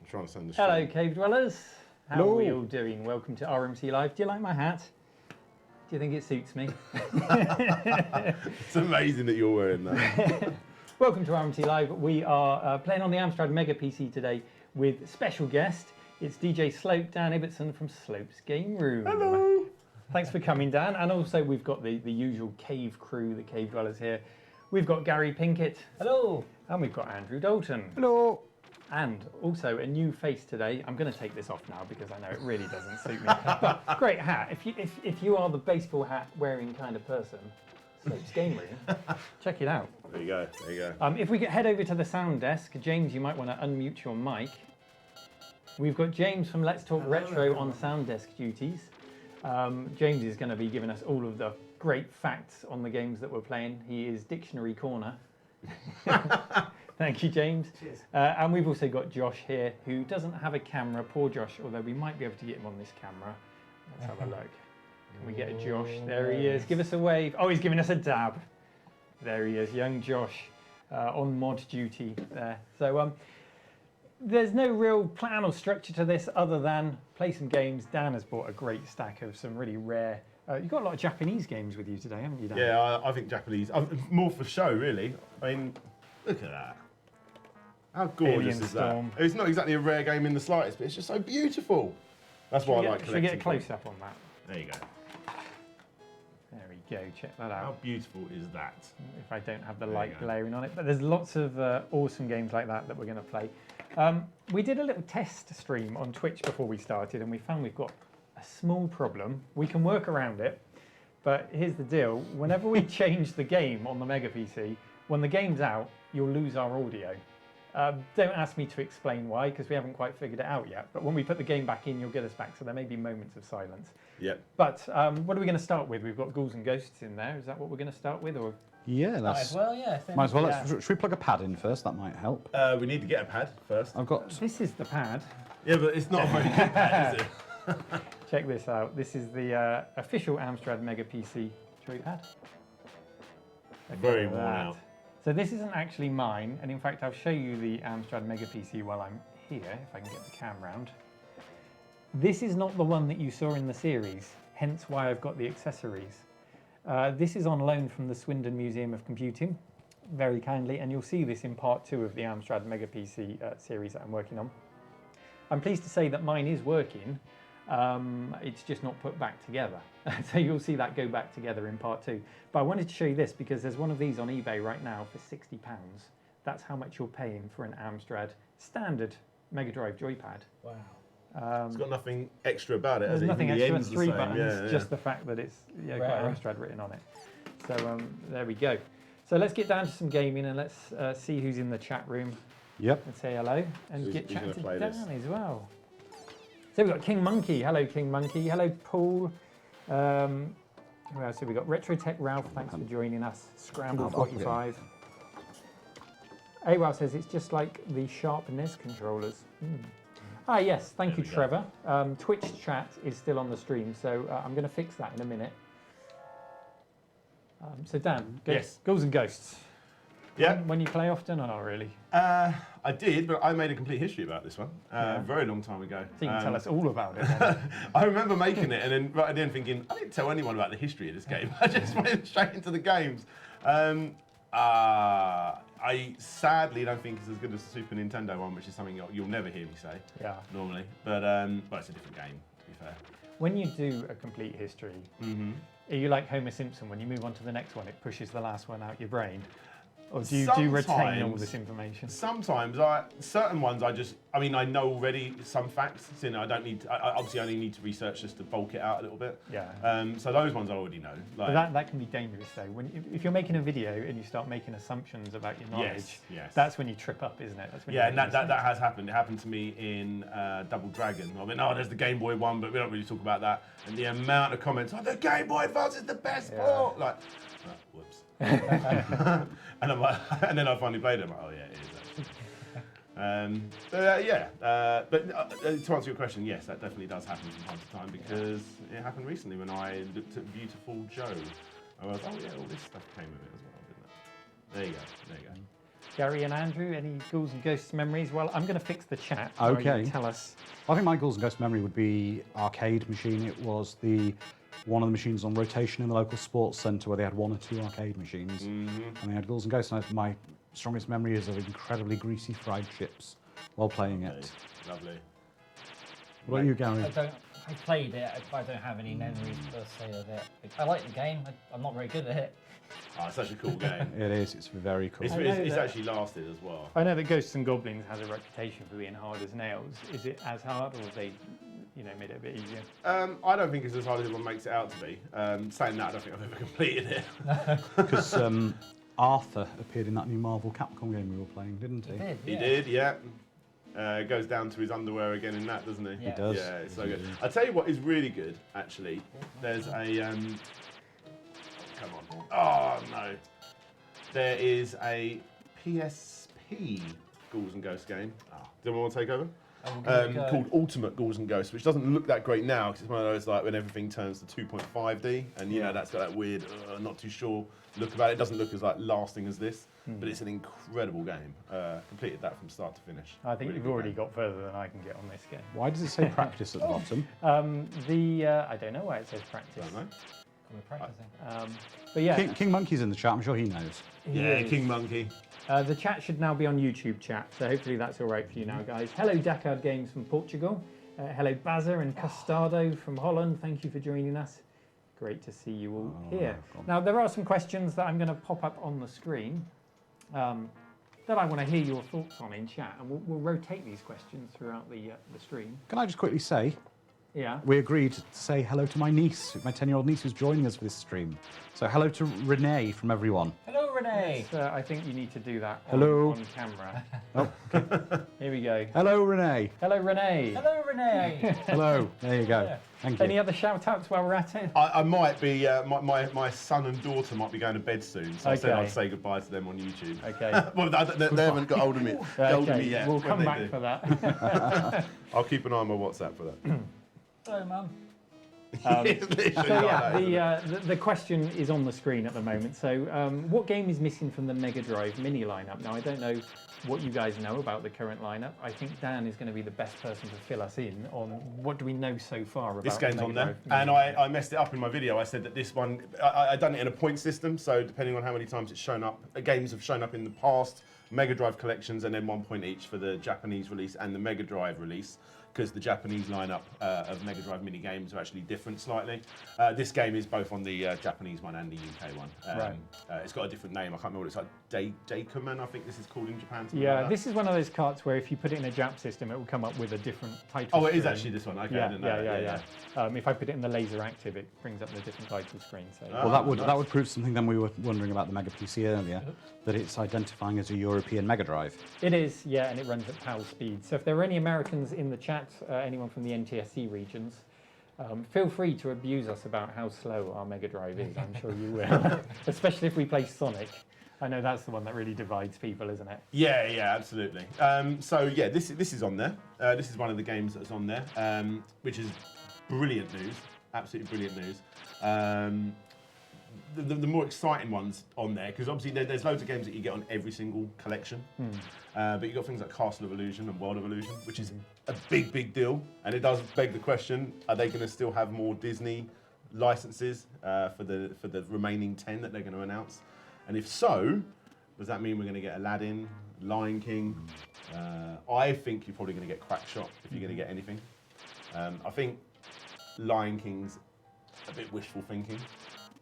Trying to send the Hello, Cave Dwellers. How Hello. are we all doing? Welcome to RMC Live. Do you like my hat? Do you think it suits me? It's amazing that you're wearing that. Welcome to RMC Live. We are playing on the Amstrad Mega PC today with special guest. It's DJ Slope, Dan Ibbertson from Slope's Game Room. Hello. Thanks for coming, Dan. And also we've got the usual cave crew, the Cave Dwellers here. We've got Gary Pinkett. Hello. And we've got Andrew Dalton. Hello. And also a new face today. I'm going to take this off now because I know it really doesn't suit me. But great hat. If you are the baseball hat wearing kind of person, Slope's Game Room, check it out. There you go. There you go. If we could head over to the sound desk, James, you might want to unmute your mic. We've got James from Let's Talk Retro on sound desk duties. James is going to be giving us all of the great facts on the games that we're playing. He is Dictionary Corner. Thank you, James. Cheers. And we've also got Josh here, who doesn't have a camera. Poor Josh, although we might be able to get him on this camera. Let's have a look. Can we get a Josh? There he is. Give us a wave. Oh, he's giving us a dab. There he is, young Josh, on mod duty there. So there's no real plan or structure to this other than play some games. Dan has bought a great stack of some really rare. You've got a lot of Japanese games with you today, haven't you, Dan? Yeah, I think Japanese, more for show, really. I mean, look at that. How gorgeous Alien is Storm. that? It's not exactly a rare game in the slightest, but it's just so beautiful. That's why I like collecting. Should we get a close-up on that? There you go. There we go, check that How out. beautiful is that? If I don't have the There you light go. glaring on it. But there's lots of awesome games like that we're going to play. We did a little test stream on Twitch before we started, and we found we've got a small problem. We can work around it, but here's the deal. Whenever we change the game on the Mega PC, when the game's out, you'll lose our audio. Don't ask me to explain why, because we haven't quite figured it out yet. But when we put the game back in, you'll get us back, so there may be moments of silence. Yep. But what are we going to start with? We've got Ghouls and Ghosts in there. Is that what we're going to start with? Or Yeah, Might that's. as well, yeah. Might as well. Should we plug a pad in first? That might help. We need to get a pad first. I've got. This is the pad. Yeah, but it's not a very good pad, is it? Check this out. This is the official Amstrad Mega PC joypad. Look Very at worn that. out. So this isn't actually mine, and in fact I'll show you the Amstrad Mega PC while I'm here, if I can get the cam round. This is not the one that you saw in the series, hence why I've got the accessories. This is on loan from the Swindon Museum of Computing, very kindly, and you'll see this in part 2 of the Amstrad Mega PC series that I'm working on. I'm pleased to say that mine is working, it's just not put back together. So you'll see that go back together in part 2. But I wanted to show you this because there's one of these on eBay right now for £60. That's how much you're paying for an Amstrad standard Mega Drive joypad. Wow. It's got nothing extra about it, has There's it? nothing Even the extra, end's it's the 3 same. buttons, Yeah, just the fact that it's got Rare. Amstrad written on it. So there we go. So let's get down to some gaming and let's see who's in the chat room. Yep. And say hello and Who's- get who's chatting gonna to play Dan this? as well. So we've got King Monkey. Hello, King Monkey. Hello, Paul. Who else have we got? Retro Tech Ralph, thanks for joining us. Scramble Oh, okay. 45. AWOW says it's just like the Sharp NES controllers. Ah, yes, thank you, There we go. Trevor. Twitch chat is still on the stream, so I'm going to fix that in a minute. So Dan, Yes. Ghouls and Ghosts. Yeah. When you play often or not really? I did, but I made a complete history about this one Yeah. a very long time ago. So you can tell us all about it. then. I remember making it and then right at the end thinking, I didn't tell anyone about the history of this game. I just went straight into the games. I sadly don't think it's as good as the Super Nintendo one, which is something you'll never hear me say Yeah. normally. But it's a different game, to be fair. When you do a complete history, are you like Homer Simpson? When you move on to the next one, it pushes the last one out your brain? Or do you retain all Sometimes. this information? Sometimes certain ones I know already some facts. So, I don't need. I obviously only need to research just to bulk it out a little bit. Yeah. So those ones I already know. But that can be dangerous though. If you're making a video and you start making assumptions about your knowledge, yes. that's when you trip up, isn't it? That's when Yeah, you and make that mistakes. has happened. It happened to me in Double Dragon. I mean, there's the Game Boy one, but we don't really talk about that. And the amount of comments, the Game Boy Advance is the best port. Like, whoops. And I'm like, and then I finally played it. I'm like, oh yeah, it is actually. But to answer your question, yes, that definitely does happen from time to time because it happened recently when I looked at Beautiful Joe. I was, oh yeah, all this stuff came with it as well, didn't it? There you go. Gary and Andrew, any Ghouls and Ghosts memories? Well, I'm going to fix the chat. Okay. You tell us. I think my Ghouls and Ghosts memory would be arcade machine. It was one of the machines on rotation in the local sports centre where they had 1 or 2 arcade machines. And they had Ghouls and Ghosts. And my strongest memory is of incredibly greasy fried chips while playing it. Lovely. What about you, Gary? I played it, but I don't have any memories per se of it. I like the game, I'm not very good at it. Oh, it's such a cool game. It is. It's very cool. It's I know that- actually lasted as well. I know that Ghosts and Goblins has a reputation for being hard as nails. Is it as hard, or have they, made it a bit easier? I don't think it's as hard as everyone makes it out to be. Saying that, I don't think I've ever completed it. Because Arthur appeared in that new Marvel Capcom game we were playing, didn't he? He did, yeah. Goes down to his underwear again in that, doesn't he? Yeah. He does. Yeah, it's so good. I'll tell you what is really good, actually. There's a... come on. Oh, no. There is a PSP Ghouls and Ghosts game. Do you want to take over? called Ultimate Ghouls and Ghosts, which doesn't look that great now because it's one of those like when everything turns to 2.5D, and that's got that weird, not too sure look about it. It doesn't look as like lasting as this, but it's an incredible game. Completed that from start to finish. I think Really you've good already game. got further than I can get on this game. Why does it say practice at the bottom? I don't know why it says practice. Don't know. We're practicing. But yeah, King Monkey's in the chat. I'm sure he knows. he Yeah, is. King Monkey. The chat should now be on YouTube chat, so hopefully that's all right for you now, guys. Hello, Dakar Games from Portugal. Hello, Baza and Custado from Holland. Thank you for joining us. Great to see you all here. Now, there are some questions that I'm going to pop up on the screen that I want to hear your thoughts on in chat, and we'll rotate these questions throughout the stream. Can I just quickly say, Yeah. we agreed to say hello to my niece, my 10-year-old niece who's joining us for this stream. So hello to Renee from everyone. Hello, Renee. I think you need to do that Hello. on camera. Oh, Here we go. hello, Renee. Hello, Renee. Hello, Renee. Hello. There you go. Yeah. Thank you. Any other shout outs while we're at it? I might be, my son and daughter might be going to bed soon, so I said Okay. I'd say goodbye to them on YouTube. Okay. Well, they haven't got hold of me, hold of me yet. We'll When come they back do. for that. I'll keep an eye on my WhatsApp for that. Hello, Mum. It's literally So like yeah, that, isn't it? the question is on the screen at the moment. So what game is missing from the Mega Drive Mini lineup? Now I don't know what you guys know about the current lineup. I think Dan is going to be the best person to fill us in on what do we know so far about This the game's Mega on there, Drive and Mini. I messed it up in my video. I said that this one, I done it in a point system, so depending on how many times it's shown up, games have shown up in the past, Mega Drive collections, and then 1 point each for the Japanese release and the Mega Drive release, because the Japanese lineup of Mega Drive mini games are actually different slightly. This game is both on the Japanese one and the UK one. Right. It's got a different name. I can't remember what it's like. Daikuman, I think this is called in Japan. something Yeah, like that. this is one of those carts where if you put it in a Jap system, it will come up with a different title. Oh, it is screen. actually this one. Okay, I Yeah, didn't know that. yeah. If I put it in the laser active, it brings up the different title screen. So Well, that would nice. prove something then we were wondering about the Mega PC earlier, that it's identifying as a European Mega Drive. it is, yeah, and it runs at PAL speed. So if there are any Americans in the chat, anyone from the NTSC regions, feel free to abuse us about how slow our Mega Drive is. I'm sure you will, especially if we play Sonic. I know that's the one that really divides people, isn't it? Yeah, absolutely. So yeah, this is on there. This is one of the games that's on there, which is brilliant news. Absolutely brilliant news. The more exciting ones on there, because obviously there's loads of games that you get on every single collection, but you've got things like Castle of Illusion and World of Illusion, which is a big deal, and it does beg the question: are they going to still have more Disney licenses for the remaining 10 that they're going to announce? And if so, does that mean we're going to get Aladdin, Lion King? I think you're probably going to get Crackshot if you're going to get anything. I think Lion King's a bit wishful thinking.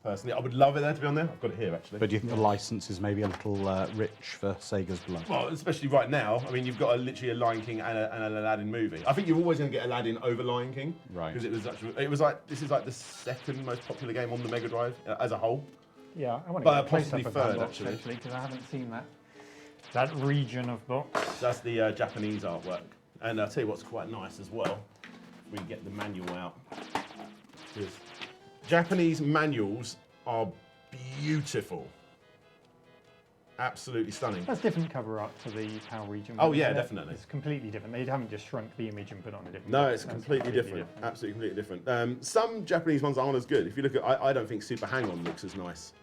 Personally, I would love it there to be on there. I've got it here actually. But do you think the license is maybe a little rich for Sega's blood? Well, especially right now. I mean, you've got literally a Lion King and an Aladdin movie. I think you're always going to get Aladdin over Lion King, Right. Because it was like this is like the second most popular game on the Mega Drive as a whole. Yeah, I want to But get a close-up possibly of that third, box, actually. because I haven't seen that region of box. That's the Japanese artwork. And I'll tell you what's quite nice as well. If we get the manual out, because Japanese manuals are beautiful. Absolutely stunning. That's different cover art to the PAL region. Oh, one, yeah, isn't it? definitely. It's completely different. They haven't just shrunk the image and put on a different. No, box. it's That's completely different. Absolutely completely different. Some Japanese ones aren't as good. If you look at, I don't think Super Hang-On looks as nice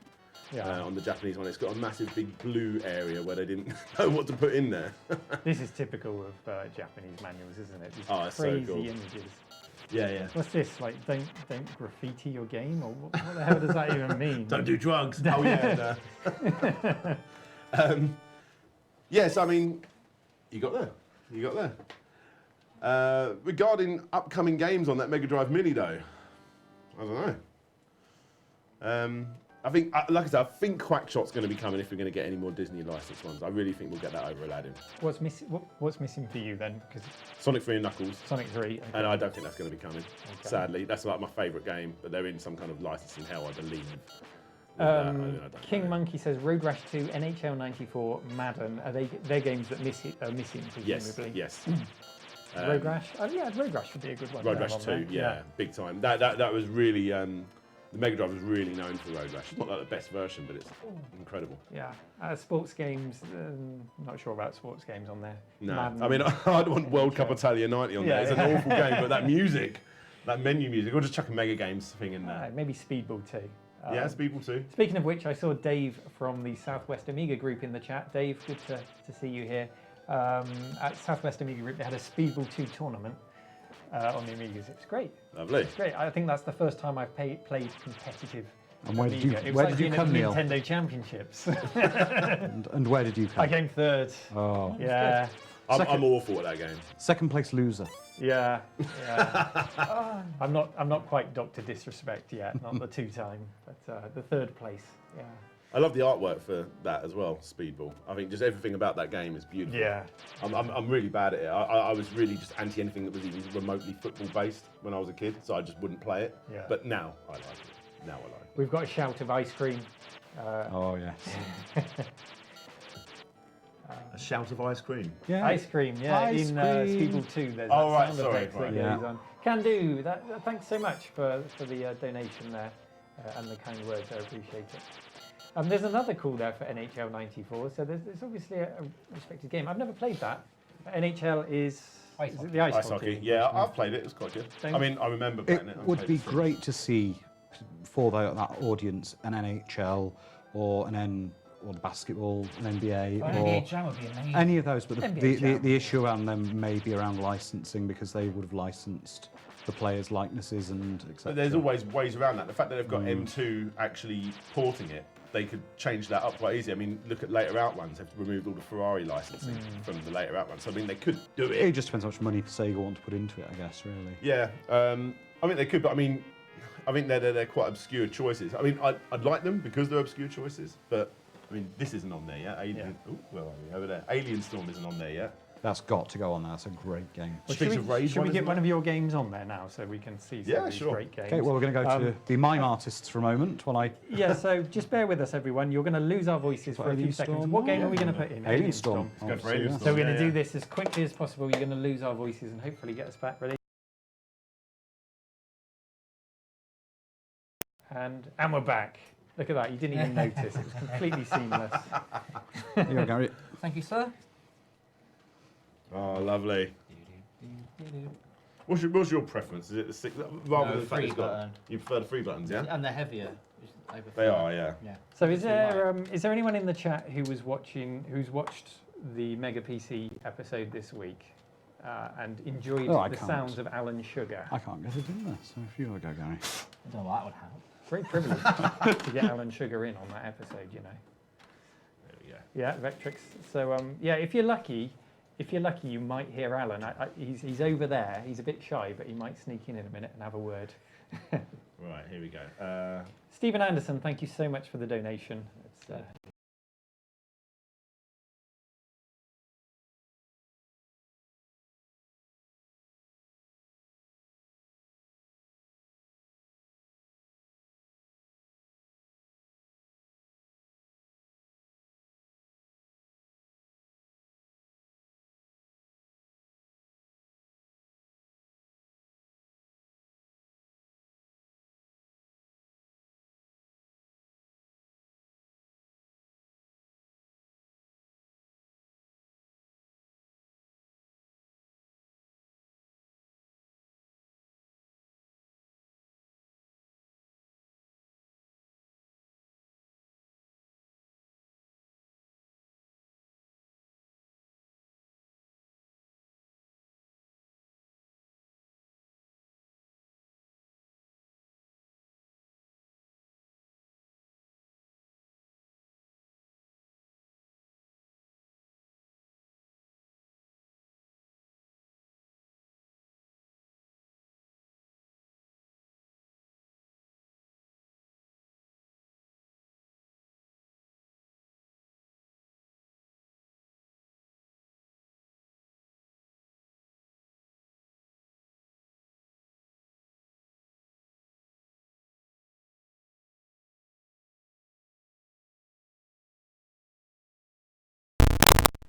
Yeah. on the Japanese one. It's got a massive big blue area where they didn't know what to put in there. This is typical of Japanese manuals, isn't it? These Oh, it's so crazy cool. images. Yeah. What's this? Like, don't graffiti your game, or what the hell does that even mean? Don't do drugs. Oh yeah. Yes, I mean, you got there. Regarding upcoming games on that Mega Drive Mini, though, I don't know. I think, like I said, I think Quackshot's going to be coming if we're going to get any more Disney licensed ones. I really think we'll get that over Aladdin. What's missing? What's missing for you then? Because Sonic 3 and Knuckles. Sonic 3. Okay. And I don't think that's going to be coming. Okay. Sadly, that's like my favourite game, but they're in some kind of licensing hell, I believe. I don't King know. Monkey says Road Rash 2, NHL 94, Madden. Are they're games that are missing, Yes, presumably? yes. Road Rash? Oh, yeah, Road Rash would be a good one. Road to have Rash on 2, there. yeah, big time. That was really The Mega Drive was really known for Road Rash. It's not like the best version, but it's incredible. Yeah, sports games. Not sure about sports games on there. No, Madden, I mean, I'd want World Cup Italia 90 on there. It's an awful game, but that music, that menu music, or just chuck a Mega Games thing in there. maybe Speedball 2. Yeah, Speedball 2. Speaking of which, I saw Dave from the Southwest Amiga group in the chat. Dave, good to see you here. At Southwest Amiga group, they had a Speedball 2 tournament on the Amigas. It was great. Lovely. It's great. I think that's the first time I've played competitive. And where did Amiga. you, where did you come, Neil? Nintendo Championships. And where did you come? I came third. Oh. Yeah. I'm awful at that game. Second place loser. Yeah. I'm not quite Dr. Disrespect yet, not the 2-time, but the third place. Yeah. I love the artwork for that as well, Speedball. I think just everything about that game is beautiful. Yeah. I'm really bad at it. I was really just anti anything that was even remotely football based when I was a kid, so I just wouldn't play it. Yeah. But now I like it. Now I like it. We've got a shout of ice cream. Oh, yes. A shout of ice cream. Yeah. Ice cream, yeah. Ice in cream. Speedball 2, there's Oh, that right, sound sorry, effect right. that goes Yeah. on. Can do. Thanks so much for the donation there and the kind words. I appreciate it. There's another call there for NHL 94. So there's obviously a respected game. I've never played that. NHL is it the ice hockey? Yeah, I've played it. It's quite good. Same. I mean, I remember playing it. It would be great to see for that audience an NHL or or the basketball, an NBA, or NBA Jam would be amazing. any of those. But NBA Jam. the issue around them may be around licensing because they would have licensed the players' likenesses and etc. But there's always ways around that. The fact that they've got M2 actually porting it, they could change that up quite easy. I mean, look at later out ones. They've removed all the Ferrari licensing from the later out ones. So I mean, they could do It it. just depends how much money Sega want to put into it, I guess, really. Yeah, I mean they could, but I mean, I think they're quite obscure choices. I mean, I'd like them because they're obscure choices, but I mean, this isn't on there yet. Alien, ooh, where are we? Over there. Alien Storm isn't on there yet. That's got to go on there. That's a great game. Well, Streets of Rage should we one, get isn't one it? of your games on there now so we can see some Yeah, of these sure. great games? Okay, well, we're going to go to the mime artists for a moment while I... Yeah, so just bear with us, everyone. You're going to lose our voices for a few Alien seconds. Storm? What game Yeah. are we going to put in? Alien Storm. Let's go for Oh, Alien yeah. So Storm. we're going to Yeah, do this as quickly as possible. You're going to lose our voices and hopefully get us back ready. And we're back. Look at that. You didn't even notice. It was completely seamless. Here you go, Gary. Thank you, sir. Oh, lovely. What's your preference? Is it the six? Rather No, than the fact free it's got, button. you prefer the free buttons, yeah? And they're heavier. I prefer They are, yeah. Yeah. So is there anyone in the chat who's watched the Mega PC episode this week and enjoyed Oh, I the can't. sounds of Alan Sugar? I can't get it in there, so if you want to go, Gary. I don't know what that would help. Great privilege to get Alan Sugar in on that episode, you know. There we go. Yeah, Vectrix. So yeah, if you're lucky, you might hear Alan. He's over there. He's a bit shy, but he might sneak in a minute and have a word. Right, here we go. Stephen Anderson, thank you so much for the donation. It's,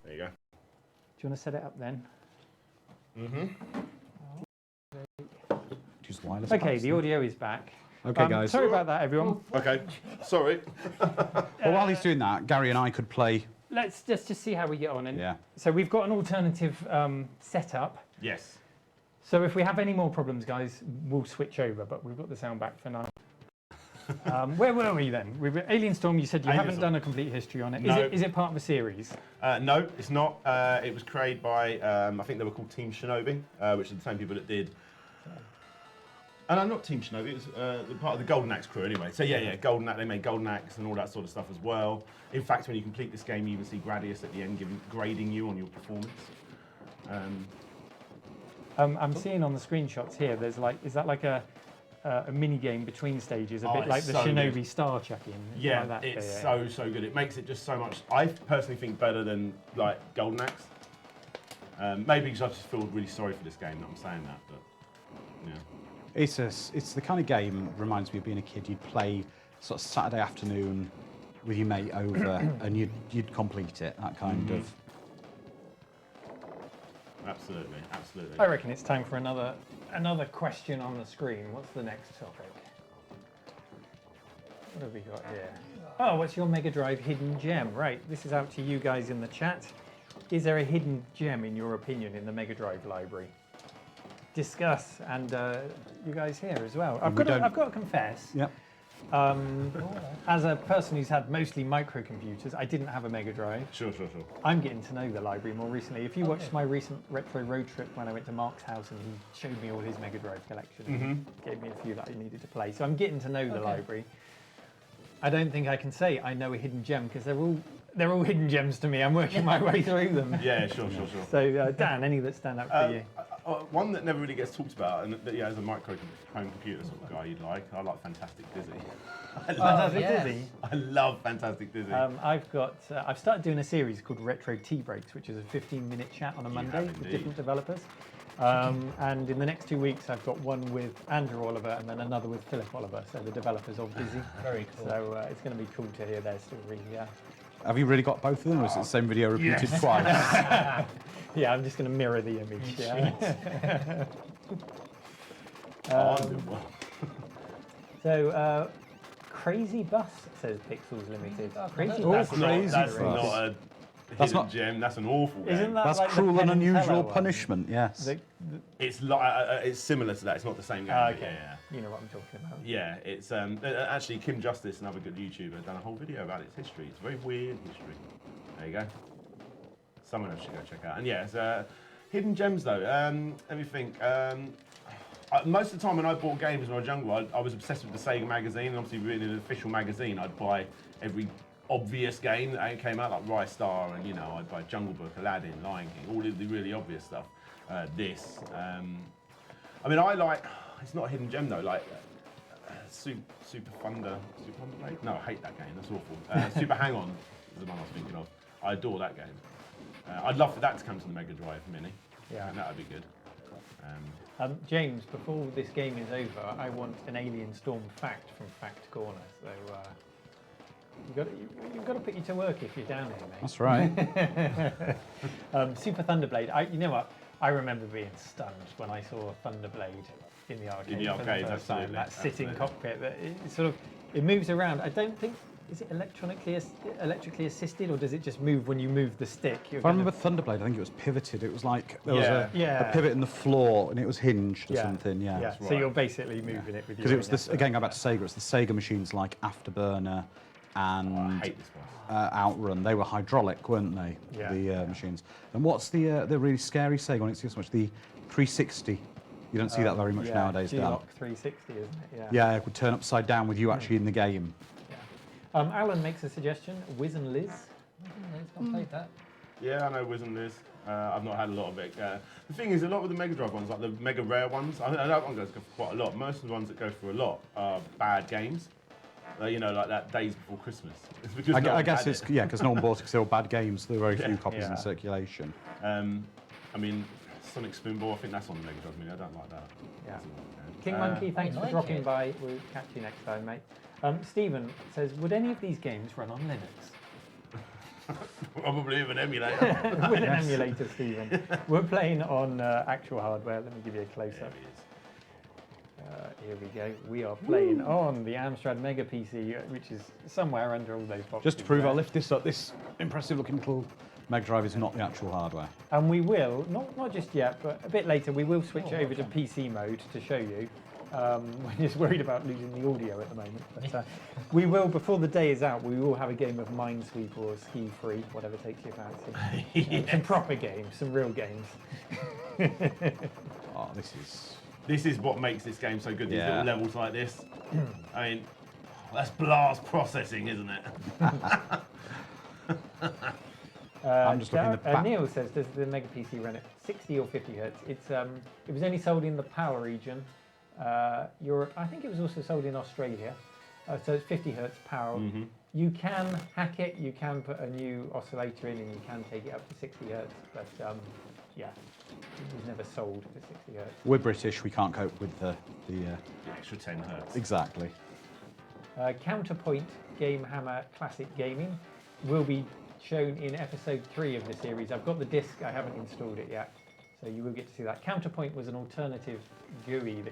There you go. do you want to set it up then? Use wireless. Okay, buttons. the audio is back. Okay, guys. Sorry about that, everyone. Okay, sorry. Well, while he's doing that, Gary and I could play. Let's just see how we get on. And Yeah. So we've got an alternative setup. Yes. So if we have any more problems, guys, we'll switch over. But we've got the sound back for now. Where were we then? We were Alien Storm. You said you Alien haven't Storm. done a complete history on it. No. Is it part of a series? No, it's not. It was created by, I think they were called Team Shinobi, which are the same people that did. And I'm not Team Shinobi, it was part of the Golden Axe crew anyway. So yeah, Golden Axe, they made Golden Axe and all that sort of stuff as well. In fact, when you complete this game, you even see Gradius at the end grading you on your performance. I'm seeing on the screenshots here, there's like, is that like a mini game between stages, a bit like the so Shinobi good. star chucking? Yeah, like that, it's yeah. so good. It makes it just so much, I personally think, better than like Golden Axe. Maybe because I just feel really sorry for this game that I'm saying that, but yeah. It's the kind of game that reminds me of being a kid. You'd play sort of Saturday afternoon with your mate over, and you'd complete it. That kind of. Absolutely, absolutely. I reckon it's time for another question on the screen. What's the next topic? What have we got here? Oh, what's your Mega Drive hidden gem? Right, this is out to you guys in the chat. Is there a hidden gem, in your opinion, in the Mega Drive library? Discuss, and you guys here as well. I've got to confess. Yep. As a person who's had mostly microcomputers, I didn't have a Mega Drive. Sure. I'm getting to know the library more recently. If you watched my recent retro road trip when I went to Mark's house and he showed me all his Mega Drive collection and gave me a few that I needed to play. So I'm getting to know the library. I don't think I can say I know a hidden gem because they're all hidden gems to me. I'm working my way through them. Yeah, sure. So Dan, any that stand out for you? One that never really gets talked about, and that, as a micro home computer sort of guy you'd like, I like Fantastic Dizzy. Fantastic Dizzy. I love Fantastic Dizzy. I've started doing a series called Retro Tea Breaks, which is a 15-minute chat on a Monday with different developers. And in the next 2 weeks, I've got one with Andrew Oliver and then another with Philip Oliver, so the developers of Dizzy. Very cool. So it's going to be cool to hear their story. Yeah. Have you really got both of them, or is it the same video repeated twice? Yeah, I'm just going to mirror the image. Yeah. So, Crazy Bus says Pixels Limited. Crazy Bus. That's not a hidden gem. That's an awful game. Isn't that That's like the cruel Penn and Teller unusual one? punishment. Yes. It's like it's similar to that. It's not the same game. Okay. Yeah. You know what I'm talking about. Yeah, it's actually Kim Justice, another good YouTuber, done a whole video about its history. It's a very weird history. There you go. Someone else should go check out. And yeah, it's hidden gems though. Let me think. Most of the time when I bought games when I was younger, I was obsessed with the Sega magazine, and obviously being an official magazine, I'd buy every obvious game that came out, like Rise Star, and I'd buy Jungle Book, Aladdin, Lion King, all of the really obvious stuff. I mean, I like. It's not a hidden gem though, like Super Thunder Blade? No, I hate that game, that's awful. Super Hang-On is the one I was thinking of. I adore that game. I'd love for that to come to the Mega Drive Mini. Yeah. And that would be good. James, before this game is over, I want an Alien Storm fact from Fact Corner. So you've got to put you to work if you're down here, mate. That's right. Super Thunderblade. You know what? I remember being stunned when I saw Thunderblade in the arcade. In the arcades, absolutely. That sitting cockpit. That it moves around. I don't think. Is it electrically assisted, or does it just move when you move the stick? If I remember Thunderblade, I think it was pivoted. It was like there was a pivot in the floor, and it was hinged or something. Yeah. Yeah. So you're basically moving it with your. Because it was this again. Going back to Sega, it's the Sega machines like Afterburner and I hate this one. Outrun. They were hydraulic, weren't they? Yeah. The machines. And what's the really scary Sega one? It's so much the 360. You don't see that very much nowadays, Dan. G-Lock 360, isn't it? Yeah. Yeah, it would turn upside down with you actually in the game. Alan makes a suggestion. Wiz and Liz. I've played that. Yeah, I know Wiz and Liz. I've not had a lot of it. The thing is, a lot with the Mega Drive ones, like the Mega Rare ones, I know that one goes for quite a lot. Most of the ones that go for a lot are bad games. Like that Days Before Christmas. It's because I guess it's because no one bought it because they were bad games. There were very few copies in circulation. I mean, Sonic Spinball, I think that's on the Mega Drive Mini. I don't like that. Yeah. King Monkey, thanks for dropping by. We'll catch you next time, mate. Stephen says, would any of these games run on Linux? Probably with an emulator. With an emulator, Stephen. We're playing on actual hardware. Let me give you a close-up. Here we go. We are playing on the Amstrad Mega PC, which is somewhere under all those boxes. Just to prove there. I'll lift this up, this impressive looking little Mega Drive is not the actual hardware. And we will, not just yet, but a bit later, we will switch over to PC mode to show you. We're just worried about losing the audio at the moment. But we will, before the day is out, we will have a game of Minesweeper or Ski Free, whatever takes your fancy. Yes. Some proper games, some real games. Oh, this is... This is what makes this game so good, these Yeah. little levels like this. I mean, that's blast processing, isn't it? I'm just looking at the back. Neil says, does the Mega PC run at 60 or 50 hertz? It's it was only sold in the PAL region, Europe. I think it was also sold in Australia. So it's 50 hertz PAL. Mm-hmm. You can hack it. You can put a new oscillator in, and you can take it up to 60 hertz. But yeah, it was never sold for 60 hertz. We're British, we can't cope with the The extra 10 hertz. exactly. Counterpoint Game Hammer Classic Gaming will be shown in episode 3 of the series. I've got the disc, I haven't installed it yet, so you will get to see that. Counterpoint was an alternative GUI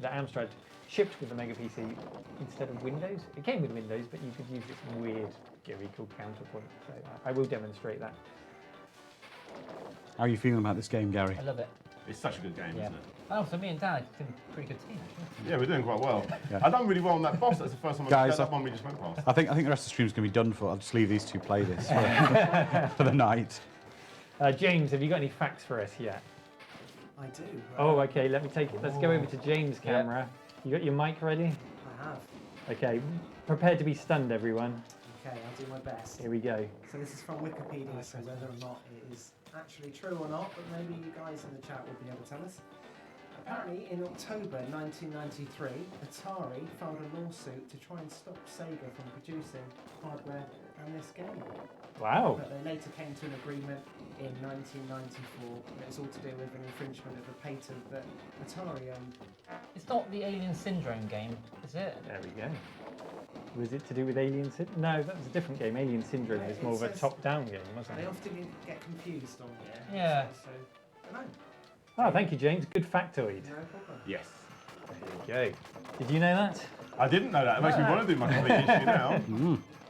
that Amstrad shipped with the Mega PC instead of Windows. It came with Windows, but you could use this weird GUI called Counterpoint, so I will demonstrate that. How are you feeling about this game, Gary? I love it. It's such a good game, Yeah. isn't it? Oh, so me and Dad did a pretty good team, actually. Yeah, we're doing quite well. Yeah. I've done really well on that boss. That's the first time Guys, that one we just went past. I think the rest of the stream's going to be done for. I'll just leave these two play this for the night. James, have you got any facts for us yet? I do. Oh, okay, let me take it. Let's go over to James' camera. You got your mic ready? I have. Okay, prepare to be stunned, everyone. Okay, I'll do my best. Here we go. So this is from Wikipedia, so whether or not it is actually true or not, but maybe you guys in the chat will be able to tell us. Apparently, in October 1993, Atari filed a lawsuit to try and stop Sega from producing hardware and this game. Wow. But they later came to an agreement in 1994, and it was all to do with an infringement of a patent that Atari owned. It's not the Alien Syndrome game, is it? There we go. Was it to do with Alien Syndrome? No, that was a different game. Alien Syndrome Yeah, is more of a it says- top-down game, wasn't They it? often get confused on here. Yeah. So, I don't know. Oh, thank you, James. Good factoid. No problem. Yes. There you go. Did you know that? I didn't know that. It makes me want to do my complete issue now.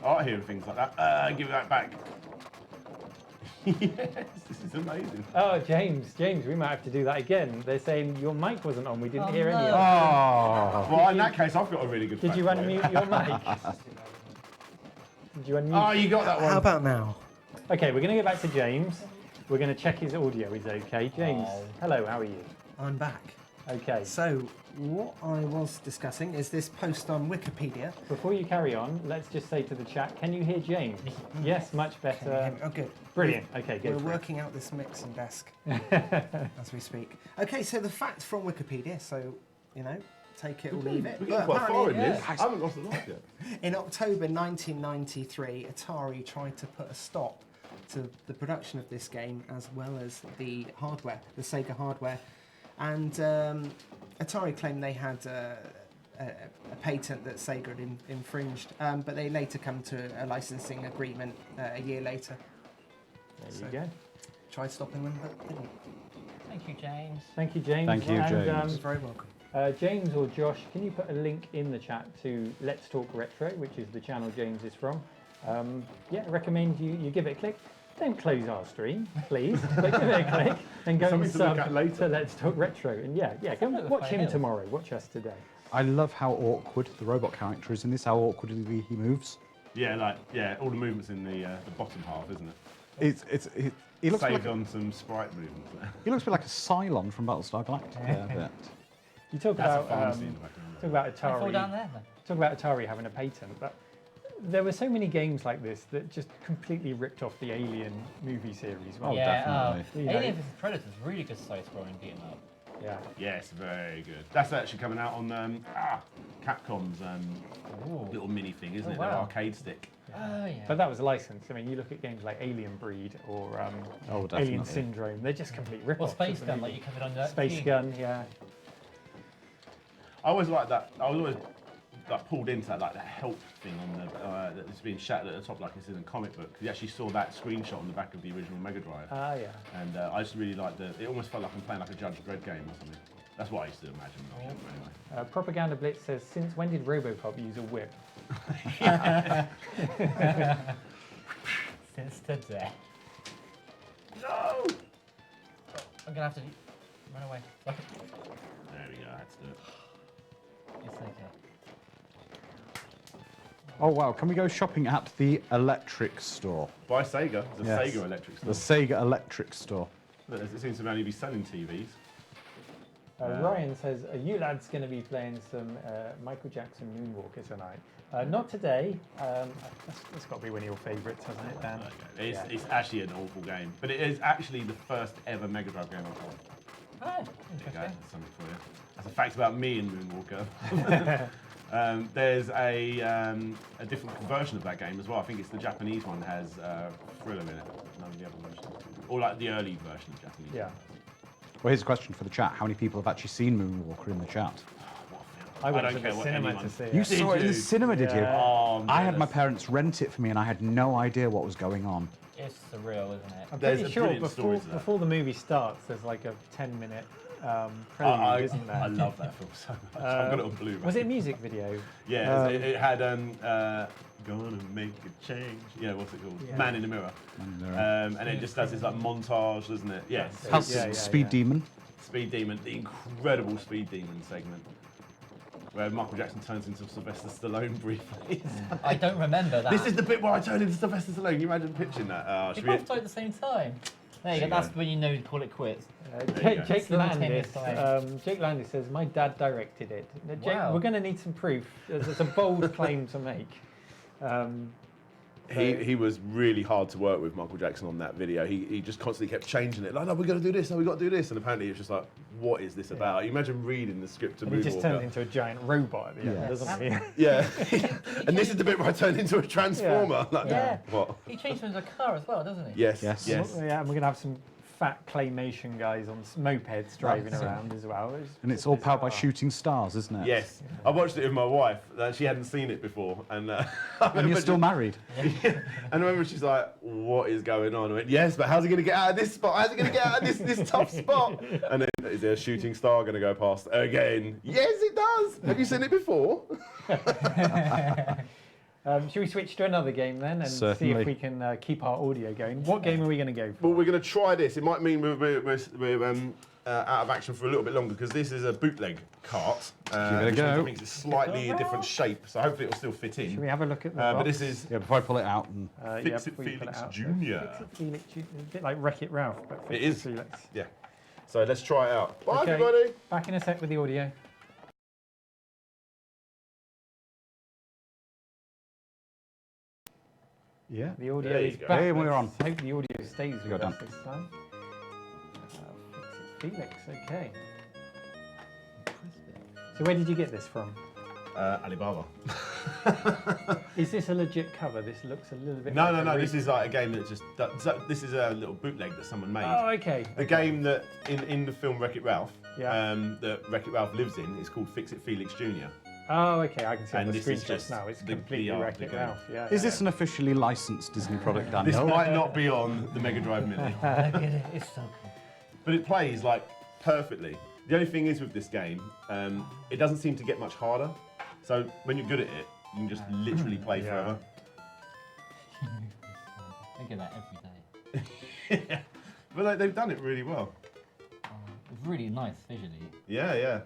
I like hearing things like that. Give that back. Yes, this is amazing. Oh, James, we might have to do that again. They're saying your mic wasn't on. We didn't Oh, hear any of no. it. Oh, Well, in that case, I've got a really good Did you fact for unmute your mic? Did you unmute? Oh, you got that one. How about now? Okay, we're going to go back to James. We're going to check his audio is okay. James, Oh. hello, how are you? I'm back. Okay, So, what I was discussing is this post on Wikipedia. before you carry on, let's just say to the chat, can you hear James? Yes, much Can you hear better. me? Oh, good. Brilliant. Okay, We're go for it. working out this mixing desk as we speak. Okay, so the facts from Wikipedia, so, you know, take it or leave it. We're But getting quite far in apparently, this. I haven't lost a lot yet. in October 1993, Atari tried to put a stop to the production of this game as well as the hardware, the Sega hardware. And Atari claimed they had a patent that Sega had infringed, but they later come to a licensing agreement a year later. There you go. Tried stopping them, but didn't. Thank you, James. Thank you, James. Thank you, And, James. You're very welcome. James or Josh, can you put a link in the chat to Let's Talk Retro, which is the channel James is from? Yeah, I recommend you give it a click. Don't close our stream, please, but give it a click and go and Something to look sub at later. to Let's Talk Retro. And yeah, go and watch him Hills. tomorrow. Watch us today. I love how awkward the robot character is in this. How awkwardly he moves. Yeah, all the movements in the bottom half, isn't it? He looks a bit Saved like, on some sprite movements there. he looks a bit like a Cylon from Battlestar Galactica. there a bit. You talk That's a about pharmacy in the background. talk about Can I fall down Atari. there then? Talk about Atari having a patent, but there were so many games like this that just completely ripped off the Alien movie series. Oh, yeah, definitely. You know. Alien vs Predator is really good side-scrolling beat 'em up. Yeah. Yes, very good. That's actually coming out on Capcom's Ooh. little mini thing, isn't Oh, it? wow. Their arcade stick. Oh, yeah. But that was licensed. I mean, you look at games like Alien Breed or Oh, Alien definitely. Syndrome, they're just complete rip-offs. Or Space of the Gun, like movie. you covered on that. Space Gun, yeah. I always liked that. I was always pulled into that, like the help thing on the that's being shattered at the top, like it's in a comic book. You actually saw that screenshot on the back of the original Mega Drive, Ah, yeah. and I just really liked it almost felt like I'm playing like a Judge Dredd game or something. That's what I used to imagine. Anyway. Propaganda Blitz says, since when did Robocop use a whip? Since today. No! Oh, I'm gonna have to run away. There we go. I had to do it. It's okay. Oh wow, can we go shopping at the electric store? By Sega, the Yes. Sega electric The store. Sega electric store. But it seems to only be selling TVs. Ryan says, are you lads going to be playing some Michael Jackson Moonwalker tonight? Not today. That's got to be one of your favourites, hasn't it, Dan? It's actually an awful game, but it is actually the first ever Mega Drive game I've played. Oh, There you go, interesting. that's something for you. That's a fact about me and Moonwalker. There's a different version of that game as well. I think it's the Japanese one has Thriller in it. None of the other versions. Or like the early version of Japanese. Yeah. Well, here's a question for the chat. How many people have actually seen Moonwalker in the chat? I went don't to care the what cinema anyone- to see You it. saw it in the cinema, did you? Yeah. Oh, I had my jealous. parents rent it for me and I had no idea what was going on. It's surreal, isn't it? I'm There's pretty a sure brilliant story to that. before the movie starts, there's like a 10-minute prelude, isn't there? I love that film so much. I've got it on Blu-ray. Was it a music video? Yeah, it had Gonna Make a Change. Yeah, what's it called? Yeah. Man in the Mirror. And it just does this like montage, doesn't it? Yes. How's Yeah, Speed Demon? Speed Demon, the incredible Speed Demon segment, where Michael Jackson turns into Sylvester Stallone briefly. I don't remember that. This is the bit where I turn into Sylvester Stallone. Can you imagine pitching that? We Should we- both died at the same time. There you There go. you That's go. when you know you call it quits. There you go. Jake Simultaneous Landis. Jake Landis says, my dad directed it. Now, Jake, Wow. we're going to need some proof. It's a bold claim to make. He was really hard to work with, Michael Jackson, on that video. He just constantly kept changing it. Like, no, we got to do this. No, we got to do this. And apparently, it's just like, what is this about? You imagine reading the script to And he just turns Moonwalker. into a giant robot at the end, Yeah. doesn't he? Yeah, and this is the bit where I turn into a transformer. Like, Yeah. what? He changed him into a car as well, doesn't he? Yes, Yes. yes. Yeah, and we're going to have some fat claymation guys on mopeds driving around as well. And it's all powered by bizarre. shooting stars, isn't it? Yes, I watched it with my wife. She hadn't seen it before, and I And remember you're still married. and I remember she's like, "What is going on?" I went, "Yes, but how's he going to get out of this spot? How's he going to get out of this tough spot?" And then, is there a shooting star going to go past again? Yes, it does. Have you seen it before? Should we switch to another game then and see Certainly. if we can keep our audio going? What game are we going to go for? Well, we're going to try this. It might mean we're out of action for a little bit longer because this is a bootleg cart. Give it a which go. means I think it's slightly a different shape, so hopefully it'll still fit in. Should we have a look at the But box? this is Yeah, before I pull it out. And Yeah, Fixit before you pull it Felix out. Jr. Fixit Felix Jr. A bit like Wreck-It Ralph, but It Fixit is. Felix. Yeah. So let's try it out. Bye, Okay. everybody. Back in a sec with the audio. yeah. The audio There you is go. back. Hey, we're Let's on. hope the audio stays with You're us done. this time. Fixit Felix, okay. So where did you get this from? Alibaba. Is this a legit cover? This looks a little bit. No, like no, a no. re- This is like a game that just. So this is a little bootleg that someone made. Oh, okay. The game that in the film Wreck-It Ralph, Yeah. that Wreck-It Ralph lives in, is called Fixit Felix Jr. Oh, okay. I can see on And the this is screenshots just now. It's the completely VR of the Wreck-It game. Ralph. Yeah. Is this an officially licensed Disney product, This Daniel? might not be on the Mega Drive Mini, Look at it. It's so cool. but it plays like perfectly. The only thing is with this game, it doesn't seem to get much harder. So when you're good at it, you can just literally play Yeah. forever. I get that every day. But like, they've done it really well. It's really nice visually. Yeah, yeah.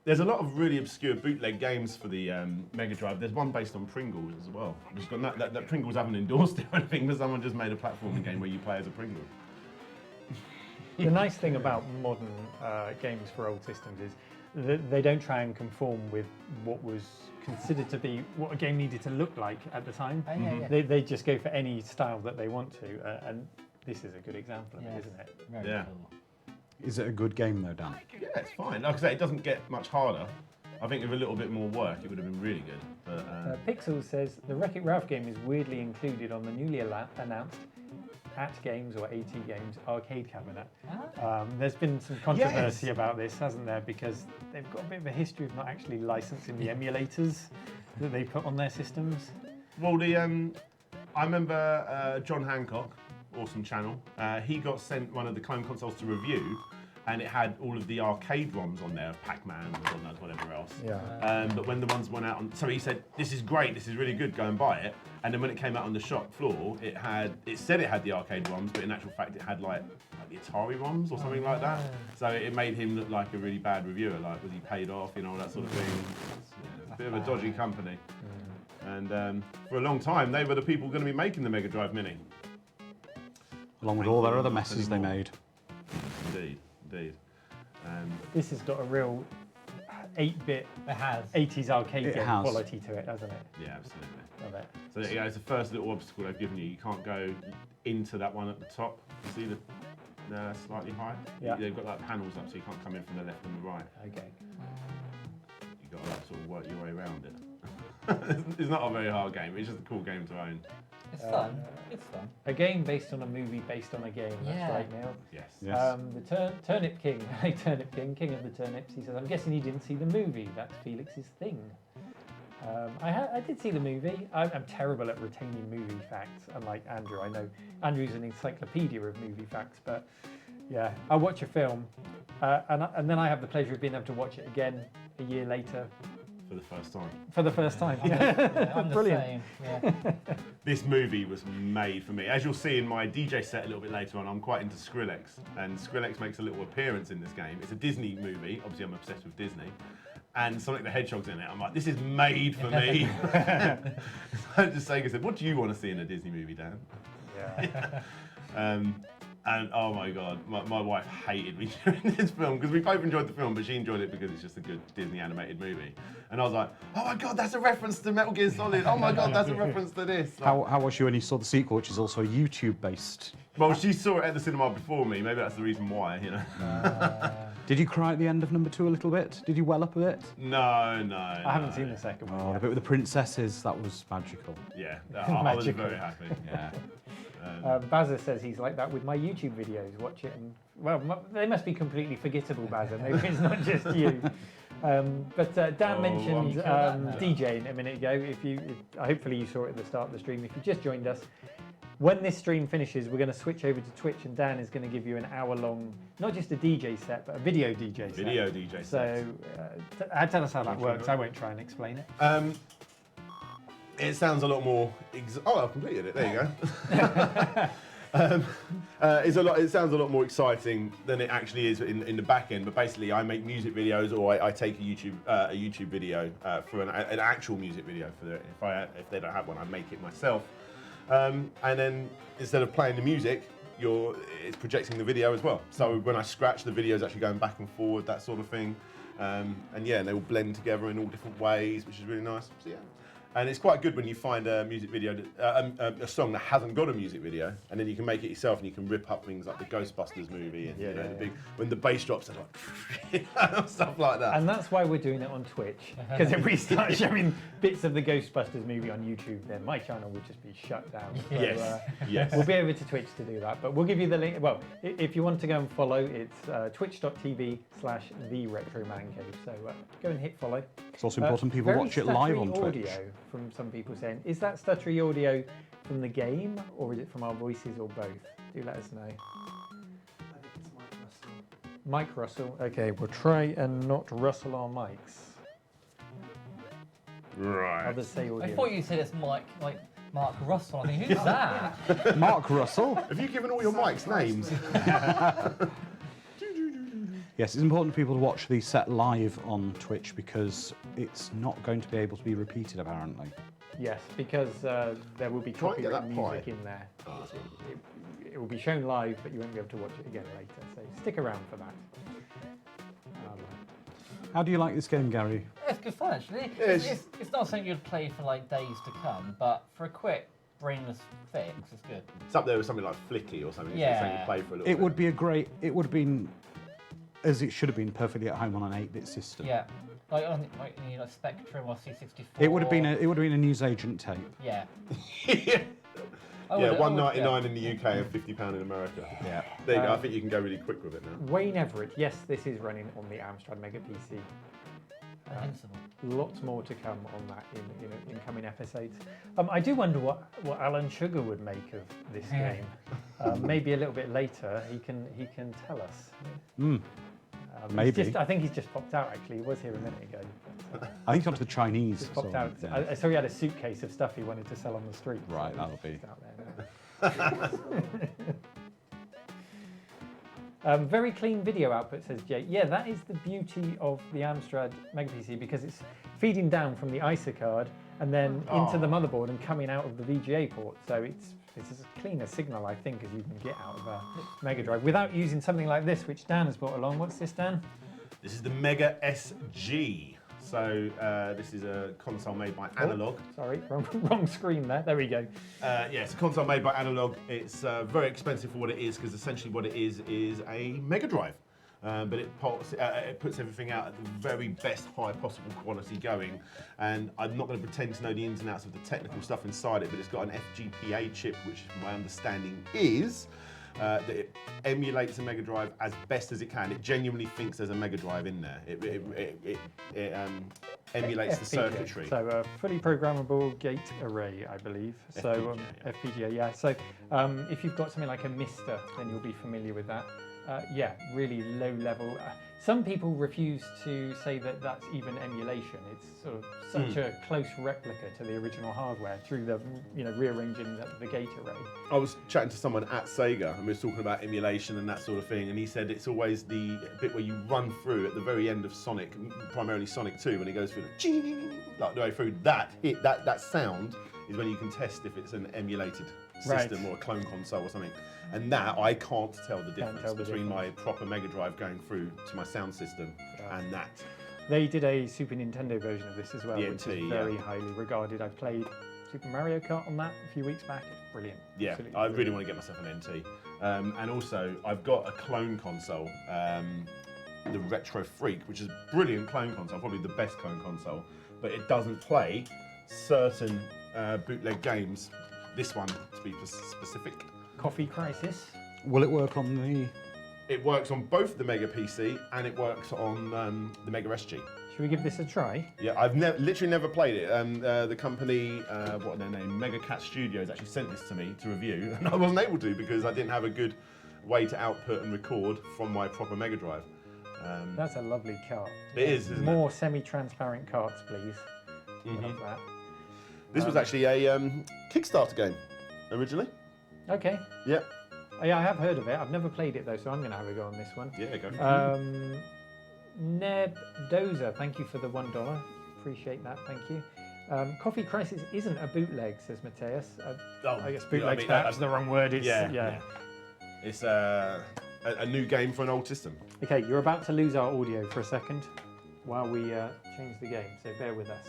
There's a lot of really obscure bootleg games for the Mega Drive. There's one based on Pringles as well. Just got that Pringles haven't endorsed it or anything, but someone just made a platforming game where you play as a Pringle. The nice thing about modern games for old systems is that they don't try and conform with what was considered to be what a game needed to look like at the time. Oh, yeah, yeah. They just go for any style that they want to, and this is a good example of Yes. it, isn't it? Very Yeah. cool. Is it a good game though, Dan? Yeah, it's fine. Like I say, it doesn't get much harder. I think with a little bit more work, it would have been really good. But Pixel says the Wreck-It Ralph game is weirdly included on the newly announced At Games or AT Games arcade cabinet. There's been some controversy Yes. about this, hasn't there? Because they've got a bit of a history of not actually licensing the emulators that they put on their systems. well, I remember John Hancock, awesome channel. He got sent one of the clone consoles to review, and it had all of the arcade ROMs on there, Pac-Man and God knows whatever else. Yeah. But when the ones went out on, so he said, "This is great, this is really good, go and buy it." And then when it came out on the shop floor, it said it had the arcade ROMs, but in actual fact it had like the Atari ROMs or something like that. So it made him look like a really bad reviewer, like was he paid off, you know, all that sort of thing. It's a bit of a dodgy company. And for a long time, they were the people going to be making the Mega Drive Mini. Along with all their other messes they made. Indeed, indeed. This has got a real 8-bit, It has. 80s arcade It game has. quality to it, doesn't it? Yeah, absolutely. Love it. So yeah, it's the first little obstacle they've given you. You can't go into that one at the top. See the slightly high? Yeah. They've got like panels up, so you can't come in from the left and the right. Okay. You've got to like, sort of work your way around it. It's not a very hard game. It's just a cool game to own. It's fun. It's fun. A game based on a movie based on a game. That's Yeah. right, Neil. Yes. Yes. The Turnip King, Turnip King, King of the Turnips. He says, "I'm guessing you didn't see the movie. That's Felix's thing." I did see the movie. I'm terrible at retaining movie facts, unlike Andrew. I know Andrew's an encyclopedia of movie facts, but yeah, I watch a film, and then I have the pleasure of being able to watch it again a year later For the first time. for the first time. Yeah, I'm the Brilliant. same. Yeah. This movie was made for me. As you'll see in my DJ set a little bit later on, I'm quite into Skrillex, and Skrillex makes a little appearance in this game. It's a Disney movie. Obviously, I'm obsessed with Disney. And Sonic the Hedgehog's in it. I'm like, this is made for me. So just saying, I said, "What do you want to see in a Disney movie, Dan?" Yeah. And oh my God, my wife hated me during this film because we both enjoyed the film, but she enjoyed it because it's just a good Disney animated movie. And I was like, "Oh my God, that's a reference to Metal Gear Solid. Oh my God, that's a reference to this." Like, How was you when you saw the sequel, which is also YouTube-based? well, she saw it at the cinema before me. Maybe that's the reason why, you know. Did you cry at the end of number 2 a little bit? Did you well up a bit? No. I haven't seen the second one. Oh, the yet. bit with the princesses, that was magical. Yeah, I was Magical. very happy. Yeah. Bazza says he's like that with my YouTube videos. Watch it, and well, they must be completely forgettable, Bazza. Maybe it's not just you. But Dan mentioned kill that now. DJing a minute ago. Hopefully you saw it at the start of the stream. If you just joined us, when this stream finishes, we're going to switch over to Twitch, and Dan is going to give you an hour-long, not just a DJ set, but a video DJ set. Video DJ. So tell us how that works. I won't try and explain it. It sounds a lot more. Oh, I've completed it. There you go. It sounds a lot more exciting than it actually is in the back end. But basically, I make music videos, or I take a YouTube video for an actual music video for it. If they don't have one, I make it myself. And then instead of playing the music, it's projecting the video as well. So when I scratch, the video is actually going back and forward, that sort of thing. And they all blend together in all different ways, which is really nice. So yeah. And it's quite good when you find a music video, a song that hasn't got a music video, and then you can make it yourself, and you can rip up things like the Ghostbusters movie, and when the bass drops, they're like stuff like that. And that's why we're doing it on Twitch. Because if we start showing bits of the Ghostbusters movie on YouTube, then my channel will just be shut down. So, Yes. we'll be over to Twitch to do that. But we'll give you the link. Well, if you want to go and follow, it's twitch.tv/TheRetroManCave. So go and hit follow. It's also important people Very watch it live on stuttery Twitch. audio from some people saying, is that stuttery audio from the game, or is it from our voices, or both? Do let us know. I think it's Mike Russell. Mike Russell. Okay, we'll try and not rustle our mics. Right. Others say audio. I thought you said it's Mark Russell. I think, who's that? Mark Russell. Have you given all your mics names? Yes, it's important for people to watch the set live on Twitch because it's not going to be able to be repeated, apparently. Yes, because there will be Try and get copyright that music in there. It will be shown live, but you won't be able to watch it again later. So stick around for that. How do you like this game, Gary? It's good fun, actually. Yes. It's not something you'd play for like days to come, but for a quick, brainless fix, it's good. It's up there with something like Flicky or something. Yeah. It's something you play for a little It bit. would be it would have been, as it should have been, perfectly at home on an 8-bit system. Yeah, like on Spectrum or C64. It would have been a newsagent tape. Yeah. Yeah, $1.99 in the UK and £50 in America. Yeah. There you go. I think you can go really quick with it now. Wayne Everett. Yes, this is running on the Amstrad Mega PC. Invincible. Lots more to come on that in incoming episodes. I do wonder what Alan Sugar would make of this game. Maybe a little bit later he can tell us. Maybe. I think he's just popped out. Actually, he was here a minute ago. But, I think he's gone to the Chinese. just popped so, out. yeah. I saw he had a suitcase of stuff he wanted to sell on the street. Right, so that'll be. he's out there now. Very clean video output, says Jay. Yeah, that is the beauty of the Amstrad Mega PC, because it's feeding down from the ISA card and then into the motherboard and coming out of the VGA port. So it's as clean a signal, I think, as you can get out of a Mega Drive without using something like this, which Dan has brought along. What's this, Dan? This is the Mega SG. So this is a console made by Analog. Sorry, wrong screen there. There we go. Yeah, it's a console made by Analog. It's very expensive for what it is, because essentially what it is a Mega Drive. But it puts everything out at the very best high possible quality going. And I'm not going to pretend to know the ins and outs of the technical stuff inside it, but it's got an FGPA chip, which my understanding is that it emulates a Mega Drive as best as it can. It genuinely thinks there's a Mega Drive in there. It emulates the circuitry. So a fully programmable gate array, I believe. So FPGA, yeah. So if you've got something like a Mister, then you'll be familiar with that. Yeah, really low level. Some people refuse to say that that's even emulation. It's sort of such a close replica to the original hardware through the rearranging the gate array. I was chatting to someone at Sega, and we were talking about emulation and that sort of thing, and he said it's always the bit where you run through at the very end of Sonic, primarily Sonic 2, when he goes through like the way through that sound is when you can test if it's an emulated system or a clone console or something. And that, I can't tell the difference between my proper Mega Drive going through to my sound system and that. They did a Super Nintendo version of this as well, The which NT, is very highly regarded. I played Super Mario Kart on that a few weeks back. It's brilliant. Yeah, Absolutely I really brilliant. want to get myself an NT. And also, I've got a clone console, the Retro Freak, which is a brilliant clone console, probably the best clone console, but it doesn't play certain bootleg games. This one, to be specific. Coffee Crisis. Will it work on the... It works on both the Mega PC and it works on the Mega SG. Should we give this a try? Yeah, I've literally never played it. The company, what are their name? Mega Cat Studios actually sent this to me to review, and I wasn't able to because I didn't have a good way to output and record from my proper Mega Drive. That's a lovely cart. It is, isn't it? More semi-transparent carts, please. Love that. This was actually a Kickstarter game originally. Okay. Yeah. Yeah, I have heard of it. I've never played it though, so I'm going to have a go on this one. Yeah, go for it. Neb Dozer, thank you for the $1. Appreciate that, thank you. Coffee Crisis isn't a bootleg, says Mateus. I guess bootleg's perhaps the wrong word. It's, yeah. It's a new game for an old system. Okay, you're about to lose our audio for a second while we change the game, so bear with us.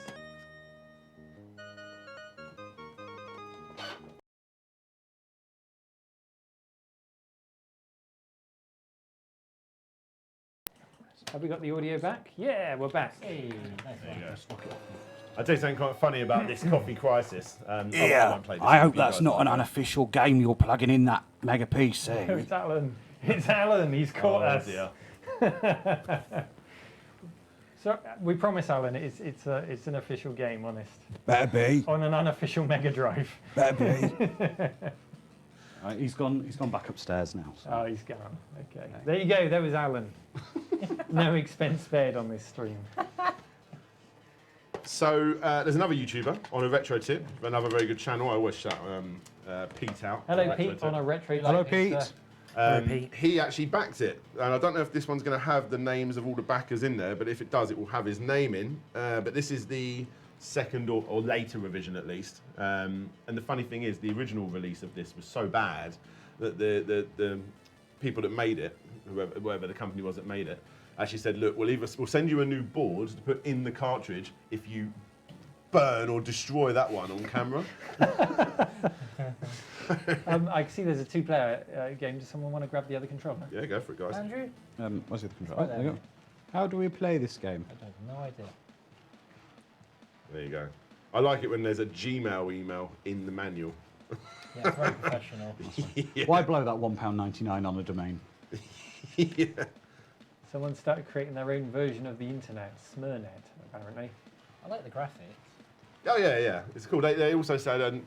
Have we got the audio back? Yeah, we're back. Hey, There you go. I'll tell you something quite funny about this Coffee Crisis. I won't play this. I hope You that's guys not like an it. unofficial game you're plugging in that Mega PC. No, it's Alan. It's Alan. He's caught us. Dear. So we promise, Alan, it's an official game, honest. Better be. On an unofficial Mega Drive. Better be. He's gone back upstairs now. So. Oh, he's gone. Okay. There you go. There was Alan. No expense spared on this stream. So there's another YouTuber on a retro tip, another very good channel. I always shout Pete out. Hello, Pete, on a retro. Hello, tip. Pete. Pete. He actually backed it, and I don't know if this one's going to have the names of all the backers in there, but if it does, it will have his name in. But this is the second or later revision, at least. And the funny thing is, the original release of this was so bad that the people that made it, whoever the company was that made it, actually said, "Look, we'll send you a new board to put in the cartridge if you burn or destroy that one on camera." I can see there's a two-player game. Does someone want to grab the other controller? Yeah, go for it, guys. Andrew? Where's the controller? Right There you go. How do we play this game? I have no idea. There you go. I like it when there's a Gmail email in the manual. Yeah, it's very professional. Yeah. Why blow that £1.99 on a domain? Yeah. Someone started creating their own version of the internet, Smurnet. apparently. I like the graphics. Oh yeah, it's cool. They also said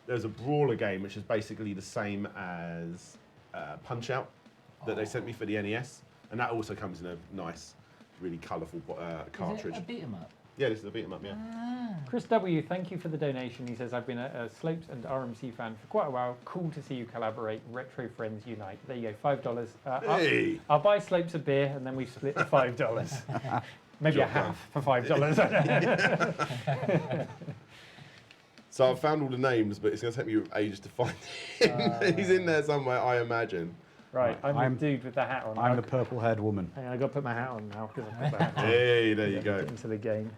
there's a brawler game which is basically the same as Punch Out that they sent me for the NES, and that also comes in a nice, really colourful cartridge. Is it a beat 'em up? Yeah, this is a beat 'em up. Yeah. Chris W, thank you for the donation. He says, I've been a Slopes and RMC fan for quite a while. Cool to see you collaborate. Retro friends unite. There you go, $5. Hey. I'll buy Slopes a beer and then we split the $5. Maybe Job a half for $5. So I've found all the names, but it's going to take me ages to find him. He's in there somewhere, I imagine. Right, I'm I'm- the dude with the hat on. I'm the purple-haired woman. Hang on, I've got to put my hat on now because I put the hat on. Hey, there you go. Get into the game.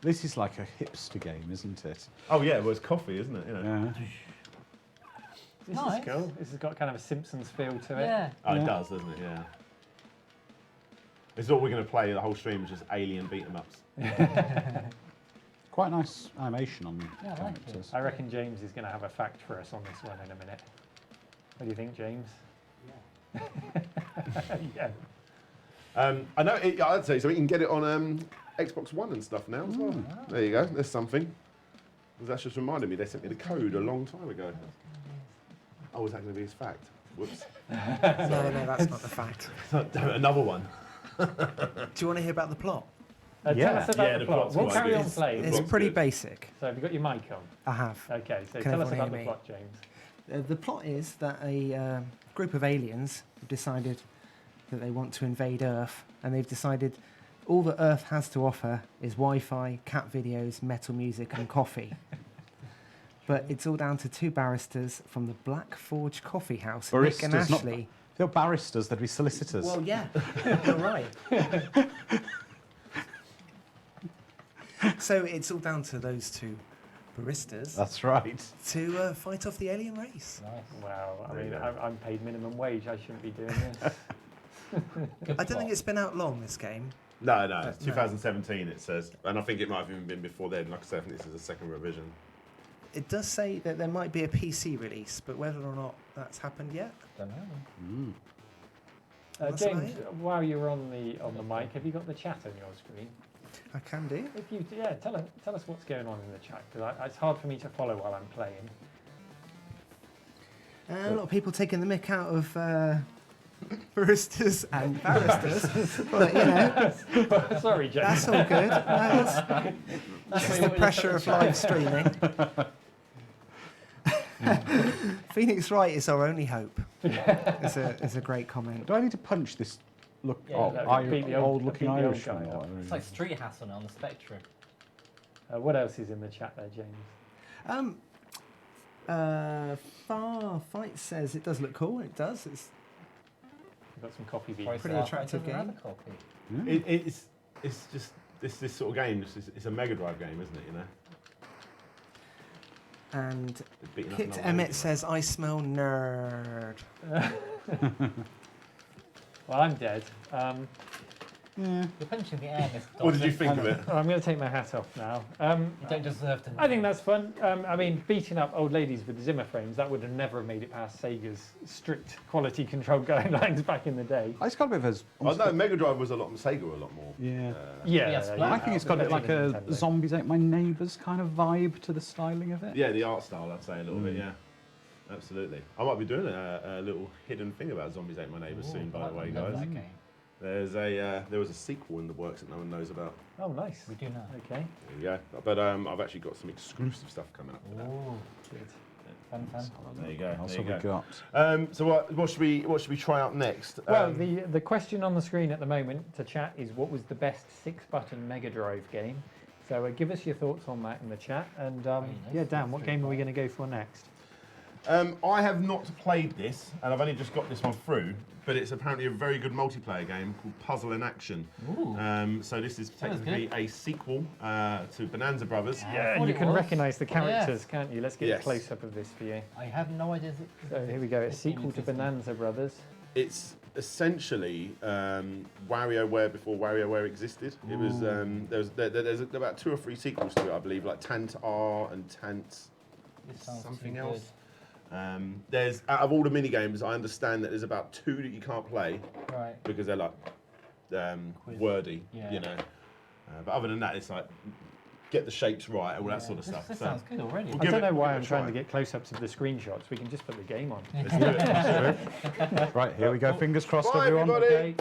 This is like a hipster game, isn't it? Oh yeah, well it's coffee, isn't it? You know. Yeah. This Nice. is cool. This has got kind of a Simpsons feel to it. Yeah. Oh, Yeah. it does, doesn't it? Yeah. This is what we're going to play. The whole stream is just alien beat 'em ups. Quite nice animation on the Yeah, I like it. characters. I reckon James is going to have a fact for us on this one in a minute. What do you think, James? Yeah. I know. I'd say so. We can get it on Xbox One and stuff now as well. There you go. There's something. That's just reminded me. They sent me the code a long time ago. Oh, is that going to be his fact? Whoops. No, that's not the fact. Another one. Do you want to hear about the plot? Tell us about Yeah, the the plot. plot's We'll quite carry good. on playing. It's plot's pretty good. basic. So have you got your mic on? I have. Okay, so Can tell us everyone about the hear me? plot, James. The plot is that a group of aliens have decided that they want to invade Earth, and they've decided all that Earth has to offer is Wi-Fi, cat videos, metal music, and coffee. But it's all down to two barristers from the Black Forge Coffee House, Nick and Baristas, not Ashley. If they're barristers, they'd be solicitors. Well, yeah, you're right. So it's all down to those two baristas That's right. to fight off the alien race. Nice. Wow, I There you mean, go. I'm paid minimum wage. I shouldn't be doing this. Good I don't think plot. it's been out long, this game. No, it's No. 2017 it says, and I think it might have even been before then. Like I said, I think this is a second revision. It does say that there might be a PC release, but whether or not that's happened yet, Don't know. Mm. That's James, about while you're on the mic, have you got the chat on your screen? I can do. If you tell us what's going on in the chat because it's hard for me to follow while I'm playing. A lot of people taking the mick out of baristas and barristers, but you know, Sorry, James. that's all good. That's the pressure of live streaming. Phoenix Wright is our only hope. It's a great comment. Do I need to punch this Yeah, that would beat the old- old-looking beat the old Irishman? guy up. It's like Street House on the Spectrum. What else is in the chat there, James? Far Fight says it does look cool. It does. It's We've got some coffee beans. Pretty attractive game. Copy. Yeah. It's just this sort of game. It's a Mega Drive game, isn't it? You know. and It's beating up Kit an old Emmett lady, says I smell nerd. Well, I'm dead. Yeah. You're punching the air, Miss What did you Dawson. think of it? I'm going to take my hat off now. You don't deserve to. I think that's fun. I mean, beating up old ladies with Zimmer frames, that would have never made it past Sega's strict quality control guidelines back in the day. It's got a bit of a. Oh no, Mega Drive was a lot. Sega were a lot more. Yeah. Yes, I think it's got a bit like a Nintendo. Zombies Ate My Neighbours kind of vibe to the styling of it. Yeah, the art style, I'd say a little bit. Yeah, absolutely. I might be doing a little hidden thing about Zombies Ate My Neighbours soon, by the way, Remember guys. that game. There was a sequel in the works that no one knows about. Oh, nice. We do know. Okay, There you go. But I've actually got some exclusive stuff coming up. For that. Ooh, good. fun. There you go. What else There you have we go. got? So what should we try out next? Well, the question on the screen at the moment to chat is what was the best 6-button Mega Drive game? So give us your thoughts on that in the chat. And yeah, Dan, what game are we going to go for next? I have not played this, and I've only just got this one through, but it's apparently a very good multiplayer game called Puzzle in Action. Ooh. So this is Sounds technically a sequel to Bonanza Brothers. Yeah, thought you it can was. recognise the characters, can't you? Let's get Yes. a close-up of this for you. I have no idea. So here we go, a sequel to Bonanza Brothers. It's essentially WarioWare before WarioWare existed. It was there's about 2 or 3 sequels to it, I believe, like Tant R and Tant This sounds something too else. There's out of all the mini games, I understand that there's about 2 that you can't play Good. Right. because they're like Quiz. wordy, Yeah. you know. But other than that, it's like get the shapes right, all that sort of stuff. This So sounds good already. we'll I don't know why give it I'm a trying try. to get close-ups of the screenshots. We can just put the game on. Let's do it. Let's do it. Right, here we go. Fingers crossed, Bye, everyone. everybody. Okay.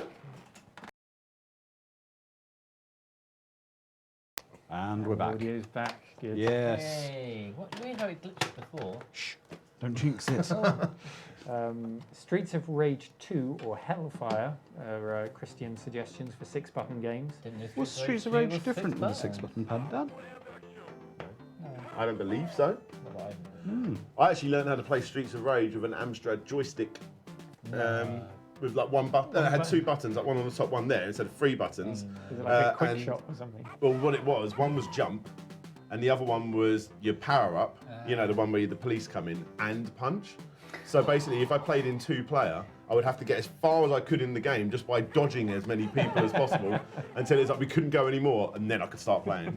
And we're back. Audio's back. Good. Yes. Hey, what weird how it glitched before. Shh. Don't jinx it. Streets of Rage 2 or Hellfire are Christian suggestions for 6-button games. Didn't know Was Streets of 2 Rage was different than the 6 6-button pad, Dan? I don't believe so. Not that I know. I actually learned how to play Streets of Rage with an Amstrad joystick. With like one button. No, it had 2 buttons, like one on the top, one there, instead of 3 buttons. Is it like a quick and- shot or something? Well, what it was, one was jump, and the other one was your power up. You know, the one where the police come in and punch. So basically, if I played in 2-player, I would have to get as far as I could in the game just by dodging as many people as possible until it's like we couldn't go anymore, and then I could start playing.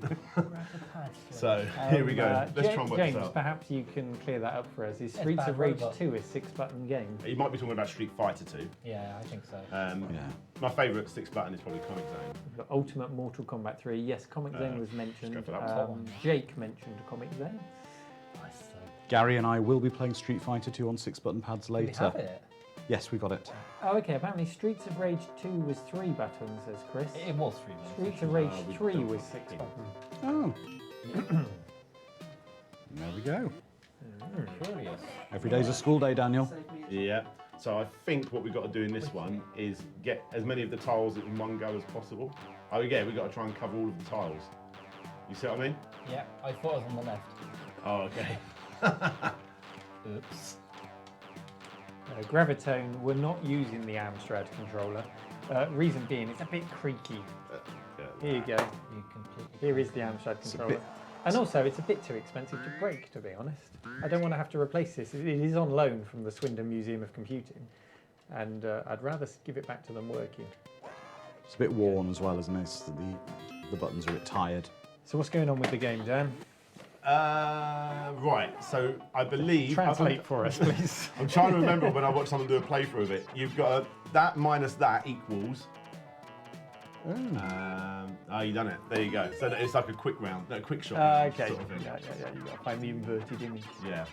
So here we go. Let's try and work James, this out. perhaps you can clear that up for us. Is It's Streets Bad of Rage Robot. 2 a 6-button game? You might be talking about Street Fighter 2. Yeah, I think so. Yeah. My favourite 6-button is probably Comic Zone. We've got Ultimate Mortal Kombat 3. Yes, Comic Zone was mentioned. strap it up. Jake mentioned Comic Zone. Nice. So, Gary and I will be playing Street Fighter 2 on 6-button pads do we later. have it? Yes, we got it. Oh, okay. Apparently, Streets of Rage 2 was 3 buttons, says Chris. It was 3 buttons. Streets of Rage we 3 don't- was 6 buttons. Oh. There we go. Curious. Every day's a school day, Daniel. Yeah. So I think what we've got to do in this one is get as many of the tiles in one go as possible. Oh yeah, we've got to try and cover all of the tiles. You see what I mean? Yeah, I thought it was on the left. Oh, okay. Oops. Gravitone, we're not using the Amstrad controller. Reason being, it's a bit creaky. Here you go. You completely. Here is the Amstrad controller. bit- And also, it's a bit too expensive to break, to be honest. I don't want to have to replace this. It is on loan from the Swindon Museum of Computing, and I'd rather give it back to them working. It's a bit worn as well, isn't it? The buttons are a bit tired. So what's going on with the game, Dan? Right. So I believe. Translate for us, please. I'm trying to remember when I watched someone do a playthrough of it. You've got that minus that equals. Oh, you done it. There you go. So it's like a quick round, no, quick shot round Okay. sort of thing. Yeah. You got to find the inverted image. Yeah.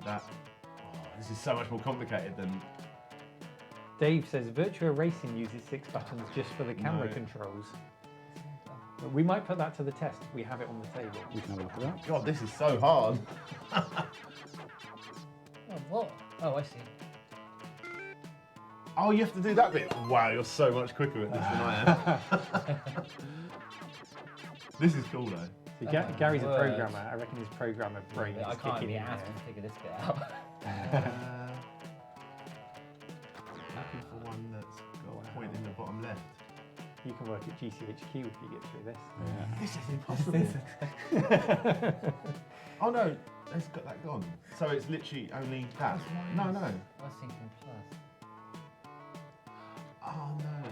That. Oh, this is so much more complicated than. Dave says Virtua Racing uses 6 buttons just for the camera No. controls. But we might put that to the test if we have it on the table. We can have a look at that. God, this is so hard. Oh, what? Oh, I see. Oh, you have to do that bit. Wow, you're so much quicker at this than I am. This is cool though. So Gary's a word. programmer. I reckon his programmer brain I is can't kicking be in asked here. to figure this bit out. Looking for one that's got a point in the bottom left. You can work at GCHQ if you get through this. This is impossible. Oh no, it's got that gone. So it's literally only that. No. I was thinking plus. Oh no.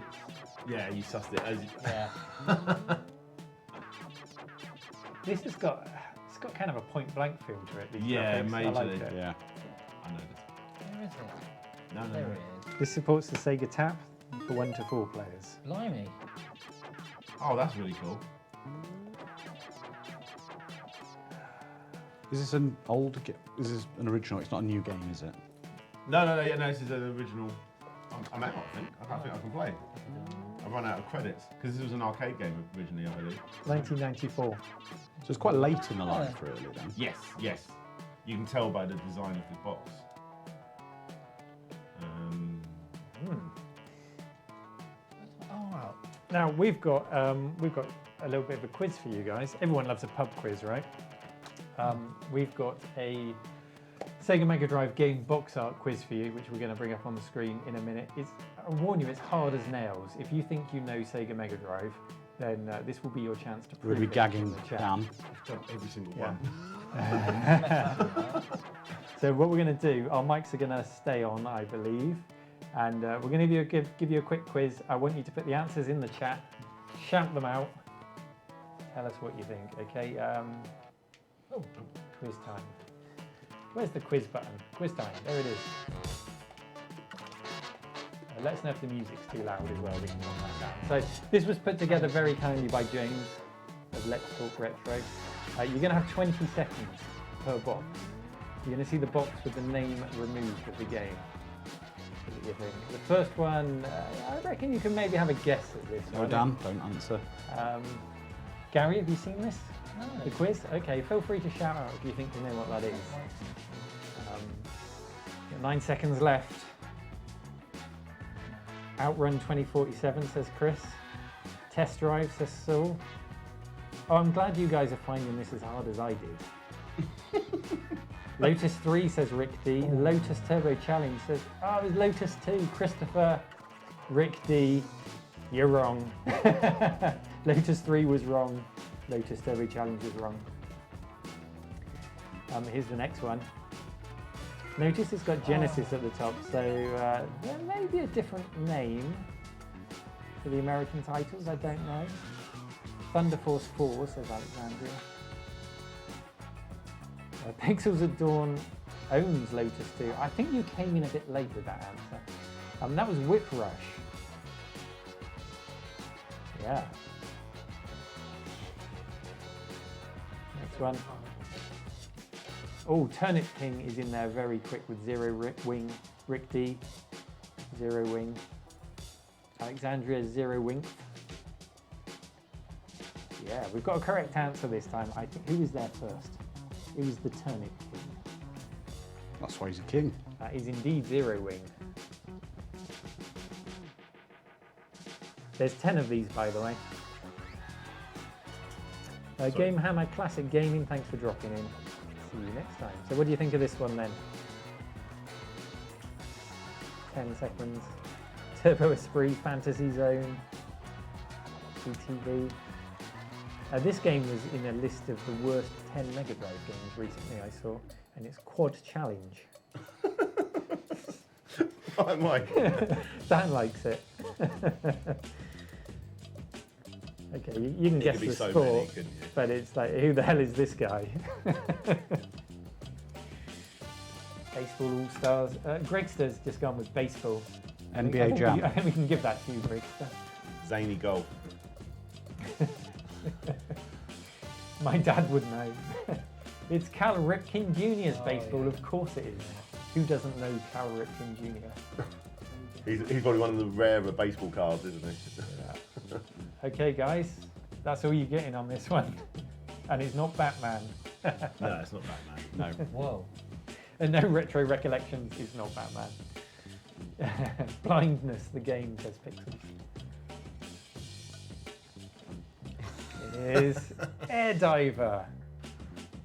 Yeah, you sussed it. Yeah. This has got kind of a point blank feel to it. These Yeah, graphics. I like majorly. it. Yeah. I know this. Where is it? No. There it is. This supports the Sega Tap for 1 to 4 players. Blimey. Oh, that's really cool. Is this an old? Is this an original? It's not a new game, is it? No. Yeah, no. This is an original. I'm out. I think. I think I can play. I've run out of credits because this was an arcade game originally, I believe. 1994. So it's quite late in the life, really. Then. Yes. You can tell by the design of the box. Oh, wow. Now we've got a little bit of a quiz for you guys. Everyone loves a pub quiz, right? We've got a Sega Mega Drive game box art quiz for you, which we're going to bring up on the screen in a minute. I warn you, it's hard as nails. If you think you know Sega Mega Drive, then this will be your chance to prove We'll be it gagging in the chat. down. I've done every single Yeah. one. So what we're going to do, our mics are going to stay on, I believe, and we're going to give you a quick quiz. I want you to put the answers in the chat, shout them out, tell us what you think, okay? Quiz time. Where's the quiz button? Quiz time, there it is. let us know if the music's too loud as well. We can knock that down. So this was put together very kindly by James of Let's Talk Retro. You're going to have 20 seconds per box. You're going to see the box with the name removed of the game. What do you think? The first one, I reckon you can maybe have a guess at this No, one. Dan, don't answer. Gary, have you seen this? No. The quiz? Okay, feel free to shout out if you think you know what that is. Got 9 seconds left. Outrun 2047, says Chris. Test Drive, says Saul. Oh, I'm glad you guys are finding this as hard as I did. Lotus 3, says Rick D. Lotus Turbo Challenge says, oh, it was Lotus 2. Christopher, Rick D, you're wrong. Lotus 3 was wrong. Lotus Turbo Challenge was wrong. Here's the next one. Notice it's got Genesis at the top, so there may be a different name for the American titles, I don't know. Thunder Force 4, says Alexandria. Pixels at Dawn owns Lotus 2. I think you came in a bit late with that answer. That was Whip Rush. Yeah. Next one. Oh, Turnip King is in there very quick with Zero Wing. Rick D, Zero Wing. Alexandria, Zero Wing. Yeah, we've got a correct answer this time. I think, who was there first? It was the Turnip King. That's why he's a king. That is indeed Zero Wing. There's 10 of these, by the way. Game Hammer Classic Gaming, thanks for dropping in. See you next time. So what do you think of this one then? 10 seconds. Turbo Esprit, Fantasy Zone, CTV. This game was in a list of the worst 10 Mega Drive games recently I saw, and it's Quad Challenge. Oh my God. Dan likes it. Okay, you can guess could be the so score, many, couldn't you? but it's like, who the hell is this guy? Baseball All-Stars. Gregster's just gone with baseball. NBA Jam. I think we can give that to you, Gregster. Zany Golf. My dad would know. It's Cal Ripken Jr.'s baseball, yeah. of course it is. Who doesn't know Cal Ripken Jr.? He's probably one of the rarer baseball cards, isn't he? Yeah. Okay, guys, that's all you're getting on this one. And it's not Batman. No, it's not Batman. No. Whoa. And no Retro Recollections is not Batman. Blindness, the game, says Pixels. It is Air Diver.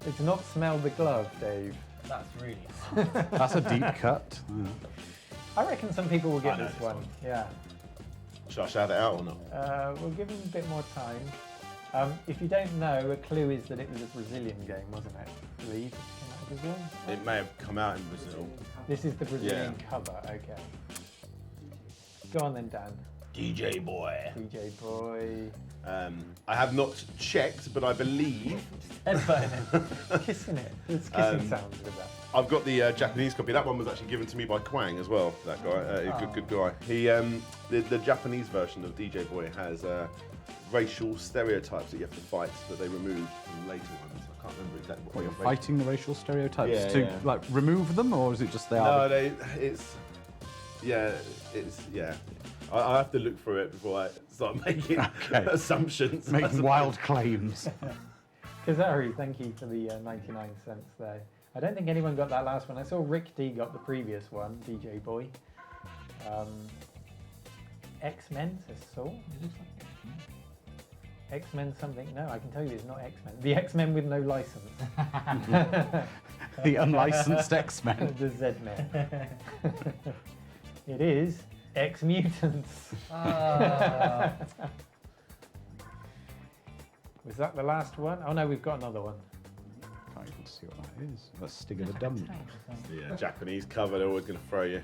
It's not Smell the Glove, Dave. That's really hard. That's a deep cut. Yeah. I reckon some people will I get know this this one. one. Yeah. Should I shout it out or not? We'll give them a bit more time. If you don't know, a clue is that it was a Brazilian game, wasn't it? I believe. Came out of Brazil? It may have come out in Brazil. This is the Brazilian cover, okay. Go on then, Dan. DJ Boy. DJ Boy. I have not checked, but I believe Headbutting it. Kissing it. It's kissing sounds with that. I've got the Japanese copy. That one was actually given to me by Quang as well. That guy, good guy. He, the Japanese version of DJ Boy has racial stereotypes that you have to fight that they removed from later ones. I can't remember exactly what What, you're they were. fighting the racial stereotypes Yeah, to yeah. like remove them, or is it just they No, are? it's I have to look through it before I start making assumptions. Making wild claims. Kazari, thank you for the 99 cents there. I don't think anyone got that last one. I saw Rick D got the previous one, DJ Boy. X-Men, says Saul. It looks like X-Men something. No, I can tell you it's not X-Men. The X-Men with no license. The unlicensed X-Men. The Z-Men. It is X-Mutants. Was that the last one? Oh no, we've got another one. Can't even see what that is. That's Stig of a Dump. Yeah, Japanese cover, they're always going to throw you.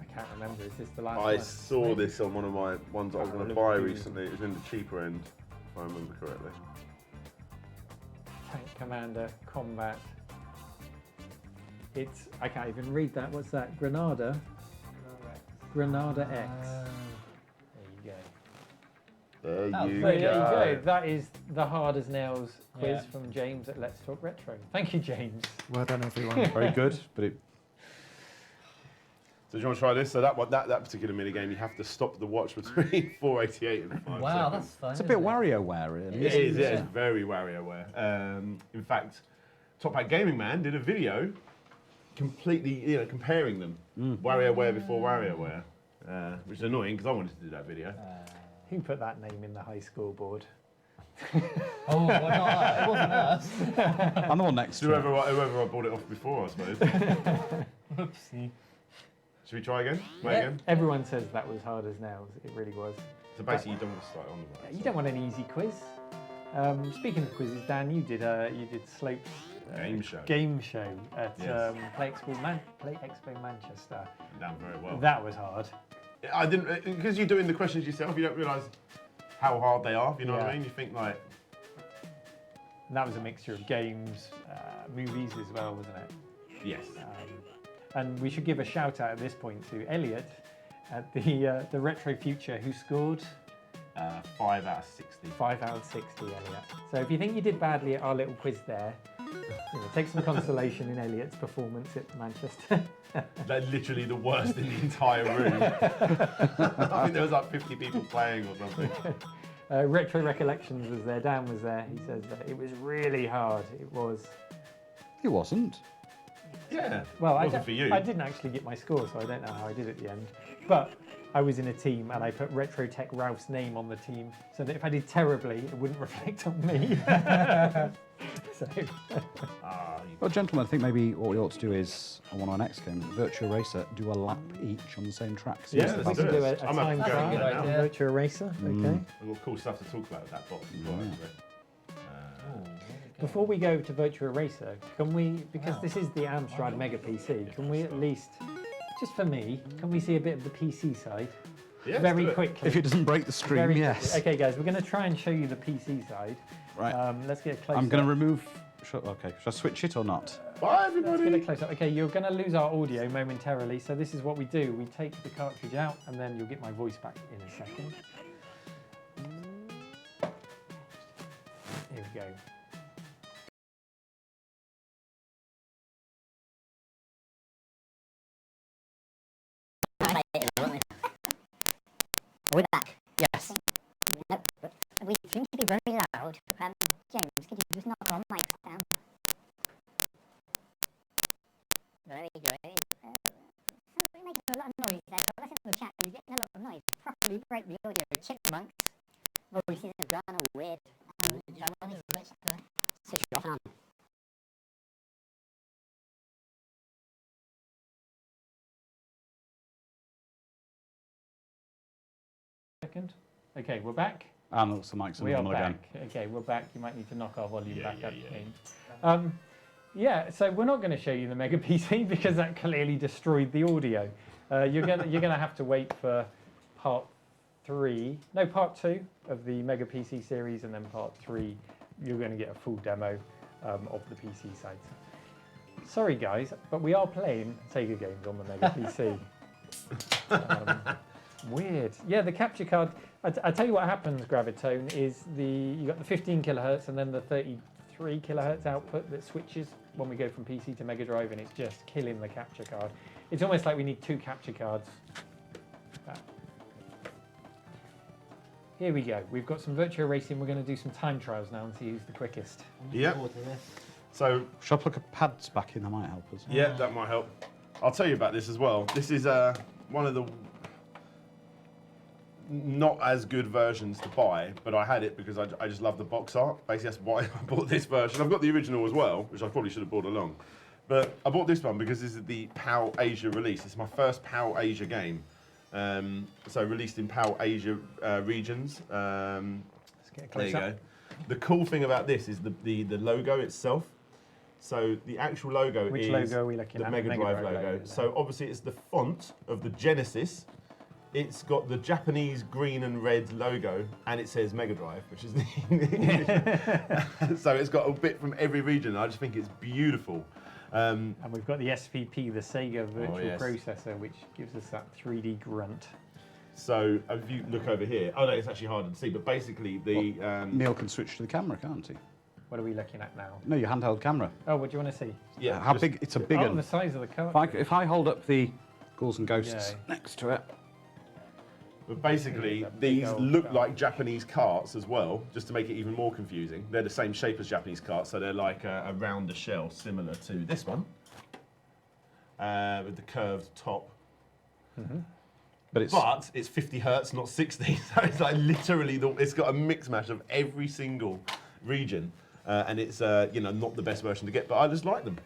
I can't remember. Is this the last one? I saw this on one of my ones I was going to look buy at you. recently. It was in the cheaper end, if I remember correctly. Tank Commander Combat. It's, I can't even read that. What's that? Granada X. There you go. There you So there you go. go. That is the hard as nails quiz Yeah. from James at Let's Talk Retro. Thank you, James. Well done, everyone. Very good, but it. So do you want to try this? So that particular mini game, you have to stop the watch between 488 and 5 Wow, seconds. that's fun. It's a bit WarioWare, really. It is, yeah, Yeah. it's very WarioWare. In fact, Top Hat Gaming Man did a video completely, comparing them. WarioWare before WarioWare, which is annoying because I wanted to do that video. Who put that name in the high scoreboard? Oh, well, not, it wasn't us. I'm the one next to it. Whoever I bought it off before, I suppose. Oopsie. Should we try again? Wait Yeah. again? Everyone says that was hard as nails. It really was. So basically, you don't want to start on the right. You don't want an easy quiz. Speaking of quizzes, Dan, you did Slope's Game show. at Yes. Play Expo Manchester. Done very well. That was hard. I didn't, because you're doing the questions yourself, you don't realise how hard they are, you know what I Yeah. mean? You think like, And that was a mixture of games, movies as well, wasn't it? yes. And we should give a shout out at this point to Elliot at the Retro Future, who scored 5 out of 60. 5 out of 60, Elliot. So if you think you did badly at our little quiz there, take some consolation in Elliot's performance at Manchester. That's literally the worst in the entire room. I think there was like 50 people playing or something. Retro Recollections was there, Dan was there. He says that it was really hard. It was. It wasn't. Yeah. Well, it wasn't for you. I didn't actually get my score, so I don't know how I did at the end. But I was in a team and I put Retro Tech Ralph's name on the team so that if I did terribly, it wouldn't reflect on me. So, Well, gentlemen, I think maybe what we ought to do is, on one of our next games, Virtua Racer, do a lap each on the same track. So Yeah, it's the let's we do can it. do a I'm time up for trial going Good on idea. Virtua Racer. Okay. We've got cool stuff to talk about with that box as well, Yeah. actually. Before we go to Virtua Racer, can we, because Wow. this is the Amstrad Mega PC, can we at least, just for me, can we see a bit of the PC side? Yeah, let's Very do it. quickly. If it doesn't break the screen, Very yes. quickly. Okay, guys, we're going to try and show you the PC side. Right. Let's get a close I'm going up. to remove. Okay, should I switch it or not? Bye, Let's get a everybody. close up. Okay, you're going to lose our audio momentarily, so this is what we do. We take the cartridge out, and then you'll get my voice back in a second. Here we go. We're back. Yes. No, we seem to be very loud. James, could you just knock our mics down? Very good. We're making a lot of noise there. So listen to the chat. We're getting a lot of noise. Probably break the audio. Chipmunks. Voices have gone all weird. So I want to switch it off and on. Second. Okay, we're back. And looks the mics are We are normal again. back. Okay, we're back. You might need to knock our volume Yeah, back yeah, up. yeah. James. Yeah, so we're not going to show you the Mega PC because that clearly destroyed the audio. You're gonna have to wait for part 2 of the Mega PC series, and then part 3 you're going to get a full demo of the PC side. Sorry guys, but we are playing Sega games on the Mega PC. Weird. Yeah, the capture card. I tell you what happens, Gravitone, is you got the 15 kilohertz and then the 33 kilohertz output that switches when we go from PC to Mega Drive, and it's just killing the capture card. It's almost like we need 2 capture cards. Here we go. We've got some Virtua Racing. We're going to do some time trials now and see who's the quickest. Yep. So, Shall I plug a pads back in? That might help us. yeah, that might help. I'll tell you about this as well. This is one of the not as good versions to buy, but I had it because I just love the box art. Basically, that's why I bought this version. I've got the original as well, which I probably should have brought along. But I bought this one because this is the PAL Asia release. It's my first PAL Asia game. So released in PAL Asia regions. Let's get a There close you up. go. The cool thing about this is the logo itself. So the actual logo Which is logo are we looking the at? Mega Drive logo. So obviously it's the font of the Genesis. It's got the Japanese green and red logo, and it says Mega Drive, which is the English. So it's got a bit from every region. I just think it's beautiful. And we've got the SVP, the Sega Virtual yes. Processor, which gives us that 3D grunt. So if you look over here, oh no, it's actually harder to see, but basically the... Neil can switch to the camera, can't he? What are we looking at now? No, your handheld camera. Oh, what do you want to see? yeah, How just- big? It's a big Oh, one. the size of the card. If I hold up the Ghouls and Ghosts Yeah. next to it, But basically, That big these old look cart. like Japanese carts as well, just to make it even more confusing. They're the same shape as Japanese carts, so they're like a rounder shell, similar to this one, with the curved top. but it's But it's 50 hertz, not 60, so it's like literally, it's got a mix mash of every single region, and it's not the best version to get, but I just like them.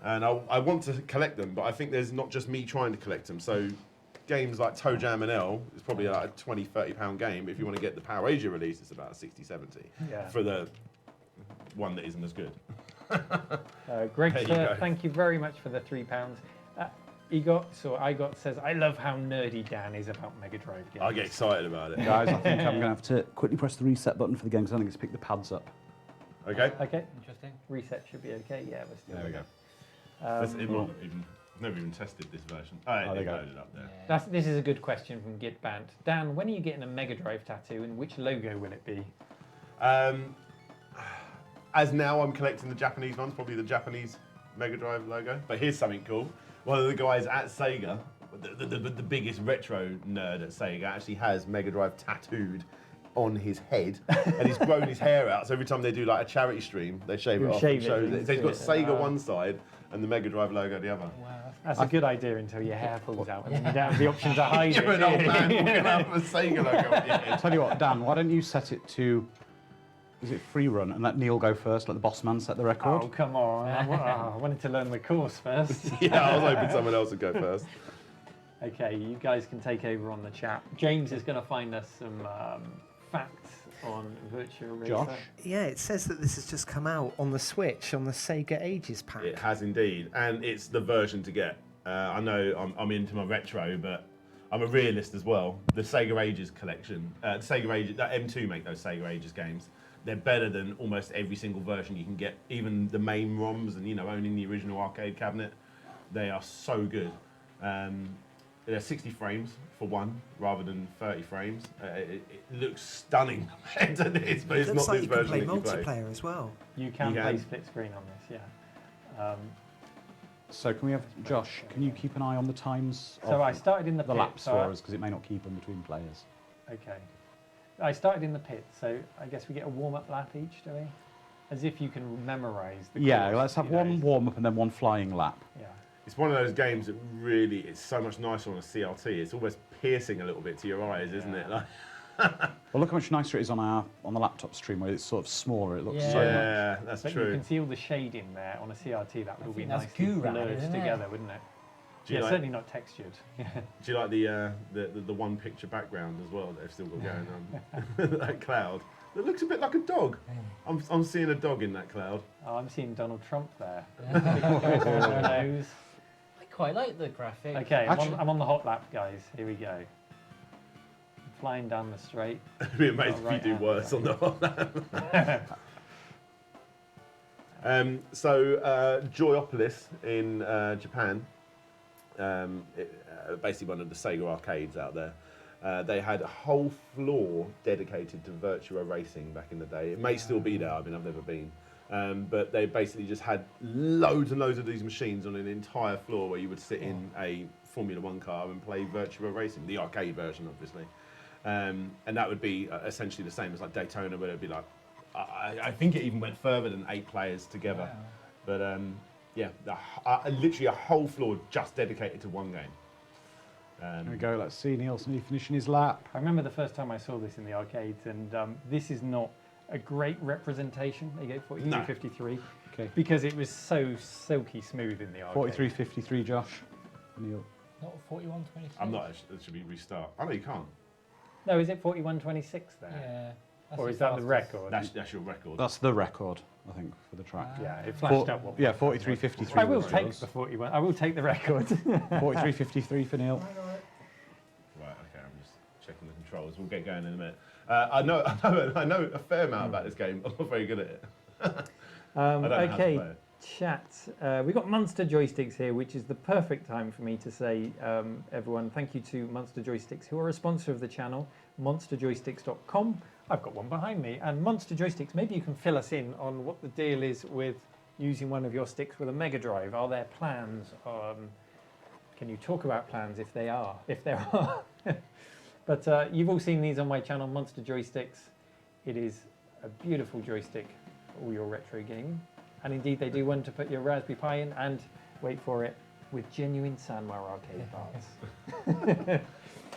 And I want to collect them, but I think there's not just me trying to collect them. So games like Toe Jam and L is probably like a 20, 30 pound game. But if you want to get the Power Asia release, it's about 60, 70 Yeah. for the one that isn't as good. Greg, There you sir, go. thank you very much for the £3. I got says, I love how nerdy Dan is about Mega Drive games. I get excited about it. guys. I think I'm going to have to quickly press the reset button for the game because I think it's picked the pads up. Okay, Okay, Interesting. reset should be okay. Yeah, we're still there we go. Um, I've never even tested this version. Oh, there they you go. loaded up there. this is a good question from Gitbant. Dan, when are you getting a Mega Drive tattoo and which logo will it be? As now I'm collecting the Japanese ones, probably the Japanese Mega Drive logo. But here's something cool. One of the guys at Sega, the biggest retro nerd at Sega, actually has Mega Drive tattooed on his head, and he's grown his hair out. So every time they do like a charity stream, they shave it You off. shave And it, show you so can he's got see it. Sega one side and the Mega Drive logo the other. Wow. That's a good idea until your hair falls out and then you don't have the option to hide You're it. an old man walking around with a Sega logo on your head. Tell you what, Dan, why don't you set it to, is it free run, and let Neil go first, let the boss man set the record? Oh, come on. I wanted to learn the course first. Yeah, I was hoping someone else would go first. Okay, you guys can take over on the chat. James is going to find us some facts on Virtua Racer. Josh? Yeah, it says that this has just come out on the Switch, on the Sega Ages pack. It has indeed, and it's the version to get. I know I'm into my retro, but I'm a realist as well. The Sega Ages collection, Sega Ages, that M2 make those Sega Ages games. They're better than almost every single version you can get, even the main ROMs and owning the original arcade cabinet. They are so good. They're 60 frames for one, rather than 30 frames. It looks stunning compared to this, but it's Looks not like this you can version play that you play. multiplayer as well. You can You play can. split screen on this, yeah. So can we have, Josh, can you keep an eye on the times So of I started in the the pit. laps so for us, because it may not keep them between players. Okay. I started in the pit, so I guess we get a warm-up lap each, do we? As if you can memorise the Yeah, course, let's have you know. one warm-up and then one flying lap. Yeah. It's one of those games that really, it's so much nicer on a CRT. It's almost piercing a little bit to your eyes, isn't it? Like, Well, look how much nicer it is on the laptop stream where it's sort of smaller. It looks so much. yeah, that's But you true. can see all the shading there on a CRT. That would all be think that's nicely goo rat, blurred isn't it? together, wouldn't it? Do you Yeah, like- certainly not textured. Do you like the one picture background as well that they've still got going on? That cloud. It looks a bit like a dog. I'm seeing a dog in that cloud. Oh, I'm seeing Donald Trump there. Big nose. I quite like the graphics. Okay, Actually- I'm on the hot lap, guys. Here we go. Flying down the straight. I'd be amazed Oh, if right you do hand. worse on the Joyopolis in Japan, basically one of the Sega arcades out there. They had a whole floor dedicated to Virtua Racing back in the day. It may still be there. I mean, I've never been. But they basically just had loads and loads of these machines on an entire floor where you would sit in a Formula One car and play Virtua Racing, the arcade version, obviously. And that would be essentially the same as like Daytona, where it'd be like, I think it even went further than 8 players together. Wow. But yeah, literally a whole floor just dedicated to one game. There we go, let's see Neil Sneed finishing his lap. I remember the first time I saw this in the arcades, and this is not a great representation. There you go, 43.53, Okay. because it was so silky smooth in the arcade. 43.53, Josh. Neil. Not 41.26. I'm not. It should be restart. Oh no, you can't. No, is it 41.26 there? Yeah. that's Or the is that the fastest. record? That's your record. That's the record, I think, for the track. Yeah, it flashed up. What Yeah, 43.53. I will was take yours. the 41. I will take the record. 43.53 for Neil. Right. Okay. I'm just checking the controls. We'll get going in a minute. I know a fair amount about this game. I'm not very good at it. I don't know how to Okay, play it. chat. We've got Monster Joysticks here, which is the perfect time for me to say, everyone, thank you to Monster Joysticks, who are a sponsor of the channel, monsterjoysticks.com. I've got one behind me. And Monster Joysticks, maybe you can fill us in on what the deal is with using one of your sticks with a Mega Drive. Are there plans? Can you talk about plans if there are? But you've all seen these on my channel, Monster Joysticks. It is a beautiful joystick for all your retro gaming. And indeed, they do one to put your Raspberry Pi in and, wait for it, with genuine Sanwa arcade parts.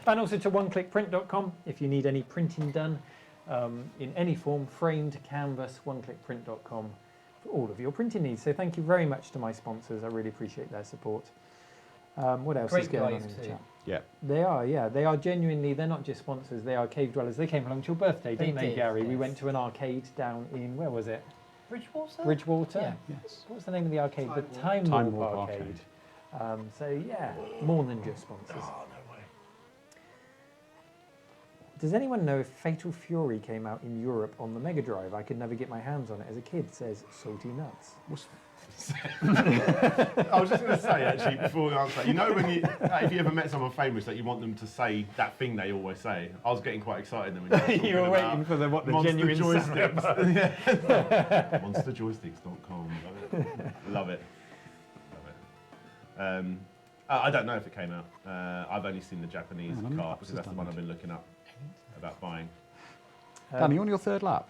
And also to oneclickprint.com if you need any printing done in any form, framed, canvas, oneclickprint.com for all of your printing needs. So thank you very much to my sponsors. I really appreciate their support. What else is going on in the chat? Yeah. They are, yeah. They are genuinely, they're not just sponsors, they are cave dwellers. They came along to your birthday, didn't they, did, Gary? We yes. went to an arcade down in, where was it? Bridgewater? Bridgewater? Yeah. Yes. What was the name of the arcade? The Time Time Warp Warp Arcade. So, yeah, more than just sponsors. Oh, no way. Does anyone know if Fatal Fury came out in Europe on the Mega Drive? I could never get my hands on it as a kid, says Salty Nuts. I was just going to say, actually, before we answer that, you know when you, if you ever met someone famous that you want them to say that thing they always say, I was getting quite excited then when You were waiting for the Monster genuine joysticks. Yeah. Monsterjoysticks.com. Love it. Love it. I don't know if it came out. I've only seen the Japanese cart because that's the one I've been looking up about buying. Dan, you on your third lap?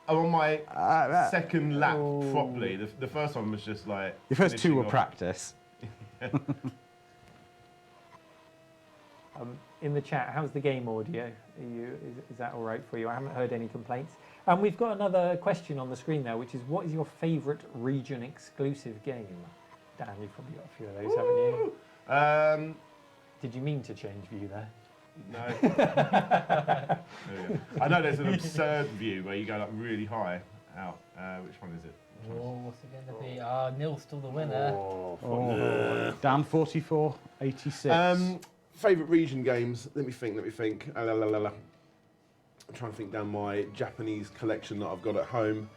I'm on my second lap properly. The first one was just like... Your first two were finishing off. practice. In the chat, how's the game audio? Is that all right for you? I haven't heard any complaints. And we've got another question on the screen there, which is, what is your favourite region exclusive game? Dan, you've probably got a few of those, haven't you? Did you mean to change view there? No. I know there's an absurd view where you go like really high out. Which one is it? Oh, what's it going to be? Neil's still the winner. Dan 44, 86. Favourite region games? Let me think. I'm trying to think down my Japanese collection that I've got at home.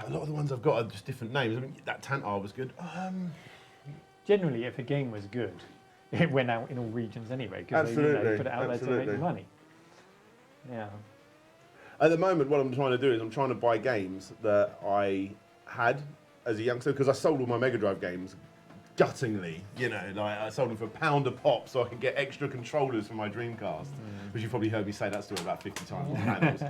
A lot of the ones I've got are just different names. I mean, that Tantar was good. Generally, if a game was good, it went out in all regions anyway, because they put it out there to make money. Yeah. At the moment, what I'm trying to do is I'm trying to buy games that I had as a youngster, because I sold all my Mega Drive games guttingly. You know, like I sold them for £1 a pop so I could get extra controllers for my Dreamcast, which you've probably heard me say that story about 50 times on panels.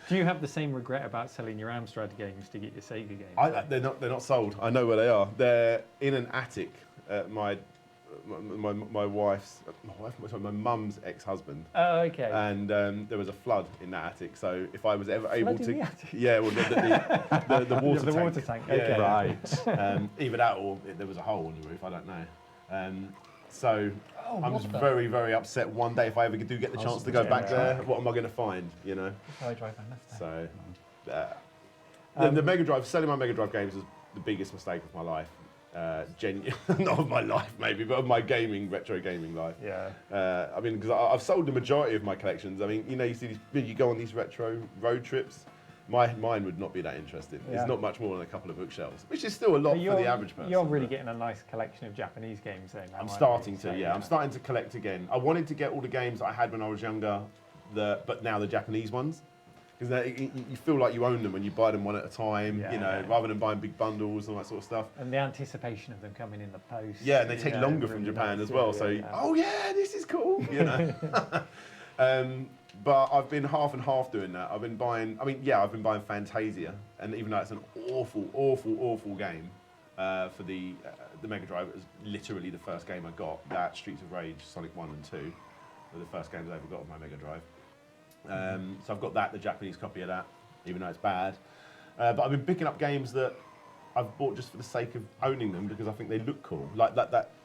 Do you have the same regret about selling your Amstrad games to get your Sega games? They're not sold. I know where they are. They're in an attic at my mum's ex-husband. Oh, okay. And there was a flood in that attic. So if I was ever able Flood in to, the attic? yeah, well, the water The tank. water tank, Yeah, okay. Right. Either that or there was a hole in the roof. I don't know. So I'm just what the- very, very upset. One day, if I ever do get the chance to go back there, what am I going to find? You know. Mega Drive and left there. So the Mega Drive, selling my Mega Drive games was the biggest mistake of my life. Not of my life maybe, but of my retro gaming life. Yeah. I mean, because I've sold the majority of my collections. I mean, you know, you see you go on these retro road trips. Mine would not be that interesting. Yeah. It's not much more than a couple of bookshelves, which is still a lot for the average person. You're really but getting a nice collection of Japanese games then. I'm starting to, yeah. I'm starting to collect again. I wanted to get all the games that I had when I was younger, but now the Japanese ones. Because you feel like you own them when you buy them one at a time, Yeah, you know, yeah. rather than buying big bundles and all that sort of stuff. And the anticipation of them coming in the post. Yeah, and they take longer really from Japan nice, as well. yeah, So, yeah. oh yeah, this is cool, you know. But I've been half and half doing that. I've been buying Fantasia, and even though it's an awful game for the Mega Drive, it was literally the first game I got. That Streets of Rage, Sonic 1 and 2 were the first games I ever got on my Mega Drive. So I've got the Japanese copy of that, even though it's bad. But I've been picking up games that I've bought just for the sake of owning them because I think they look cool. Like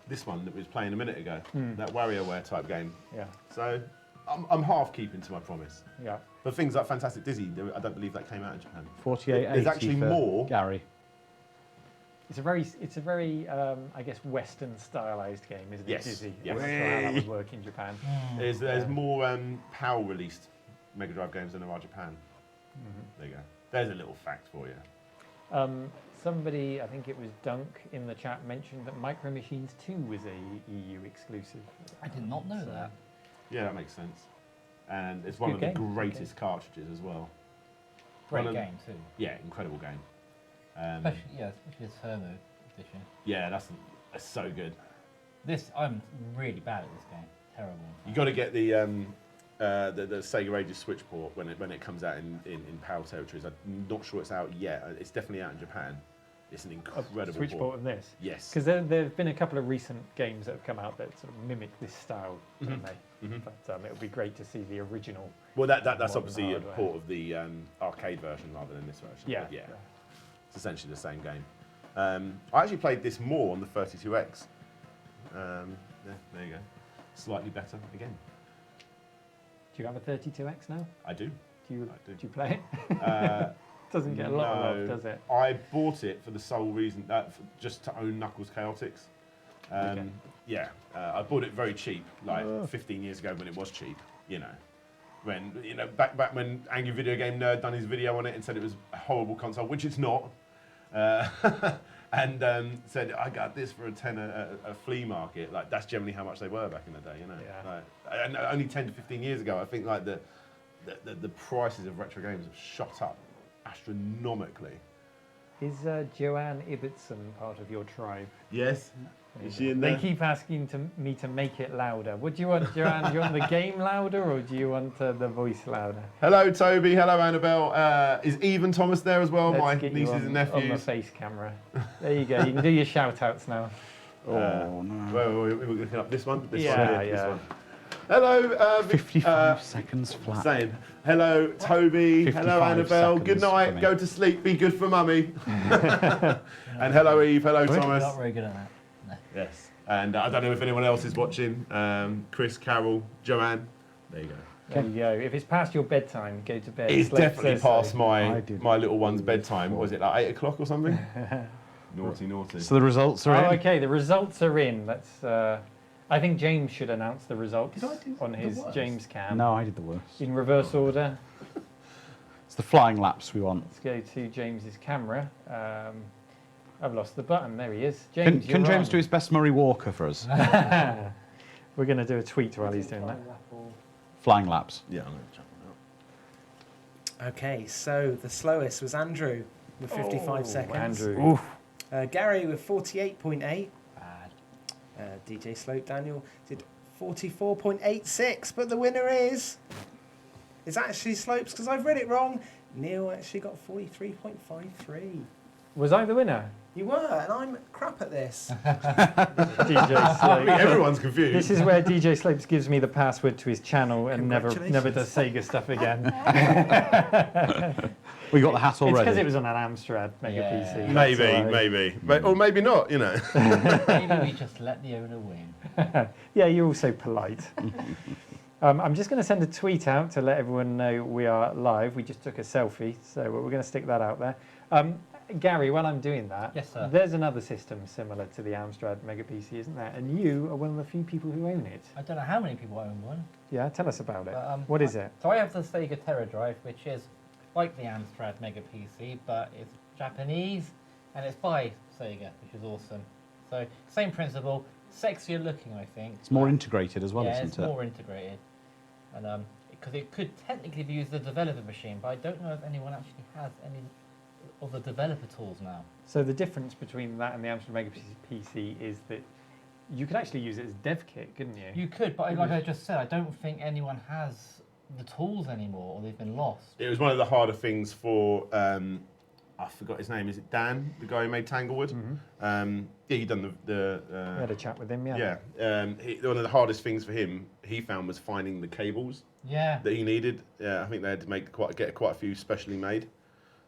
this one that we was playing a minute ago, that WarioWare type game. Yeah. So I'm half keeping to my promise. Yeah. But things like Fantastic Dizzy, I don't believe that came out in Japan. 48, There's actually for more. Gary. It's a very, I guess, Western stylized game, isn't it? Yes, Dizzy. yes. I'm not sure how that would work in Japan. There's more PAL released Mega Drive games than there are Japan. There you go. There's a little fact for you. Somebody, I think it was Dunk in the chat, mentioned that Micro Machines 2 was a EU exclusive. I did not know that. Yeah, that makes sense. And it's one of Good the game, greatest cartridges as well. Great game too. Yeah, incredible game. Especially the Turbo edition. Yeah, that's so good. I'm really bad at this game. Terrible. You got to get the Sega Ages Switch port when it comes out in PAL territories. I'm not sure it's out yet. It's definitely out in Japan. It's an incredible Switch port of this. Yes. Because there have been a couple of recent games that have come out that sort of mimic this style, don't they? But it would be great to see the original. Well, that's modern obviously hardware. a port of the arcade version rather than this version. Yeah. But yeah. It's essentially the same game. I actually played this more on the 32X. There you go. Slightly better again. Do you have a 32X now? I do. Do I do. you play it? Doesn't get a lot of love, does it? I bought it for the sole reason just to own Knuckles Chaotix. Okay. Yeah, I bought it very cheap, like 15 years ago when it was cheap. You know, when back when Angry Video Game Nerd done his video on it and said it was a horrible console, which it's not. And said I got this for a tenner at a flea market. Like that's generally how much they were back in the day. You know, Yeah. and only 10 to 15 years ago, I think like the prices of retro games have shot up astronomically. Is Joanne Ibbertson part of your tribe? Yes. Is she in there? They keep asking me to make it louder. What do you want, Joanne? Do you want the game louder or do you want the voice louder? Hello, Toby. Hello, Annabelle. Is Eve and Thomas there as well? Let's My get you nieces on, and nephews. on the face camera. There you go. You can do your shout outs now. Oh, no. We're looking up this one. This Yeah, one. This yeah. one. Hello. 55 seconds flat. Saying hello, Toby. Hello, 55 Annabelle. Good seconds for night. me. Go to sleep. Be good for mummy. And hello, Eve. Hello, Thomas. Not very good at that. No. Yes. And I don't know if anyone else is watching. Chris, Carol, Joanne. There you go. There you go. If it's past your bedtime, go to bed. It's Slip definitely says so. past my did little one's bedtime. What was it, like 8 o'clock or something? Naughty, naughty. So the results are Oh, in. okay. The results are in. Let's. I think James should announce the results Did I do on the his worst? James cam. No, I did the worst. In reverse order. It's the flying laps we want. Let's go to James's camera. I've lost the button. There he is. Can James, you're James on. do his best Murray Walker for us? We're going to do a tweet while he's doing that. Flying laps. Yeah, I'm going to jump on Okay, so the slowest was Andrew with 55 seconds. Andrew. Gary with 48.8. Bad. DJ Slope Daniel did 44.86, but the winner is actually Slopes because I've read it wrong. Neil actually got 43.53. Was I the winner? You were, and I'm crap at this. DJ I Slopes. think everyone's confused. This is where DJ Slopes gives me the password to his channel and never does Sega stuff again. We got the hat It's already. because it was on an Amstrad Mega Yeah. PC. Maybe, That's why. maybe. Or maybe not, you know. Maybe we just let the owner win. Yeah, you're also polite. I'm just going to send a tweet out to let everyone know we are live. We just took a selfie, so we're going to stick that out there. Gary, while I'm doing that, Yes, sir. there's another system similar to the Amstrad Mega PC, isn't there? And you are one of the few people who own it. I don't know how many people own one. Yeah, tell us about it. But, What is it? So I have the Sega Terra Drive, which is like the Amstrad Mega PC, but it's Japanese and it's by Sega, which is awesome. So same principle, sexier looking, I think. It's more integrated as well, Yeah, isn't it's it? more integrated. And because it could technically be used as a developer machine, but I don't know if anyone actually has any of the developer tools now. So the difference between that and the Amstrad Mega PC is that you could actually use it as dev kit, couldn't you? You could, but like I just said, I don't think anyone has the tools anymore, or they've been lost. It was one of the harder things for, I forgot his name, is it Dan, the guy who made Tanglewood? Yeah, he done We had a chat with him, yeah. yeah. One of the hardest things for him, he found, was finding the cables Yeah. that he needed. Yeah, I think they had to get quite a few specially made.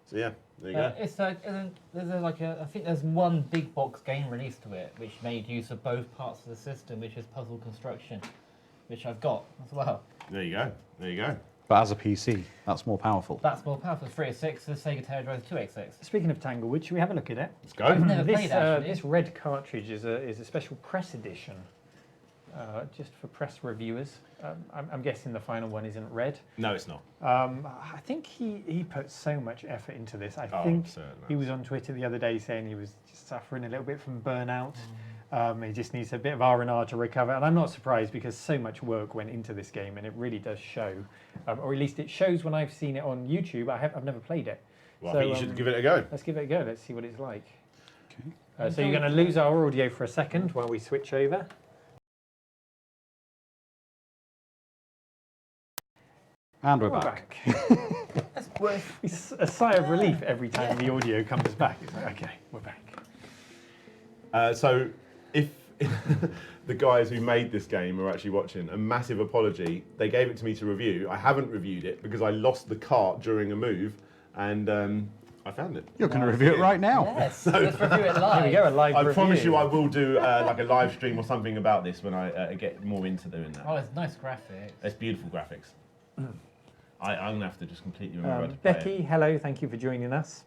So yeah, there you go. It's I think there's one big box game released to it, which made use of both parts of the system, which is puzzle construction, which I've got as well. There you go. There you go. But as a PC, that's more powerful. That's more powerful. 386, the Sega Terra Drive 286. Speaking of Tanglewood, should we have a look at it? Let's go. I've never played This, actually. this red cartridge is a special press edition. just for press reviewers. I'm guessing the final one isn't red. No, it's not. I think he put so much effort into this. I think he was on Twitter the other day saying he was just suffering a little bit from burnout. He just needs a bit of R&R to recover, and I'm not surprised because so much work went into this game, and it really does show, or at least it shows when I've seen it on YouTube. I've never played it. Well, So, I think you should give it a go. Let's give it a go. Let's see what it's like. Okay. So you're going to lose our audio for a second while we switch over. And we're back. That's worth. It's a sigh of relief every time the audio comes back. It's like, okay, we're back. So if the guys who made this game are actually watching, a massive apology. They gave it to me to review. I haven't reviewed it because I lost the cart during a move, and I found it. You're going to review it right now. Yes, let's review it live. Here we go, a live I review. promise you I will do like a live stream or something about this when I get more into doing that. Oh, it's nice graphics. It's beautiful graphics. I'm going to have to just completely remember how to play Becky, it. hello, thank you for joining us.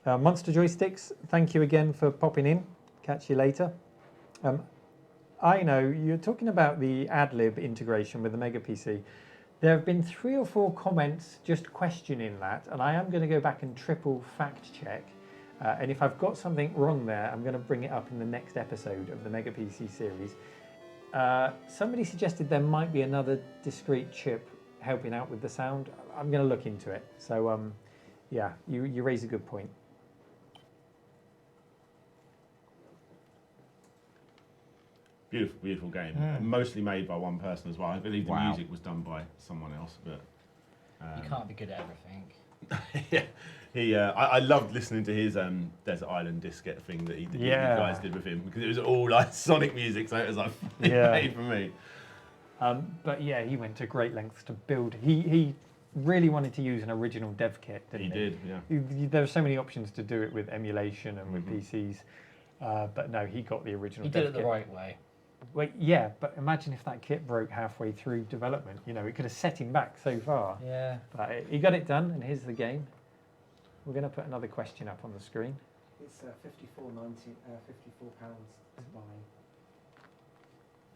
Monster Joysticks, thank you again for popping in. Catch you later. I know you're talking about the AdLib integration with the Mega PC. There have been 3 or 4 comments just questioning that, and I am going to go back and triple fact check. And if I've got something wrong there, I'm going to bring it up in the next episode of the Mega PC series. Somebody suggested there might be another discrete chip helping out with the sound. I'm going to look into it. So, yeah, you raise a good point. Beautiful, beautiful game. Mostly made by one person as well. I believe the music was done by someone else, but You can't be good at everything. yeah, I loved listening to his Desert Island Diskette thing that he did, you guys did with him, because it was all like Sonic music, so it was like made for me. But yeah, he went to great lengths to build. He really wanted to use an original dev kit, didn't he? He did, yeah. There were so many options to do it with emulation and with PCs, but no, he got the original He dev did it the kit. right way. Well, yeah, but imagine if that kit broke halfway through development. You know, it could have set him back so far. Yeah. But he got it done, and here's the game. We're going to put another question up on the screen. It's £54 to buy.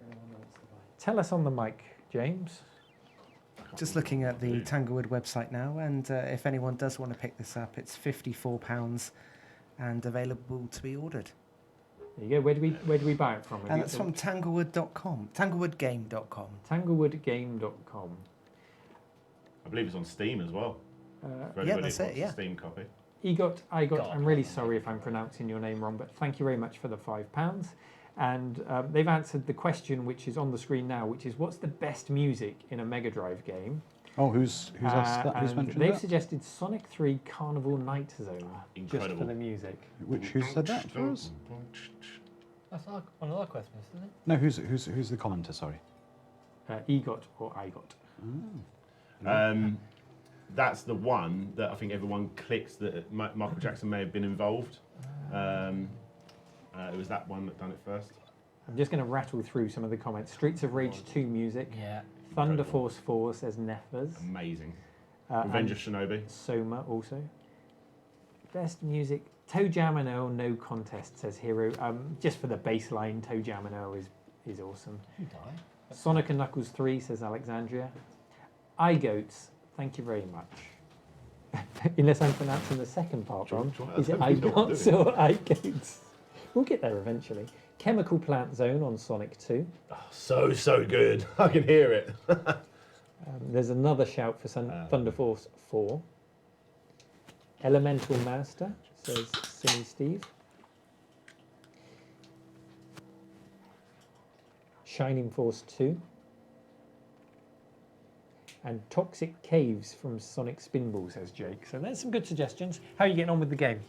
Anyone wants to buy. Tell us on the mic, James. Just looking at the Tanglewood website now, and if anyone does want to pick this up, it's £54 and available to be ordered. There you go. Where do we buy it from? And it's from tanglewood.com, tanglewoodgame.com. tanglewoodgame.com. I believe it's on Steam as well. For yeah, everybody that's who it, wants a yeah. Steam copy. I'm really sorry if I'm pronouncing your name wrong, but thank you very much for the £5. And they've answered the question which is on the screen now, which is what's the best music in a Mega Drive game? Oh, who's asked that? Who's And mentioned they've that? suggested Sonic 3 Carnival Night Zone, just Incredible. for the music. Who said that for us? That's one of our questions, isn't it? No, who's the commenter? Sorry. EGOT or IGOT. That's the one that I think everyone clicks that Michael Jackson may have been involved. It was that one that done it first. I'm just going to rattle through some of the comments. Streets of Rage 2 music. Yeah. Thunder Force 4 says Nefers. Amazing. Revenge of Shinobi. Soma also. Best music. Toe Jam and Earl, no contest, says Hero. Just for the bass line, Toe Jam and Earl is awesome. You die. Sonic and Knuckles 3, says Alexandria. iGoats, thank you very much. Unless I'm pronouncing the second part wrong. Is it iGoats or iGoats? We'll get there eventually. Chemical Plant Zone on Sonic 2. Oh, so good. I can hear it. There's another shout for Thunder Force 4. Elemental Master, says Silly Steve. Shining Force 2. And Toxic Caves from Sonic Spinball, says Jake. So there's some good suggestions. How are you getting on with the game?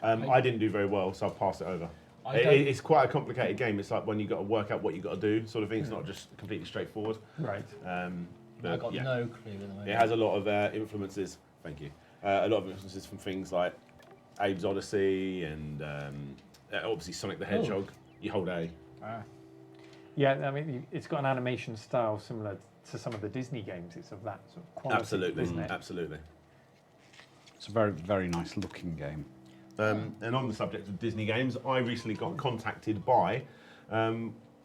I didn't do very well, so I'll pass it over. It's quite a complicated game. It's like when you've got to work out what you've got to do, sort of thing. It's not just completely straightforward. Right. But I got no clue at the moment. It has a lot of influences. Thank you. A lot of influences from things like Abe's Odyssey and obviously Sonic the Hedgehog. You hold A. Yeah, I mean, it's got an animation style similar to some of the Disney games. It's of that sort of quality, Absolutely, isn't it? absolutely. It's a very, very nice looking game. And on the subject of Disney games, I recently got contacted by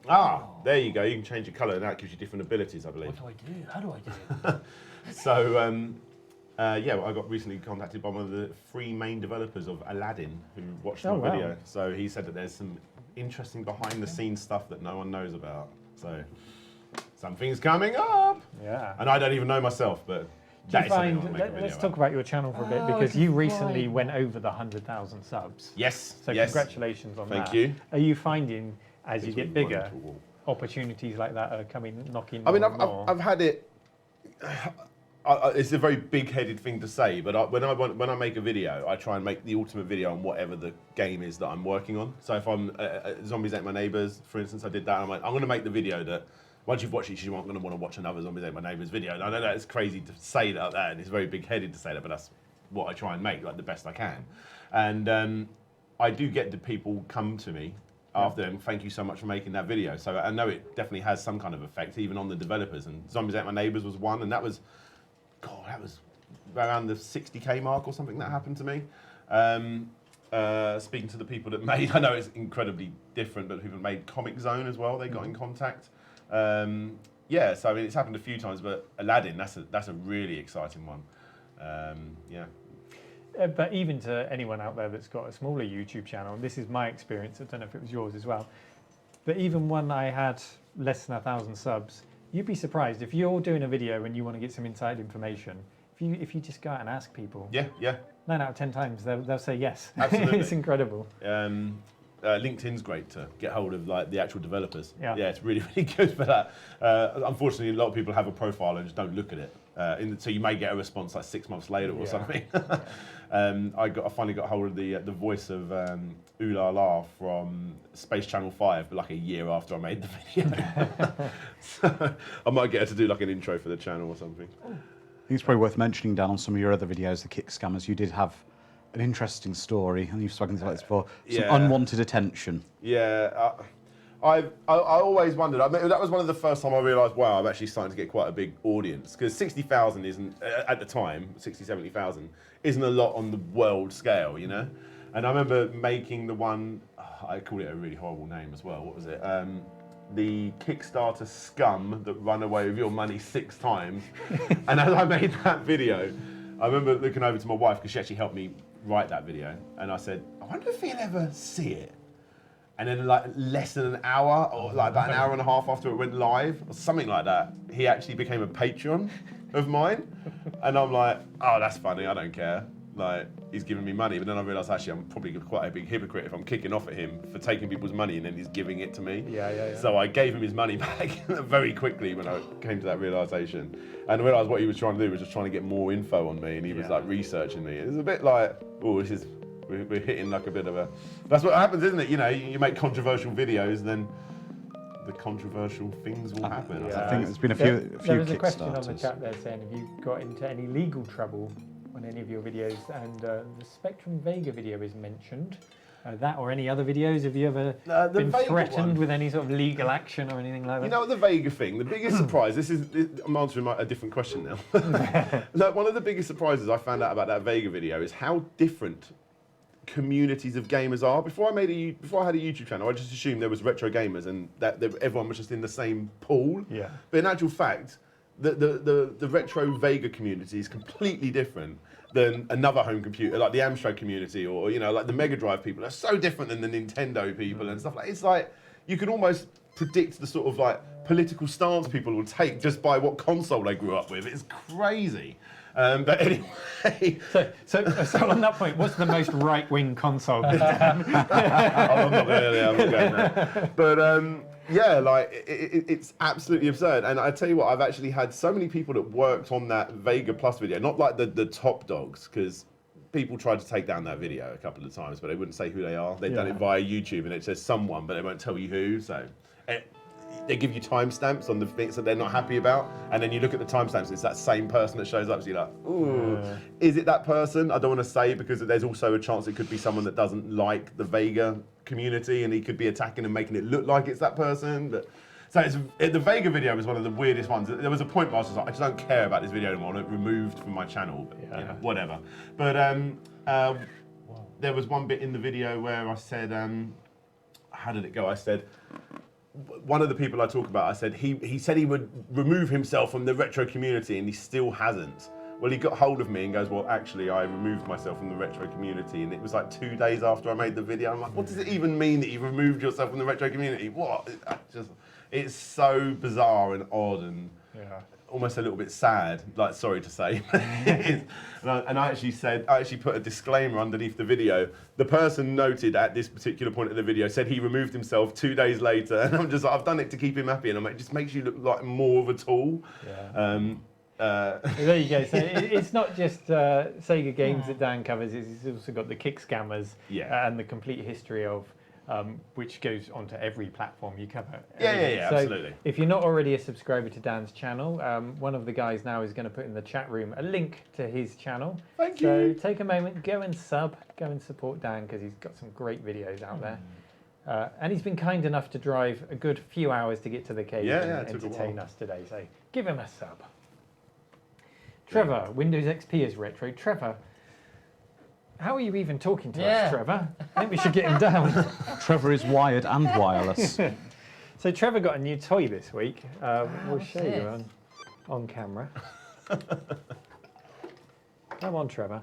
There you go. You can change your colour, and that gives you different abilities, I believe. What do I do? How do I do it? So, yeah, well, I got recently contacted by one of the 3 main developers of Aladdin who watched my video. So he said that there's some interesting behind-the-scenes stuff that no one knows about. So something's coming up. Yeah. And I don't even know myself, but Do you find, let's talk about your channel for a bit, because you recently went over the 100,000 subs. Yes. So congratulations on that. Thank you. Are you finding, as you get bigger, wonderful. opportunities like that are knocking I mean, more? I've had it. It's a very big-headed thing to say, but when I make a video, I try and make the ultimate video on whatever the game is that I'm working on. So if I'm Zombies Ate My Neighbours, for instance, I did that. I'm like, I'm going to make the video that once you've watched it, you're going to want to watch another Zombies Ate My Neighbours video. And I know that it's crazy to say that, and it's very big-headed to say that, but that's what I try and make, like the best I can. And I do get the people come to me after and thank you so much for making that video. So I know it definitely has some kind of effect, even on the developers. And Zombies Ate My Neighbours was one, and that was around the 60k mark or something that happened to me. Speaking to the people that made, I know it's incredibly different, but people made Comic Zone as well, they got in contact. Yeah, so I mean, it's happened a few times, but Aladdin, that's a really exciting one. Yeah. But even to anyone out there that's got a smaller YouTube channel, and this is my experience, I don't know if it was yours as well, but even when I had less than 1,000 subs, you'd be surprised if you're doing a video and you want to get some inside information, if you just go out and ask people. Yeah, yeah. 9 out of 10 times they'll say yes. Absolutely. It's incredible. LinkedIn's great to get hold of, like the actual developers. Yeah, it's really, really good for that. Unfortunately, a lot of people have a profile and just don't look at it. So you may get a response like 6 months later or something. I finally got hold of the voice of Ooh La La from Space Channel 5, but like a year after I made the video. So I might get her to do like an intro for the channel or something. I think it's probably worth mentioning, Dan, on some of your other videos, the Kick Scammers, you did have an interesting story, and you've spoken about this before, some unwanted attention. Yeah, I always wondered. I mean, that was one of the first time I realised, wow, I'm actually starting to get quite a big audience. Because 60,000 isn't, at the time, 60, 70,000, isn't a lot on the world scale, you know? And I remember making the one, I called it a really horrible name as well, what was it? The Kickstarter scum that run away with your money 6 times. And as I made that video, I remember looking over to my wife, because she actually helped me write that video, and I said, I wonder if he'll ever see it. And then like less than an hour, or like about an hour and a half after it went live, or something like that, he actually became a Patreon of mine. And I'm like, oh, that's funny, I don't care. Like, he's giving me money. But then I realised, actually, I'm probably quite a big hypocrite if I'm kicking off at him for taking people's money and then he's giving it to me. Yeah. So I gave him his money back very quickly when I came to that realisation. And I realised what he was trying to do was just trying to get more info on me, and he was like researching me. It was a bit like, oh, we're hitting like a bit of a... That's what happens, isn't it? You know, you make controversial videos, and then the controversial things will happen. I think there's been a few There was a question on the Kickstarters. chat there saying, have you got into any legal trouble on any of your videos? And the Spectrum Vega video is mentioned. That or any other videos? Have you ever been Vega threatened one. with any sort of legal action or anything like that? You know, the Vega thing, the biggest surprise, I'm answering a different question now. Look, one of the biggest surprises I found out about that Vega video is how different communities of gamers are. Before I had a YouTube channel, I just assumed there was retro gamers and that everyone was just in the same pool. Yeah. But in actual fact, the retro Vega community is completely different than another home computer, like the Amstrad community, or you know, like the Mega Drive people. Are so different than the Nintendo people and stuff like. It's like you can almost predict the sort of like political stance people will take just by what console they grew up with. It's crazy. But anyway. So on that point, what's the most right-wing console? I'm not going there. But yeah, like it's absolutely absurd. And I tell you what, I've actually had so many people that worked on that Vega Plus video, not like the top dogs, because people tried to take down that video a couple of times, but they wouldn't say who they are. They've done it via YouTube, and it says someone, but they won't tell you who. So they give you timestamps on the bits that they're not happy about, and then you look at the timestamps, it's that same person that shows up, so you're like, ooh, is it that person? I don't want to say, because there's also a chance it could be someone that doesn't like the Vega community, and he could be attacking and making it look like it's that person. But so the Vega video was one of the weirdest ones. There was a point where I was just like, I just don't care about this video anymore. I want it removed from my channel, but, you know, whatever. But there was one bit in the video where I said, how did it go? I said, one of the people I talk about, I said he said he would remove himself from the retro community, and he still hasn't. Well, he got hold of me and goes, well, actually, I removed myself from the retro community, and it was like 2 days after I made the video. I'm like, what does it even mean that you've removed yourself from the retro community? What? It's so bizarre and odd and almost a little bit sad. Like, sorry to say, and I actually put a disclaimer underneath the video. The person noted at this particular point of the video said he removed himself 2 days later, and I'm just like, I've done it to keep him happy, and I'm like, it just makes you look like more of a tool. There you go. So it's not just Sega games that Dan covers. It's also got the kick scammers and the complete history of which goes onto every platform you cover. Yeah, so absolutely. If you're not already a subscriber to Dan's channel, one of the guys now is going to put in the chat room a link to his channel. Thank you. So take a moment, go and support Dan because he's got some great videos out there. And he's been kind enough to drive a good few hours to get to the cave and entertain us today. So give him a sub. Trevor, Windows XP is retro. Trevor, how are you even talking to us, Trevor? I think we should get him down. Trevor is wired and wireless. So Trevor got a new toy this week. We'll show you on camera. Come on, Trevor.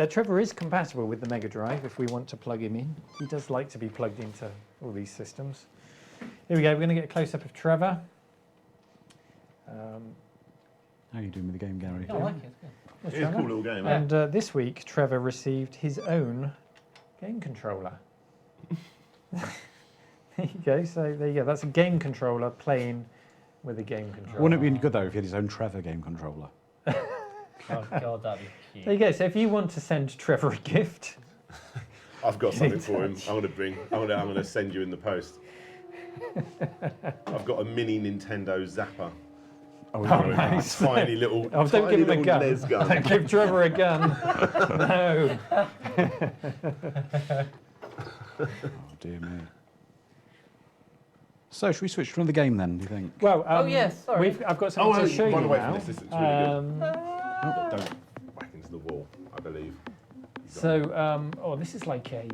Trevor is compatible with the Mega Drive if we want to plug him in. He does like to be plugged into all these systems. Here we go. We're going to get a close-up of Trevor. How are you doing with the game, Gary? I like it. It's good. It's a cool little game. And this week, Trevor received his own game controller. There you go. So there you go. That's a game controller playing with a game controller. Wouldn't it be good, though, if he had his own Trevor game controller? Oh, God, that'd be cute. There you go. So if you want to send Trevor a gift... I've got something for him. I'm going to send you in the post. I've got a mini Nintendo Zapper. Oh, nice. Tiny little. Oh, don't give him a gun. Les gun. Don't give Trevor a gun. No. Oh, dear me. So, should we switch to another game then, do you think? Well, yes, sorry. I've got something to show you run away now. from this looks really good. But don't whack into the wall, I believe. So, this is like a...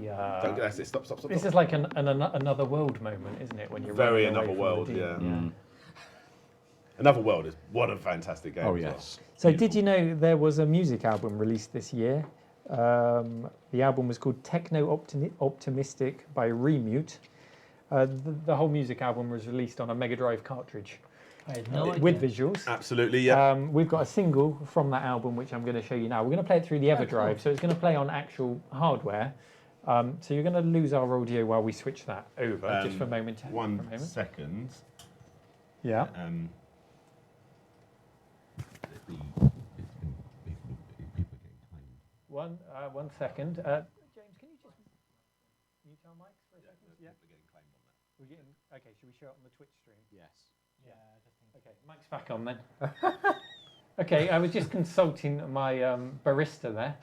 Don't get that's it. Stop. This is like an another world moment, isn't it? When you're Very running away another from world, the yeah. demon. Another World is what a fantastic game. Oh, as well. yes. So did you know there was a music album released this year? The album was called Techno Optimistic by Remute. The whole music album was released on a Mega Drive cartridge I had no idea. with visuals. Absolutely, yeah. We've got a single from that album which I'm going to show you now. We're going to play it through the EverDrive, cool. so it's going to play on actual hardware. So you're going to lose our audio while we switch that over, just for a moment. One second. Yeah. One second. James, can you just mute our mics for a second? Yeah. We're getting, okay, should we show it on the Twitch stream? Yes. Yeah. Okay, mic's back on then. Okay, I was just consulting my barista there.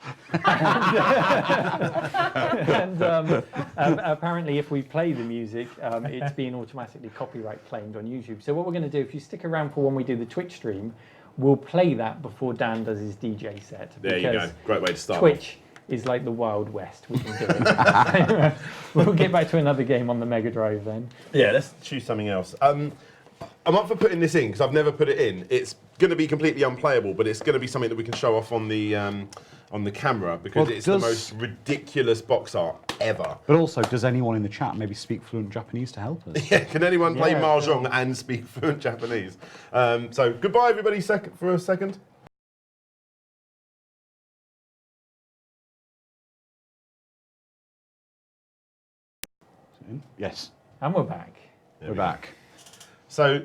And apparently if we play the music, it's being automatically copyright claimed on YouTube. So what we're going to do, if you stick around for when we do the Twitch stream, we'll play that before Dan does his DJ set. There you go. Great way to start. Twitch is like the Wild West. We can do it. We'll get back to another game on the Mega Drive then. Yeah, let's choose something else. I'm up for putting this in because I've never put it in. It's going to be completely unplayable, but it's going to be something that we can show off on the camera because it's the most ridiculous box art ever. But also, does anyone in the chat maybe speak fluent Japanese to help us? Yeah, can anyone play Mahjong and speak fluent Japanese? So goodbye, everybody, for a second. Yes. And we're back. We're back. So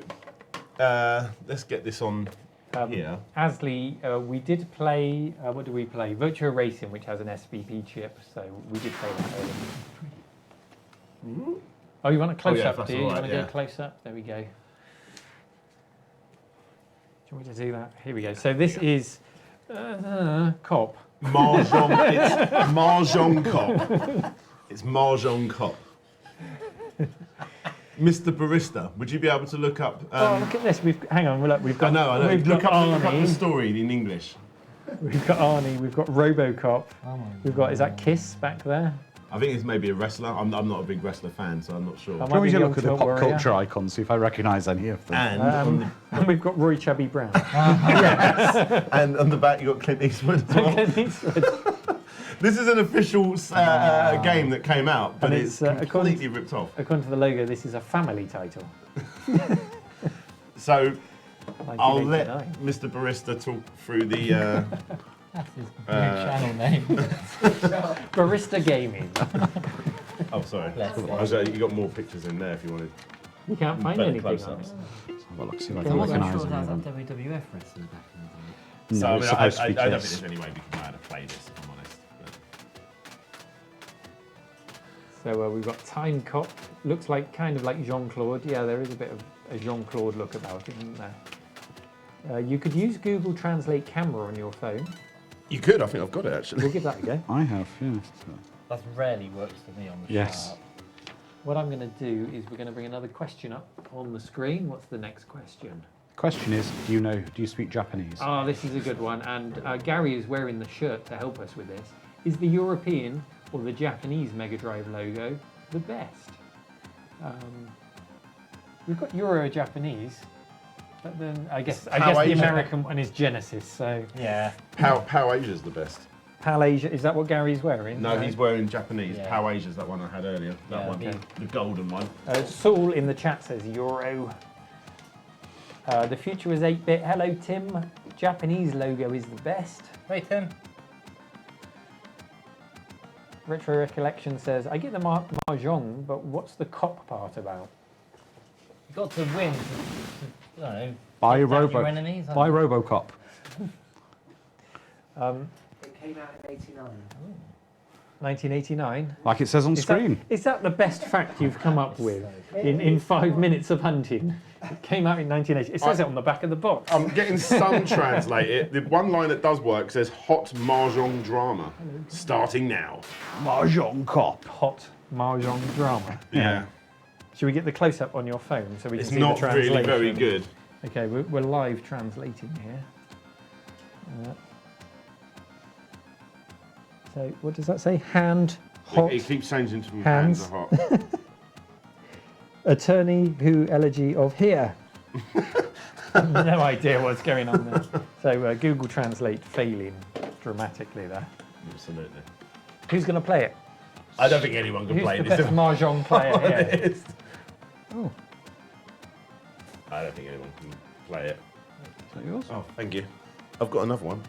let's get this on here. Asley, we did play, what did we play? Virtua Racing, which has an SVP chip, so we did play that earlier. Oh, you want a close-up, do you? You want to go close-up? There we go. Do you want me to do that? Here we go. So this is Cop. Mahjong, it's Mahjong Cop. It's Mahjong Cop. Mr. Barista, would you be able to look up? Oh, look at this. Hang on, look, we've got. I know. We've Look got up the Arnie. story in English. We've got Arnie. We've got RoboCop. Oh my We've got. Is that Kiss back there? I think it's maybe a wrestler. I'm not a big wrestler fan, so I'm not sure. That Can might we be just the look at the Ultimate pop Warrior. culture icons, see if I recognise any of them? And on the, And we've got Roy Chubby Brown. and on the back you got Clint Eastwood as well. This is an official game that came out, but And it's it's, completely ripped off. According to the logo, this is a family title. So I'll let 1989. Mr. Barista talk through the. That's his new channel name. Barista Gaming. Oh, sorry. Let's see. You got more pictures in there if you wanted. You can't find Better anything on close-ups. it. Let's have a look, see if I I can wasn't recognise sure any that of was a them. WWF wrestler back in the day. No, So it's I supposed to be don't think Kiss. there's any way we can know how to play this, if I'm honest. But So we've got Time Cop. Looks like kind of like Jean-Claude. Yeah, there is a bit of a Jean-Claude look about it, isn't there? You could use Google Translate Camera on your phone. you could. I think I've got it actually. We'll give that a go. I have, yeah. That rarely works for me on the Yes. sharp. What I'm going to do is we're going to bring another question up on the screen. What's the next question? Question is, do you speak Japanese? Ah, this is a good one. And Gary is wearing the shirt to help us with this. Is the European or the Japanese Mega Drive logo the best? We've got Euro Japanese, but then I guess the Asia. American one is Genesis. So Yeah. Power Asia's the best. PAL Asia, is that what Gary's wearing? No, he's wearing Japanese. Yeah. Power Asia's that one I had earlier. That Yeah, one, okay. the golden one. Saul in the chat says Euro. The future was 8-bit. Hello, Tim. Japanese logo is the best. Wait, Tim. Retro Recollection says, I get the mahjong, but what's the cop part about? You've got to win. I don't know. Buy take down Robo- your enemies. I Buy don't know. Robocop. It came out in '89. 1989. Like it says on screen. Is that the best fact you've come up with in 5 minutes of hunting? It came out in 1980. It says it on the back of the box. I'm getting some translated. The one line that does work says hot mahjong drama starting now. Mahjong Cop. Hot mahjong drama. Yeah. Should we get the close-up on your phone so we It's can see not the translation? really very good. Okay, we're live translating here. So what does that say? Hand, hot, It keeps changing from Hands. hands to hot. attorney who elegy of here. No idea what's going on there. So Google Translate failing dramatically there. Absolutely. Who's going to play it? I don't think anyone can Who's play the this. best mahjong player here? Honest. Oh, I don't think anyone can play it. Is that yours? Oh, thank you. I've got another one.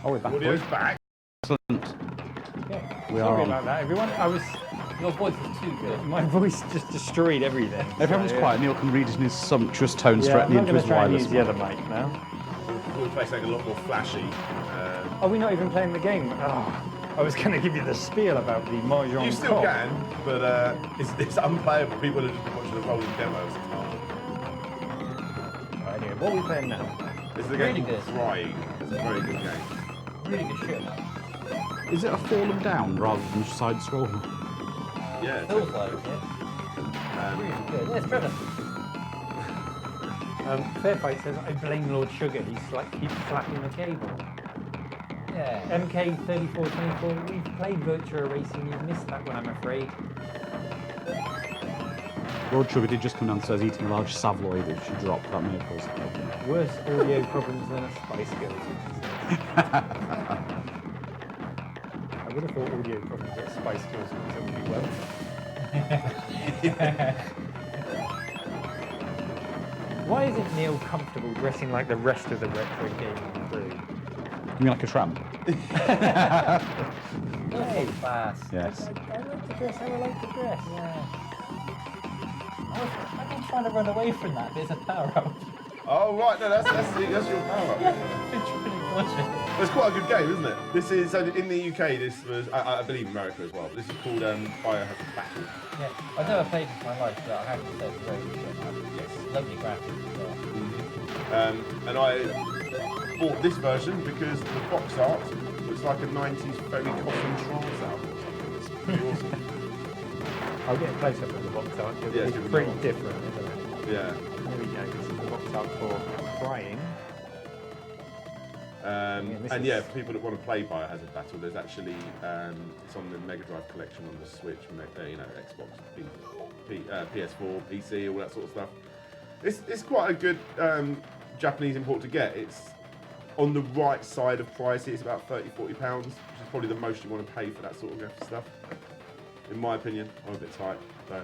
Oh, we're back. Audio's back. Excellent. Yeah. We are Sorry on. about that, everyone. Your voice is too good. My voice just destroyed everything. Everyone's So, quiet. Neil can read in his sumptuous tones Yeah, I'm directly not into going his to try and wireless use the other mic. mic now. We'll play something a lot more flashy. Are we not even playing the game? Oh, I was going to give you the spiel about the Mahjong You still Cop. can, but it's unplayable. People are just watching the rolling demos. Right, anyway, what are we playing now? This is a Really game called good. Crying. It's a very good game. Really good shit. Is it a fallen down rather than side scroll? Yeah. Feels like it. Really good. There's Trevor. Fairfight says, I blame Lord Sugar. He's like keeps flapping the cable. Yeah. MK3424, we've played Virtua Racing. You've missed that one, I'm afraid. Lord Sugar did just come downstairs eating a large Savloy that she dropped. That may have caused the problem. Worse audio problems than a Spice Girls. I would have thought audio problems at Spice Girls would be well. Why isn't Neil comfortable dressing like the rest of the retro gaming crew? You mean like a tramp? Hey, fast. Yes. I like to dress how I like to dress. Yeah. I've been trying to run away from that, but it's a power up. Oh right, no, that's your power. I've been trying to dodge it. It's quite a good game, isn't it? This is so in the UK. This was, I believe, America as well. This is called Biohazard Battle. Yeah, I've never played this in my life, but I have to say it's very good shit. Yes. Lovely graphics as well. And I bought this version because the box art looks like a 90s very coffin trance album or something. It's pretty awesome. I'll get a close up of the box art because Yeah, it's give it pretty a go. different, isn't it? Yeah. There we go. This is the box art for Crying. this And is- yeah, for people that want to play Biohazard Battle, there's actually it's on the Mega Drive collection on the Switch, Xbox, PS4, PC, all that sort of stuff. It's quite a good Japanese import to get. It's on the right side of pricey. It's about £30-40, which is probably the most you want to pay for that sort of graphic stuff. In my opinion, I'm a bit tight. So.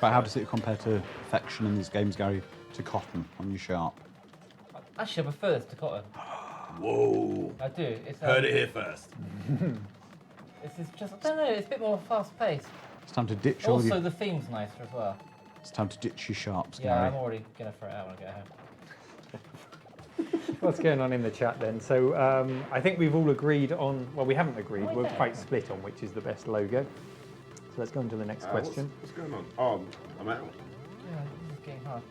But how does it compare to Affection in these games, Gary, to Cotton on your Sharp? Actually, I prefer this to Cotton. Whoa! I do. It's Heard it here first. This is just, I don't know, it's a bit more fast paced. It's time to ditch all Also, your... the theme's nicer as well. It's time to ditch your Sharps, Yeah, Gary. I'm already going to throw it out when I get home. What's going on in the chat then? So I think we've all agreed on, well, we haven't agreed. Oh, We're yeah. quite split on which is the best logo. So let's go on to the next question. What's going on? Oh, I'm out. Yeah, this is getting hard.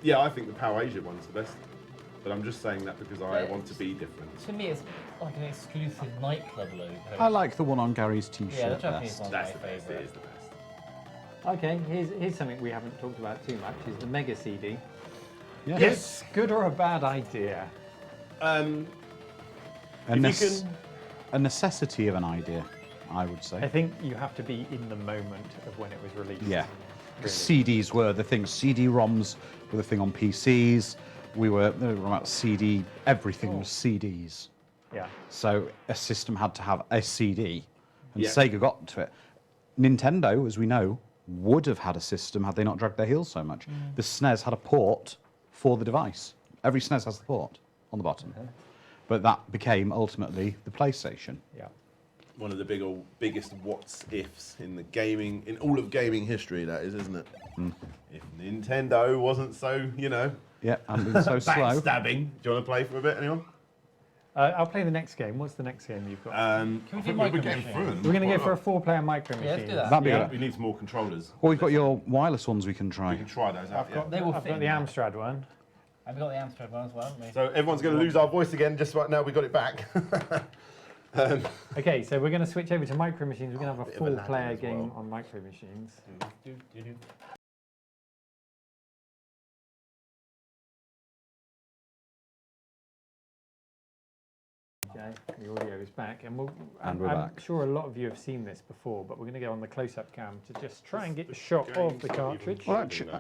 Yeah, I think the Power Asia one's the best. But I'm just saying that because I Yeah, want to be different. To me, it's like an exclusive nightclub logo. I like the one on Gary's T-shirt Yeah, the Japanese best. one's That's my the best. It favourite. is the best. Okay, here's something we haven't talked about too much, is the Mega CD. Yes. Good or a bad idea? A, If you can, a necessity of an idea, I would I say. think you have to be in the moment of when it was released. Yeah. Really. CDs were the thing. CD-ROMs were the thing on PCs. They were about CD. Everything was CDs. Yeah. So a system had to have a CD, and Yeah. Sega got to it. Nintendo, as we know, would have had a system had they not dragged their heels so much. The SNES had a port for the device. Every SNES has the port on the bottom. But that became ultimately the PlayStation. Yeah. one of the biggest what's ifs in the gaming, in all of gaming history, that is, isn't it? If Nintendo wasn't so, Yeah, and been so slow. backstabbing. Do you want to play for a bit, anyone? I'll play the next game. What's the next game you've got? Can we do Micro Machines? We're going to go for a 4-player Micro Yeah, let's Machines. do that. That'd be Yeah. good. We need some more controllers. Well, we've got your wireless ones we can We try. can try those out. I've got, They will I've fit got the in Amstrad one. And we got the Amstrad one as well, haven't we? So everyone's going to lose our voice again. Just right now, we got it back. Okay, so we're going to switch over to Micro Machines. We're going to have a Bit of Aladdin 4-player as game well. on Micro Machines. Okay, the audio is back, and And we're I'm back. sure a lot of you have seen this before, but we're going to go on the close-up cam to just try and get a shot of the game's not cartridge. even- Well, actually,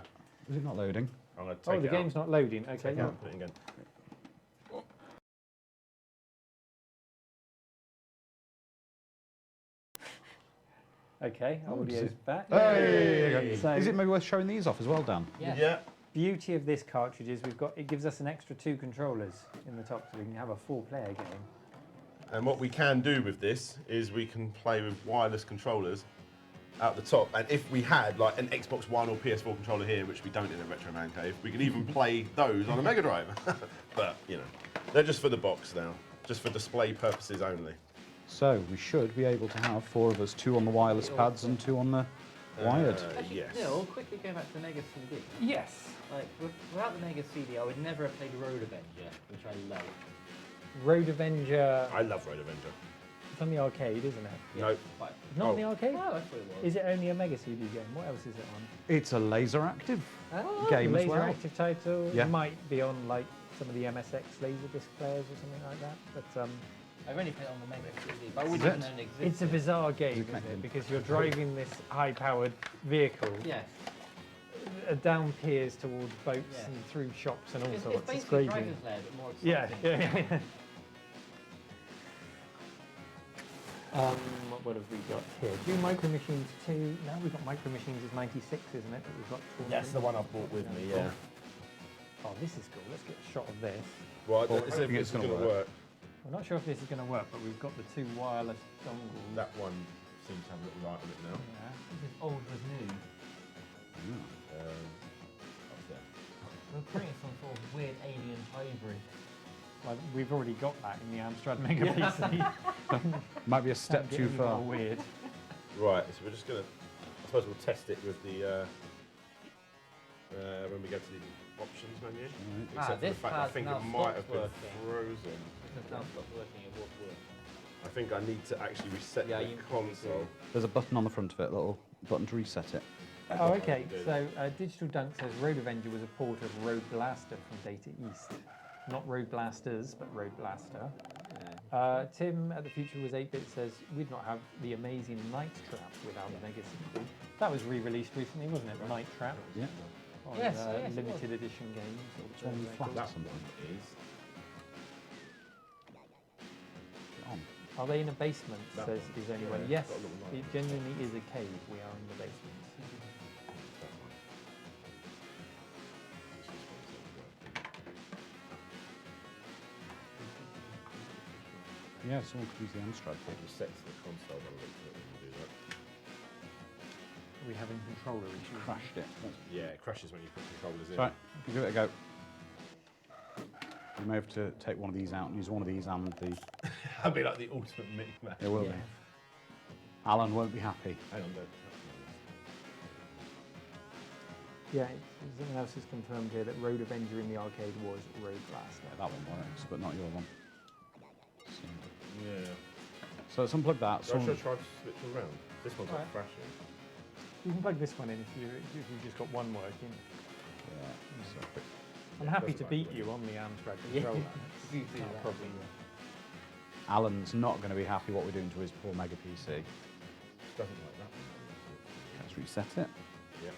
is it not loading? I'm going to take Oh, the it game's out. not loading. Okay, Take it yeah. out, put it again. Okay, Oh, does audio's it- back. Hey! So- Is it maybe worth showing these off as well, Dan? Yeah. Yeah. beauty of this cartridge is it gives us an extra 2 controllers in the top, so we can have a 4-player game. And what we can do with this is we can play with wireless controllers out the top. And if we had like an Xbox One or PS4 controller here, which we don't in a Retro Man Cave, we can even play those on a Mega Drive. But, you know, they're just for the box now, just for display purposes only. So we should be able to have 4 of us, 2 on the wireless pads and 2 on the wired. Actually, Yes. Neil, quickly go back to the Mega CD. Yes. Like, without the Mega CD, I would never have played Road Avenger, which I love. Road Avenger. I love Road Avenger. It's on the arcade, isn't it? No. Quite. Not on the Oh. arcade? No, I thought it was. Is it only a Mega CD game? What else is it on? It's a laser active Oh, game as Laser well. active title. Yeah. It might be on like some of the MSX Laserdisc players or something like that. But I've only played it on the Mega CD, but I Is wouldn't it? even know it existed. it's a bizarre game, Is it isn't it? connected? Because you're driving this high-powered vehicle Yes. down piers towards boats Yeah. and through shops and all It's sorts. It's basically crazy. Dragon's Lair, but more Yeah, exciting. yeah. What have we got here? Do Micro Machines 2? Now we've got Micro Machines is 96, isn't it? That we've got. That's the one I've brought with me, yeah. Oh, this is cool. Let's get a shot of this. Well, Well, let's I see if think this it's is gonna going to work. I'm not sure if this is going to work, but we've got the 2 wireless dongles. That one seems to have a little light on it now. Yeah. This is old with new. Up there. We're creating some sort of weird alien hybrid. Well, we've already got that in the Amstrad Mega PC. Might be a step Can't get too any far. more weird. Right, so we're just going to, I suppose we'll test it with the, when we go to the options menu. Except for the this fact I pad's think now it might have stopped been working. frozen. Because now stopped working, it was working. I think I need to actually reset Yeah, the you probably console. There's a button on the front of it, a little button to reset it. Oh, okay. So Digital Dunk says Road Avenger was a port of Road Blaster from Data East. Not Road Blasters, but Road Blaster. Tim at the Future Was 8-Bit says we'd not have the amazing Night Trap without the Mega CD. That was re-released recently, wasn't it? Night Trap Yeah. on Yes, yes, it limited edition games. It's on the flat That something. one is. On. Are they in a basement? That Says one. is anyone? Yeah, Yes, got a little light. it genuinely is a cave. We are in the basement. That one. Yeah, someone could use the Amstrad It kit. resets the console when I look at it when you do that. Are we having controller issues? Crashed it. Yeah, it crashes when you put controllers in. That's right, if you give it a go. You may have to take one of these out and use one of these and the... That'd be like the ultimate mix-match. It will Yeah. be. Alan won't be happy. Hang on, don't. Yeah, someone else has confirmed here that Road Avenger in the arcade was Road Blaster. Yeah, that one works, but not your one. So, Yeah. so let's unplug that. So I Someone- should try to switch around. This one's like Alright. crashing. You can plug this one in if you've just got one working. Yeah, so quick. I'm Yeah, happy doesn't to matter beat when you you- on the Amstrad Yeah. controller. If you It's do not a that. problem. Alan's not going to be happy what we're doing to his poor Mega PC. Doesn't like that one. Let's reset it. Yeah.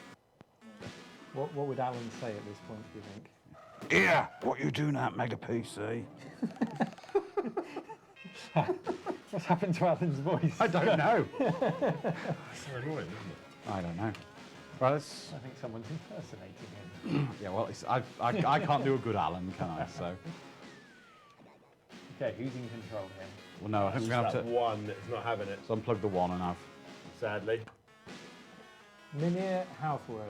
What would Alan say at this point, do you think? Yeah, what you doing at Mega PC? What's happened to Alan's voice? I don't know. It's so annoying, isn't it? I don't know. Right, let's... I think someone's impersonating him. Yeah, well, it's, I can't do a good Alan, can I? So, Okay, who's in control here? well, no, I think It's we're going to just have that one that's not having it, to unplug the one and have... sadly. Minier Housework.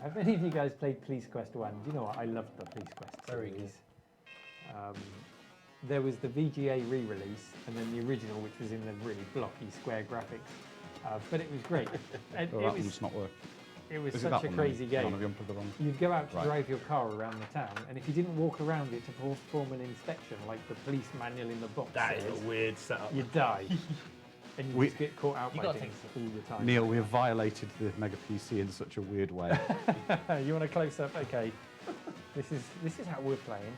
Have any of you guys played Police Quest 1? Do you know what? I loved the Police Quest Very series. There was the VGA re-release and then the original, which was in the really blocky square graphics. But it was great. And Oh, it that was one's not working. it was Is it such that a one then? crazy Hang on, game. have you unplugged the wrong? You'd go out to Right. drive your car around the town, and if you didn't walk around it to perform an inspection, like the police manual in the box That is says, a weird setup. you'd die. And you We- just get caught out You by gotta things take all the time. Neil, we have violated the Mega PC in such a weird way. You want a close up? Okay. This is how we're playing.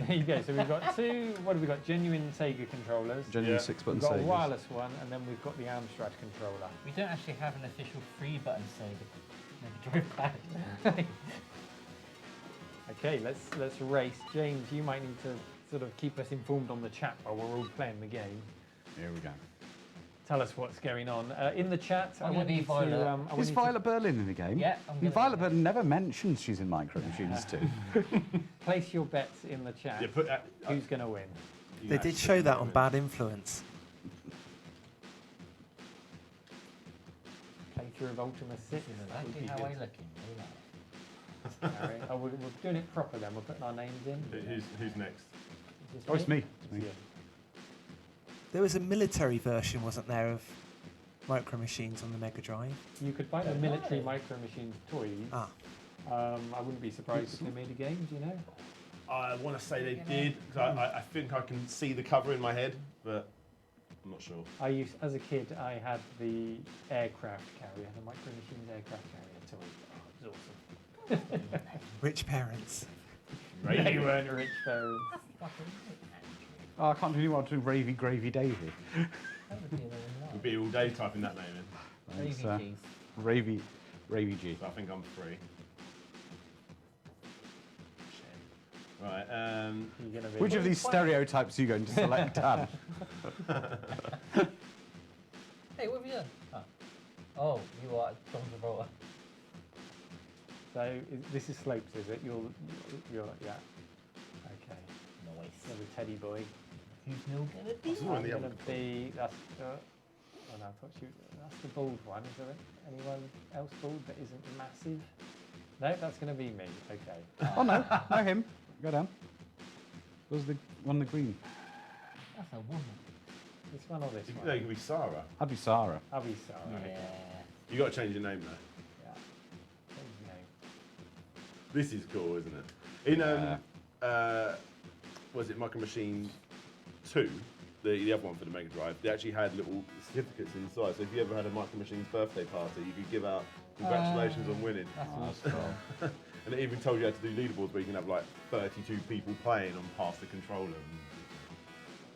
There you go. So we've got two. What have we got? Genuine Sega controllers. Genuine Yeah. 6-button We've got a Segas. wireless one, and then we've got the Amstrad controller. We don't actually have an official free button Sega Mega Drive pad. Okay, let's race. James, you might need to sort of keep us informed on the chat while we're all playing the game. Here we go. tell us what's going on. In the chat, I I'm want gonna you be Violet. to... I want Is you to Violet Berlin in the game? Yeah, I'm gonna Violet be Berlin never mentions she's in Micro Machines 2. place your bets in the chat. Yeah, put that. Who's going to win? They did show that on Bad Influence. Playthrough of Ultima 6. This is That would exactly be how I good. look in real life. Alright. Oh, we're doing it proper then. We're putting our names in. Who's next? Is this Oh, it's me. It's me. Yeah. There was a military version, wasn't there, of Micro Machines on the Mega Drive? You could buy the military Micro Machines toys. Ah. I wouldn't be surprised if they made a game, do you know? I want to say they did. 'Cause I think I can see the cover in my head, but I'm not sure. As a kid, I had the aircraft carrier, the Micro Machines aircraft carrier toy. Oh, it was awesome. Rich parents. They weren't rich parents. Oh, I can't do anyone to Ravy Gravy Davy. That would be a little We'd be all day typing that name in. Thanks, Gravy cheese. Ravy G. So I think I'm free. Right. You're gonna be Which of these stereotypes are you going to select, Dan? Hey, what have you done? Oh, you are John Travolta. So this is slopes, is it? You're yeah. Okay. Nice. You're the teddy boy. Who's no gonna be? This is one of the I'm other. gonna be that's. Oh no, I thought that's the bald one. Is there anyone else bald that isn't massive? No, that's gonna be me. Okay. Oh, no. No, him. Go down. Where's the one in the green? That's a woman. This one or this You one? could be Sarah. That'd be Sarah. I'll be Sarah. Yeah. Okay. You got to change your name though. Yeah. Change the name. This is cool, isn't it? In was it Micro Machine 2, the other one for the Mega Drive? They actually had little certificates inside. So if you ever had a Micro Machines birthday party, you could give out congratulations on winning. That's Oh, awesome. that's cool. And it even told you how to do leaderboards where you can have like 32 people playing on past the controller.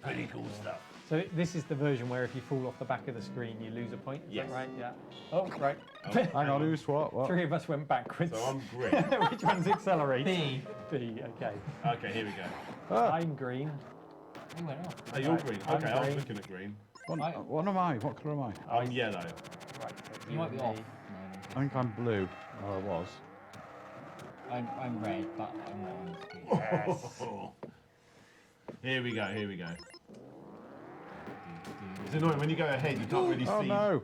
Pretty cool stuff. So this is the version where if you fall off the back of the screen, you lose a point. Is Yes. that right? Yeah. Oh, right. Oh, Hang on, who's what? What? Three of us went backwards. So I'm green. Which one's accelerate? B. B. Okay. Okay, here we go. Ah, I'm green. You went off. Oh, you're Right, green. I'm Okay, I was green. looking at green. what am I? What colour am I? I'm yellow. Right. So You might be and off. me. I think I'm blue. Oh, I was. I'm red, but I'm not on the screen. Here we go, here we go. It's annoying when you go ahead, you can't really Oh, see. no.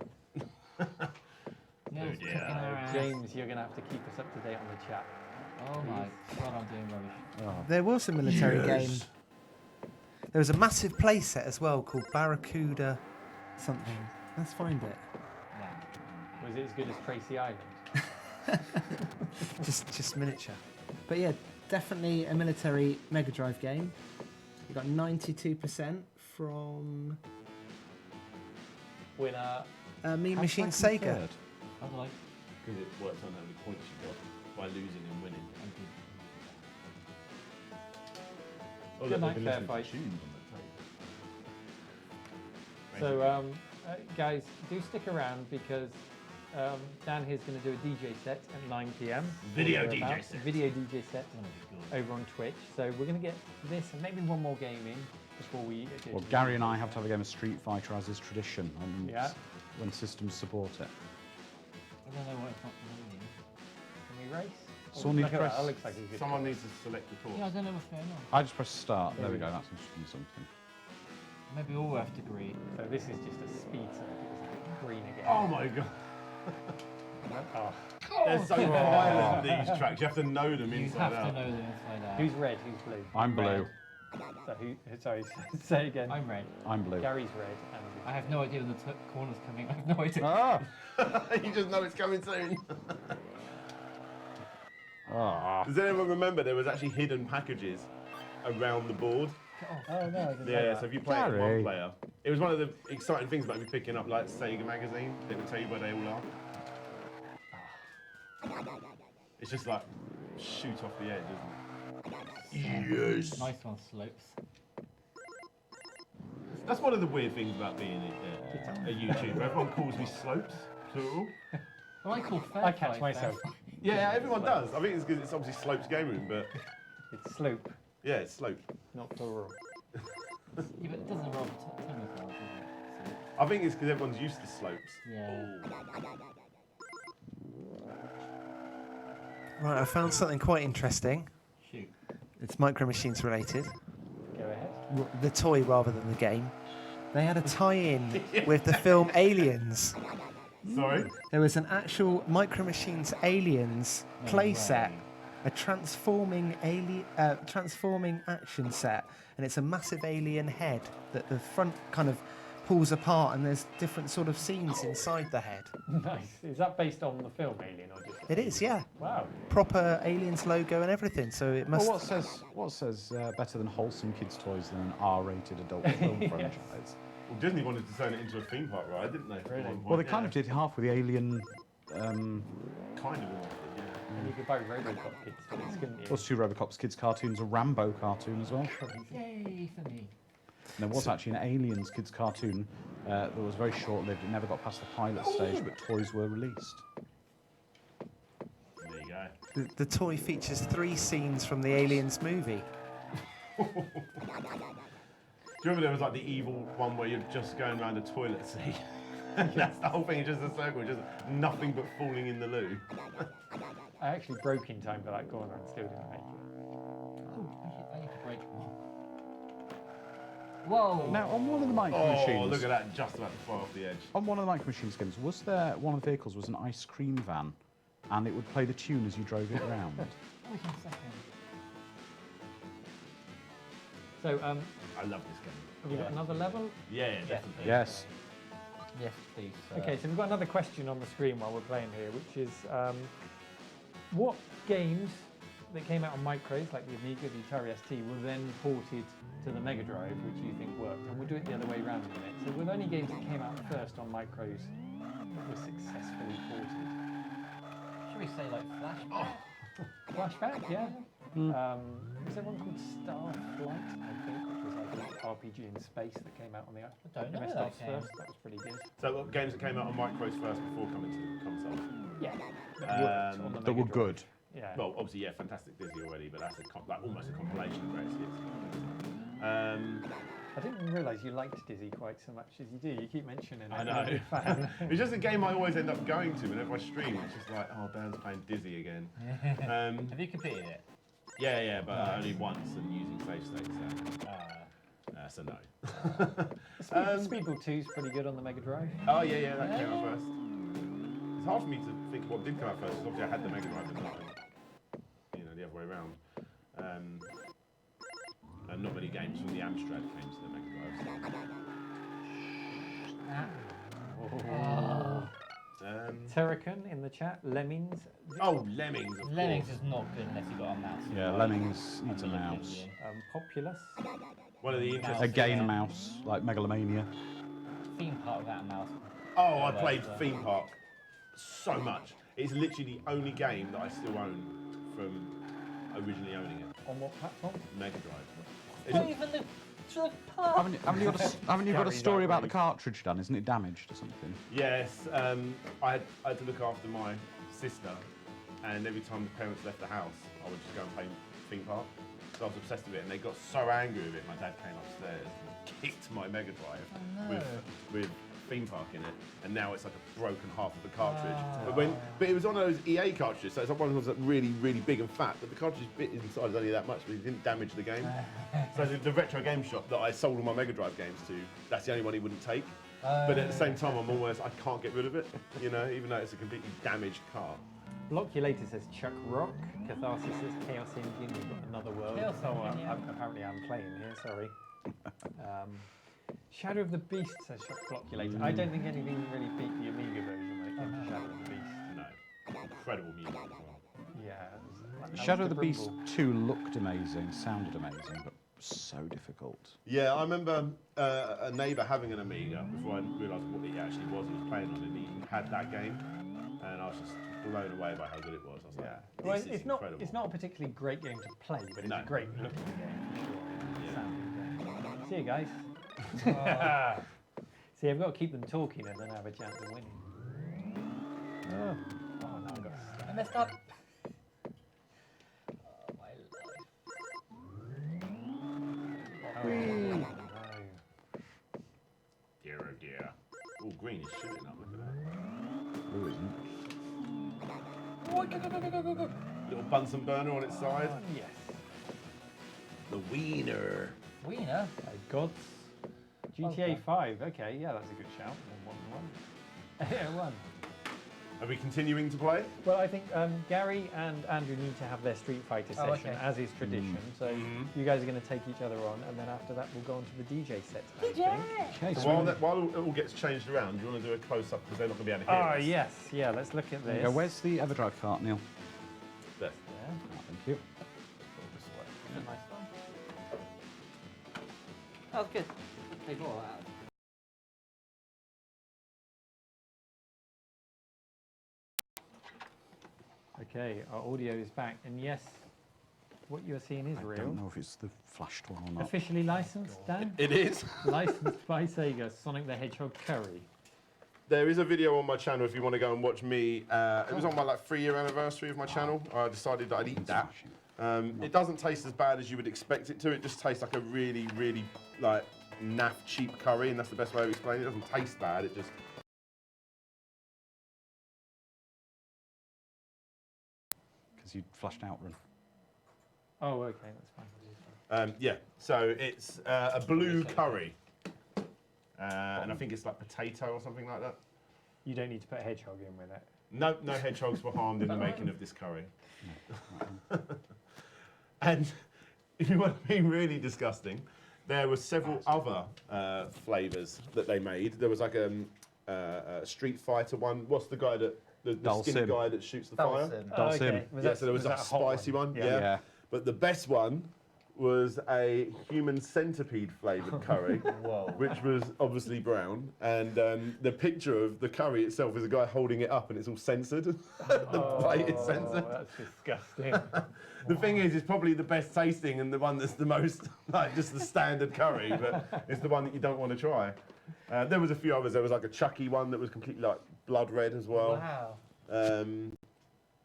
Neil's dear. kicking our ass. James, you're going to have to keep us up to date on the chat. Oh my god, I'm doing rubbish. Oh. There was a military game. There was a massive playset as well called Barracuda something. Let's find it. Yeah. Was it as good as Tracy Island? Just miniature. But yeah, definitely a military Mega Drive game. We got 92% from Winner. Mean How's Machine second Sega. third? How do I? Because it works on how many points you got by losing and winning. Oh, Good look, night, they've been fair listening to fight. tunes on the tape. So, guys, do stick around because Dan here's going to do a DJ set at 9 p.m. Video or DJ thereabouts. set. Video DJ set It's gonna be good. over on Twitch. So we're going to get this and maybe one more game in before we. Go Well, to the Gary and DJ I have set. to have a game of Street Fighter as is tradition Yeah. when systems support it. I don't know what it's not doing. Can we race? Someone need look to at that, press- that looks like a good Someone call. needs to select the course. Yeah, I don't know what's going on. I just press start. There There we we go. go. That's interesting something. Maybe we all have to agree. So this is just a speed set. Green again. Oh my god. Oh. They're so violent, these tracks. You have to know them You inside have out. to know them inside out. Who's red? Who's blue? I'm blue. So who? Sorry, say again. I'm red. I'm blue. Gary's red. And I have no idea when the corner's coming. I have no idea. Ah! You just know it's coming soon. Ah. Does anyone remember there was actually hidden packages around the board? oh no, I didn't know Yeah, that. so if you play it with one Gary. player, it was one of the exciting things about me picking up like Sega magazine. They would tell you where they all are. It's just like shoot off the edge, isn't it? Yes. Nice one, slopes. That's one of the weird things about being a YouTuber. Everyone calls me Slopes, plural. Well, I call fair I catch fight myself. fair fight. Yeah, everyone does. I think it's because it's obviously Slopes Game Room, but It's slope, yeah, it's Slope. not plural. Yeah, but it doesn't involve time yourself, does it? So, I think it's because everyone's used to slopes. Yeah. Right, I found something quite interesting. Shoot. It's Micro Machines related. Go ahead. The toy rather than the game. They had a tie-in with the film Aliens. Sorry? There was an actual Micro Machines Aliens playset, a transforming action set, and it's a massive alien head that the front kind of pulls apart, and there's different sort of scenes inside the head. Nice. Is that based on the film Alien or just? It is, yeah. Wow. Proper Aliens logo and everything. So it must. Well, what says better than wholesome kids' toys than an R-rated adult film franchise? Well, Disney wanted to turn it into a theme park ride, didn't they? at Really? one point? Well, they kind of did half with the Alien. Kind of almost did, And you could buy Robocop kids toys, couldn't you? There was 2 RoboCop's kids cartoons, a Rambo cartoon as well. Yay for me. And there was actually an Aliens kids cartoon that was very short-lived. It never got past the pilot stage, but toys were released. yeah. There you go. The toy features 3 scenes from the Aliens movie. Do you remember there was like the evil one where you're just going around a toilet seat? That's the whole thing, just a circle, just nothing but falling in the loo. I actually broke in time for that corner and still didn't make it. I need to break one. Whoa! Now, on one of the Micro Oh, Machines, look at that, just about to fly off the edge. on one of the Micro Machines games, was there one of the vehicles was an ice cream van, and it would play the tune as you drove it around? Wait a second. So, I love this game. have we got another level? Yeah, definitely. Yes. Yes, please. Okay, so we've got another question on the screen while we're playing here, which is what games that came out on micros, like the Amiga, the Atari ST, were then ported to the Mega Drive, which you think worked? And we'll do it the other way around in a minute. So were there any games that came out first on micros that were successfully ported? Should we say like Flashback? Flashback, yeah. Was there one called Starflight, I think, which was like an RPG in space that came out on the don't know MS-DOS that game. first? That was pretty good. So what games that came out on micros first before coming to the console? Yeah. Um, On the That were Mega Drive. good. Yeah. Well, obviously, yeah, Fantastic Dizzy already, but that's like almost a compilation of greatest hits. I didn't realise you liked Dizzy quite so much as you do. You keep mentioning it. I know. It's just a game I always end up going to whenever I stream. It's just like, oh, Dan's playing Dizzy again. Have you completed it? Yeah, but only once and using save states. So no. Speedball 2 is pretty good on the Mega Drive. Oh yeah, that came out first. It's hard for me to think what did come out first. 'Cause obviously, I had the Mega Drive, but not, the other way around. And not many games from the Amstrad came to the Mega Drive. Terracan in the chat. Lemmings. Oh, Lemmings, of Lemmings course. is not good unless you've got a mouse. Yeah, Lemmings needs a mouse. Populous. One of the A interesting. game mouse, like Megalomania. Theme park without a mouse. Oh, I played Theme Park so much. It's literally the only game that I still own from originally owning it. On what platform? Mega Drive. Not It's, even the park. Haven't you got a Gary, story that about way. the cartridge, Dan? Isn't it damaged or something? yes, I had to look after my sister, and every time the parents left the house, I would just go and play Theme Park. So I was obsessed with it, and they got so angry with it. My dad came upstairs and kicked my Mega Drive with Theme Park in it, and now it's like a broken half of the cartridge. But it was on those EA cartridges, so it's like one of those like really, really big and fat. But the cartridge bit inside is only that much, but it didn't damage the game. So the retro game shop that I sold all my Mega Drive games to, that's the only one he wouldn't take. But at the same time, I can't get rid of it, even though it's a completely damaged car. Blockulator says Chuck Rock. Catharsis says Chaos Engine. We've got another world. Chaos Engine, yeah. Apparently I'm playing here, sorry. Shadow of the Beast says Chuck Blockulator. I don't think anything really beat the Amiga version when it came to Shadow of the Beast. No, incredible music as well. Yeah. That was Shadow of the Beast different. 2 looked amazing, sounded amazing, but so difficult. Yeah, I remember a neighbour having an Amiga before I realised what it actually was he was playing on, and he had that game, and I was just blown away by how good it was. I was like, this Well, is incredible. it's not a particularly great game to play, but it's a great looking game for sure. Yeah. Sounding game. See you guys. See, I've got to keep them talking and then have a chance of winning. Oh, no, I got stuck. I messed up. Oh, my life. Oh, no. Dear, oh dear. screen is shooting up. Look at that. Blue isn't. Little Bunsen burner on its side. Yes. The wiener. Wiener? Gods. GTA Okay. 5. Okay, yeah, that's a good shout. Yeah, one. Are we continuing to play? Well, I think Gary and Andrew need to have their Street Fighter Oh, session, okay. as is tradition. So you guys are going to take each other on, and then after that, we'll go on to the DJ set. I think. Okay, So so while it all gets changed around, do you want to do a close up because they're not going to be able to hear Oh, us? yes. Yeah, let's look at this. where's the Everdrive cart, Neil? There. Yeah. Oh, thank you. Nice one. That was good. Take all that out. Okay, our audio is back, and yes, what you're seeing is I real. don't know if it's the flashed one or not. Officially licensed, Dan? It is. Licensed by Sega, Sonic the Hedgehog Curry. There is a video on my channel if you want to go and watch me. It was on my 3-year anniversary of my channel. I decided that I'd eat that. It doesn't taste as bad as you would expect it to. It just tastes like a really, really naff cheap curry, and that's the best way of explaining it. It doesn't taste bad. It just Because you flashed out run. Oh, okay, that's fine. yeah. So it's a blue curry, and I think it's like potato or something like that. You don't need to put a hedgehog in with it. No, no hedgehogs were harmed in the making of this curry. And if you want to be really disgusting, there were several other flavours that they made. There was like a Street Fighter one. What's the guy that the skinny Dulcim. guy that shoots the fire? Dulcim. Yeah, so there was a hot spicy one. Yeah. But the best one was a human centipede flavoured curry, Whoa. which was obviously brown. And the picture of the curry itself is a guy holding it up, and it's all censored. The plate is censored. That's disgusting. The thing is, it's probably the best tasting and the one that's the most, just the standard curry, but it's the one that you don't want to try. There was a few others. There was like a Chucky one that was completely blood red as well. Wow.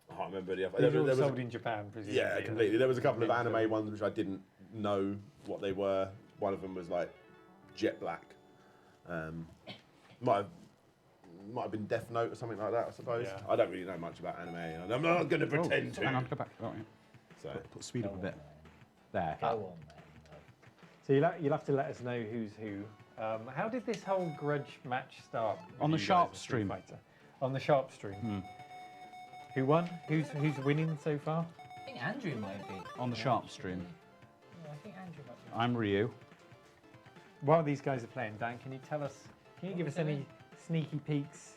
I can't remember the other. These are There all was sold in Japan, presumably. yeah, completely. There was a couple of anime ones which I didn't know what they were. One of them was like jet black. Might have been Death Note or something like that, I suppose. Yeah. I don't really know much about anime, and I'm not going to pretend to. Hang on, go back. Oh, yeah. So, Put the speed up a bit. There. Go on, then. So you'll have to let us know who's who. How did this whole grudge match start? with On the you guys Sharp at Street stream. Fighter? On the Sharp stream. Who won? Who's winning so far? I think Andrew might be. On the Sharp stream. Yeah, I think Andrew might be. I'm Ryu. While these guys are playing, Dan, can you give us any sneaky peeks,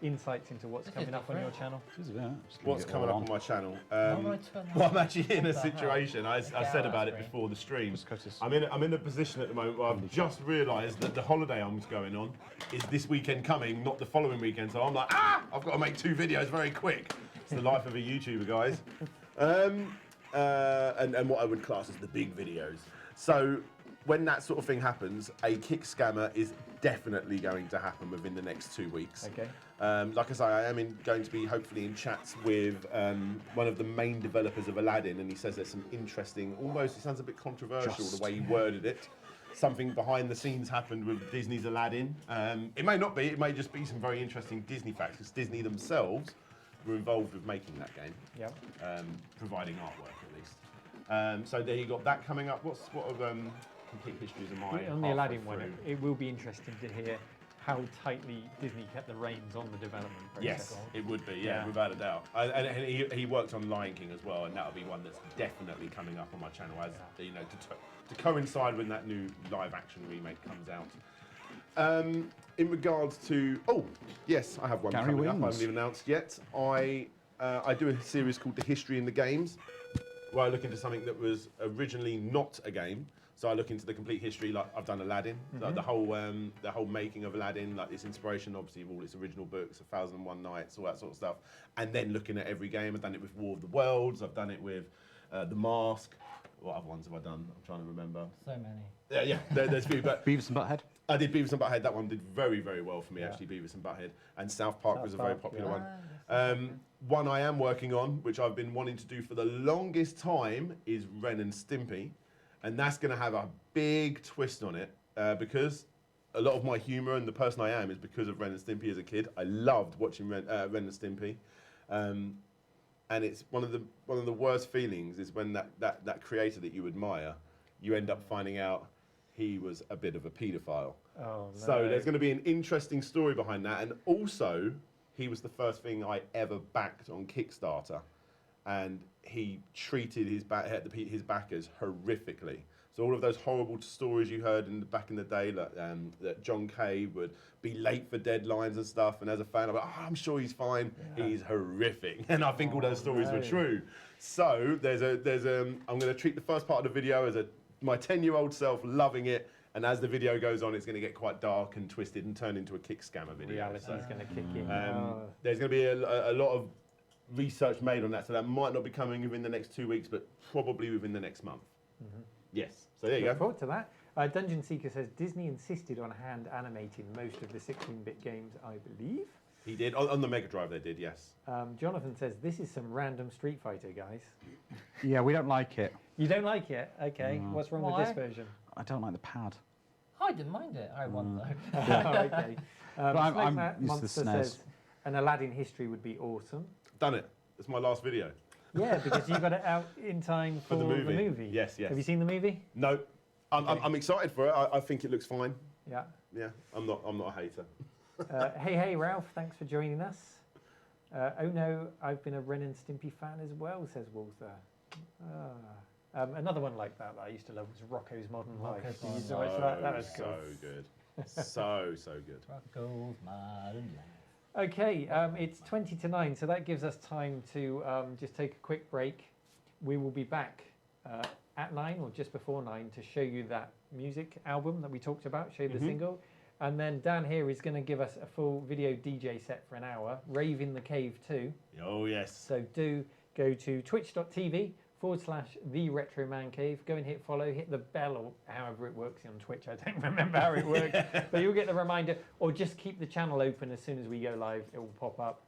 insights into what's This is coming up on your different. channel? Just gonna what's get it coming all up on my channel? How do I turn that Well, I'm on? actually in a What the hell? situation. I said about it Screen. before the stream. Just go to s- I'm in a position at the moment where I've just realised that the holiday I'm going on is this weekend coming, not the following weekend. So I'm like, I've got to make 2 videos very quick. It's the life of a YouTuber, guys. And what I would class as the big videos. So when that sort of thing happens, a kick scammer is definitely going to happen within the next 2 weeks. Okay. Like I say, I am going to be hopefully in chats with one of the main developers of Aladdin, and he says there's some interesting, almost, it sounds a bit controversial the way he worded it. Something behind the scenes happened with Disney's Aladdin. It may not be, it may just be some very interesting Disney facts, because Disney themselves were involved with making that game, Yep. providing artwork at least. So there you got that coming up. What of complete histories am I On the halfway Aladdin one, through? it will be interesting to hear how tightly Disney kept the reins on the development process. Yes, it would be, yeah, Yeah. without a doubt. And he worked on Lion King as well, and that'll be one that's definitely coming up on my channel as you know to coincide when that new live action remake comes out. In regards to yes, I have one Gary coming up. I wins. haven't even announced yet. I do a series called The History in the Games, where I look into something that was originally not a game. So I look into the complete history, like I've done Aladdin, like the whole making of Aladdin, like its inspiration, obviously, of all its original books, 1001 Nights, all that sort of stuff, and then looking at every game. I've done it with War of the Worlds, I've done it with The Mask. What other ones have I done? I'm trying to remember. So many. Yeah, there's a few, but Beavis and Butthead. I did Beavis and Butthead. That one did very, very well for me, actually, Beavis and Butthead. And South Park was a very popular one. One I am working on, which I've been wanting to do for the longest time, is Ren and Stimpy. And that's going to have a big twist on it, because a lot of my humour and the person I am is because of Ren and Stimpy as a kid. I loved watching Ren and Stimpy. And it's one of the worst feelings is when that creator that you admire, you end up finding out he was a bit of a paedophile. Oh, no. So there's going to be an interesting story behind that. And also, he was the first thing I ever backed on Kickstarter. And he treated his backers horrifically. So all of those horrible stories you heard back in the day, that John Kay would be late for deadlines and stuff, and as a fan, I'm like, oh, I'm sure he's fine. Yeah. He's horrific, and I think all those stories were true. So I'm going to treat the first part of the video as my 10-year-old self loving it, and as the video goes on, it's going to get quite dark and twisted and turn into a kick scammer video. Reality's going to kick in. There's going to be a lot of research made on that, so that might not be coming within the next 2 weeks, but probably within the next month. Mm-hmm. Yes. So there you go. Look forward to that. Dungeon Seeker says Disney insisted on hand animating most of the 16-bit games, I believe. He did on the Mega Drive. They did, yes. Jonathan says this is some random Street Fighter, guys. Yeah, we don't like it. You don't like it? Okay. What's wrong with this version? I don't like the pad. I didn't mind it. I won though. Okay. I'm Snake used to the Monster SNES. says an Aladdin history would be awesome. Done it. It's my last video. Yeah, because you got it out in time for the movie. Yes, yes. Have you seen the movie? No. I'm excited for it. I think it looks fine. Yeah. Yeah. I'm not a hater. Hey, Ralph. Thanks for joining us. Oh no, I've been a Ren and Stimpy fan as well, says Walter. Another one like that I used to love was Rocco's Modern Life. Did you watch that? That was cool. So good. so good. Rocco's Modern Life. Okay, it's 20 to 9, so that gives us time to just take a quick break. We will be back at 9 or just before 9 to show you that music album that we talked about, show you the single. And then Dan here is going to give us a full video DJ set for an hour, Rave in the Cave too. Oh, yes. So do go to twitch.tv/The Retro Man Cave. Go and hit follow, hit the bell, or however it works on Twitch. I don't remember how it works, but you'll get the reminder. Or just keep the channel open as soon as we go live. It will pop up.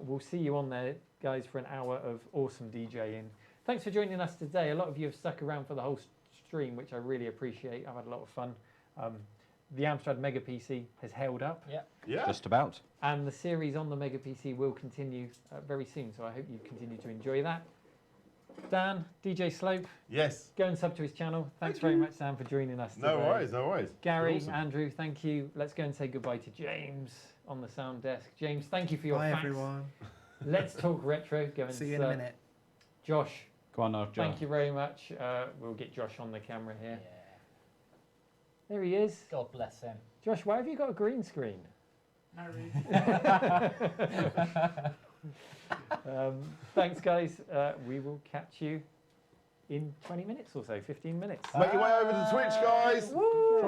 We'll see you on there, guys, for an hour of awesome DJing. Thanks for joining us today. A lot of you have stuck around for the whole stream, which I really appreciate. I've had a lot of fun. The Amstrad Mega PC has held up. Yeah. Just about. And the series on the Mega PC will continue very soon, so I hope you continue to enjoy that. Dan, DJ Slope. Yes. Go and sub to his channel. Thanks very much, Dan, for joining us today. No worries. Gary, Awesome. Andrew, thank you. Let's go and say goodbye to James on the sound desk. James, thank you for your Bye, facts. everyone. Let's talk retro. Go and See you in a minute. Josh, Go on, Josh. thank you very much. We'll get Josh on the camera here. Yeah. There he is. God bless him. Josh, why have you got a green screen? Thanks, guys. We will catch you in 20 minutes or so, 15 minutes. Make your way over to Twitch, guys. Woo!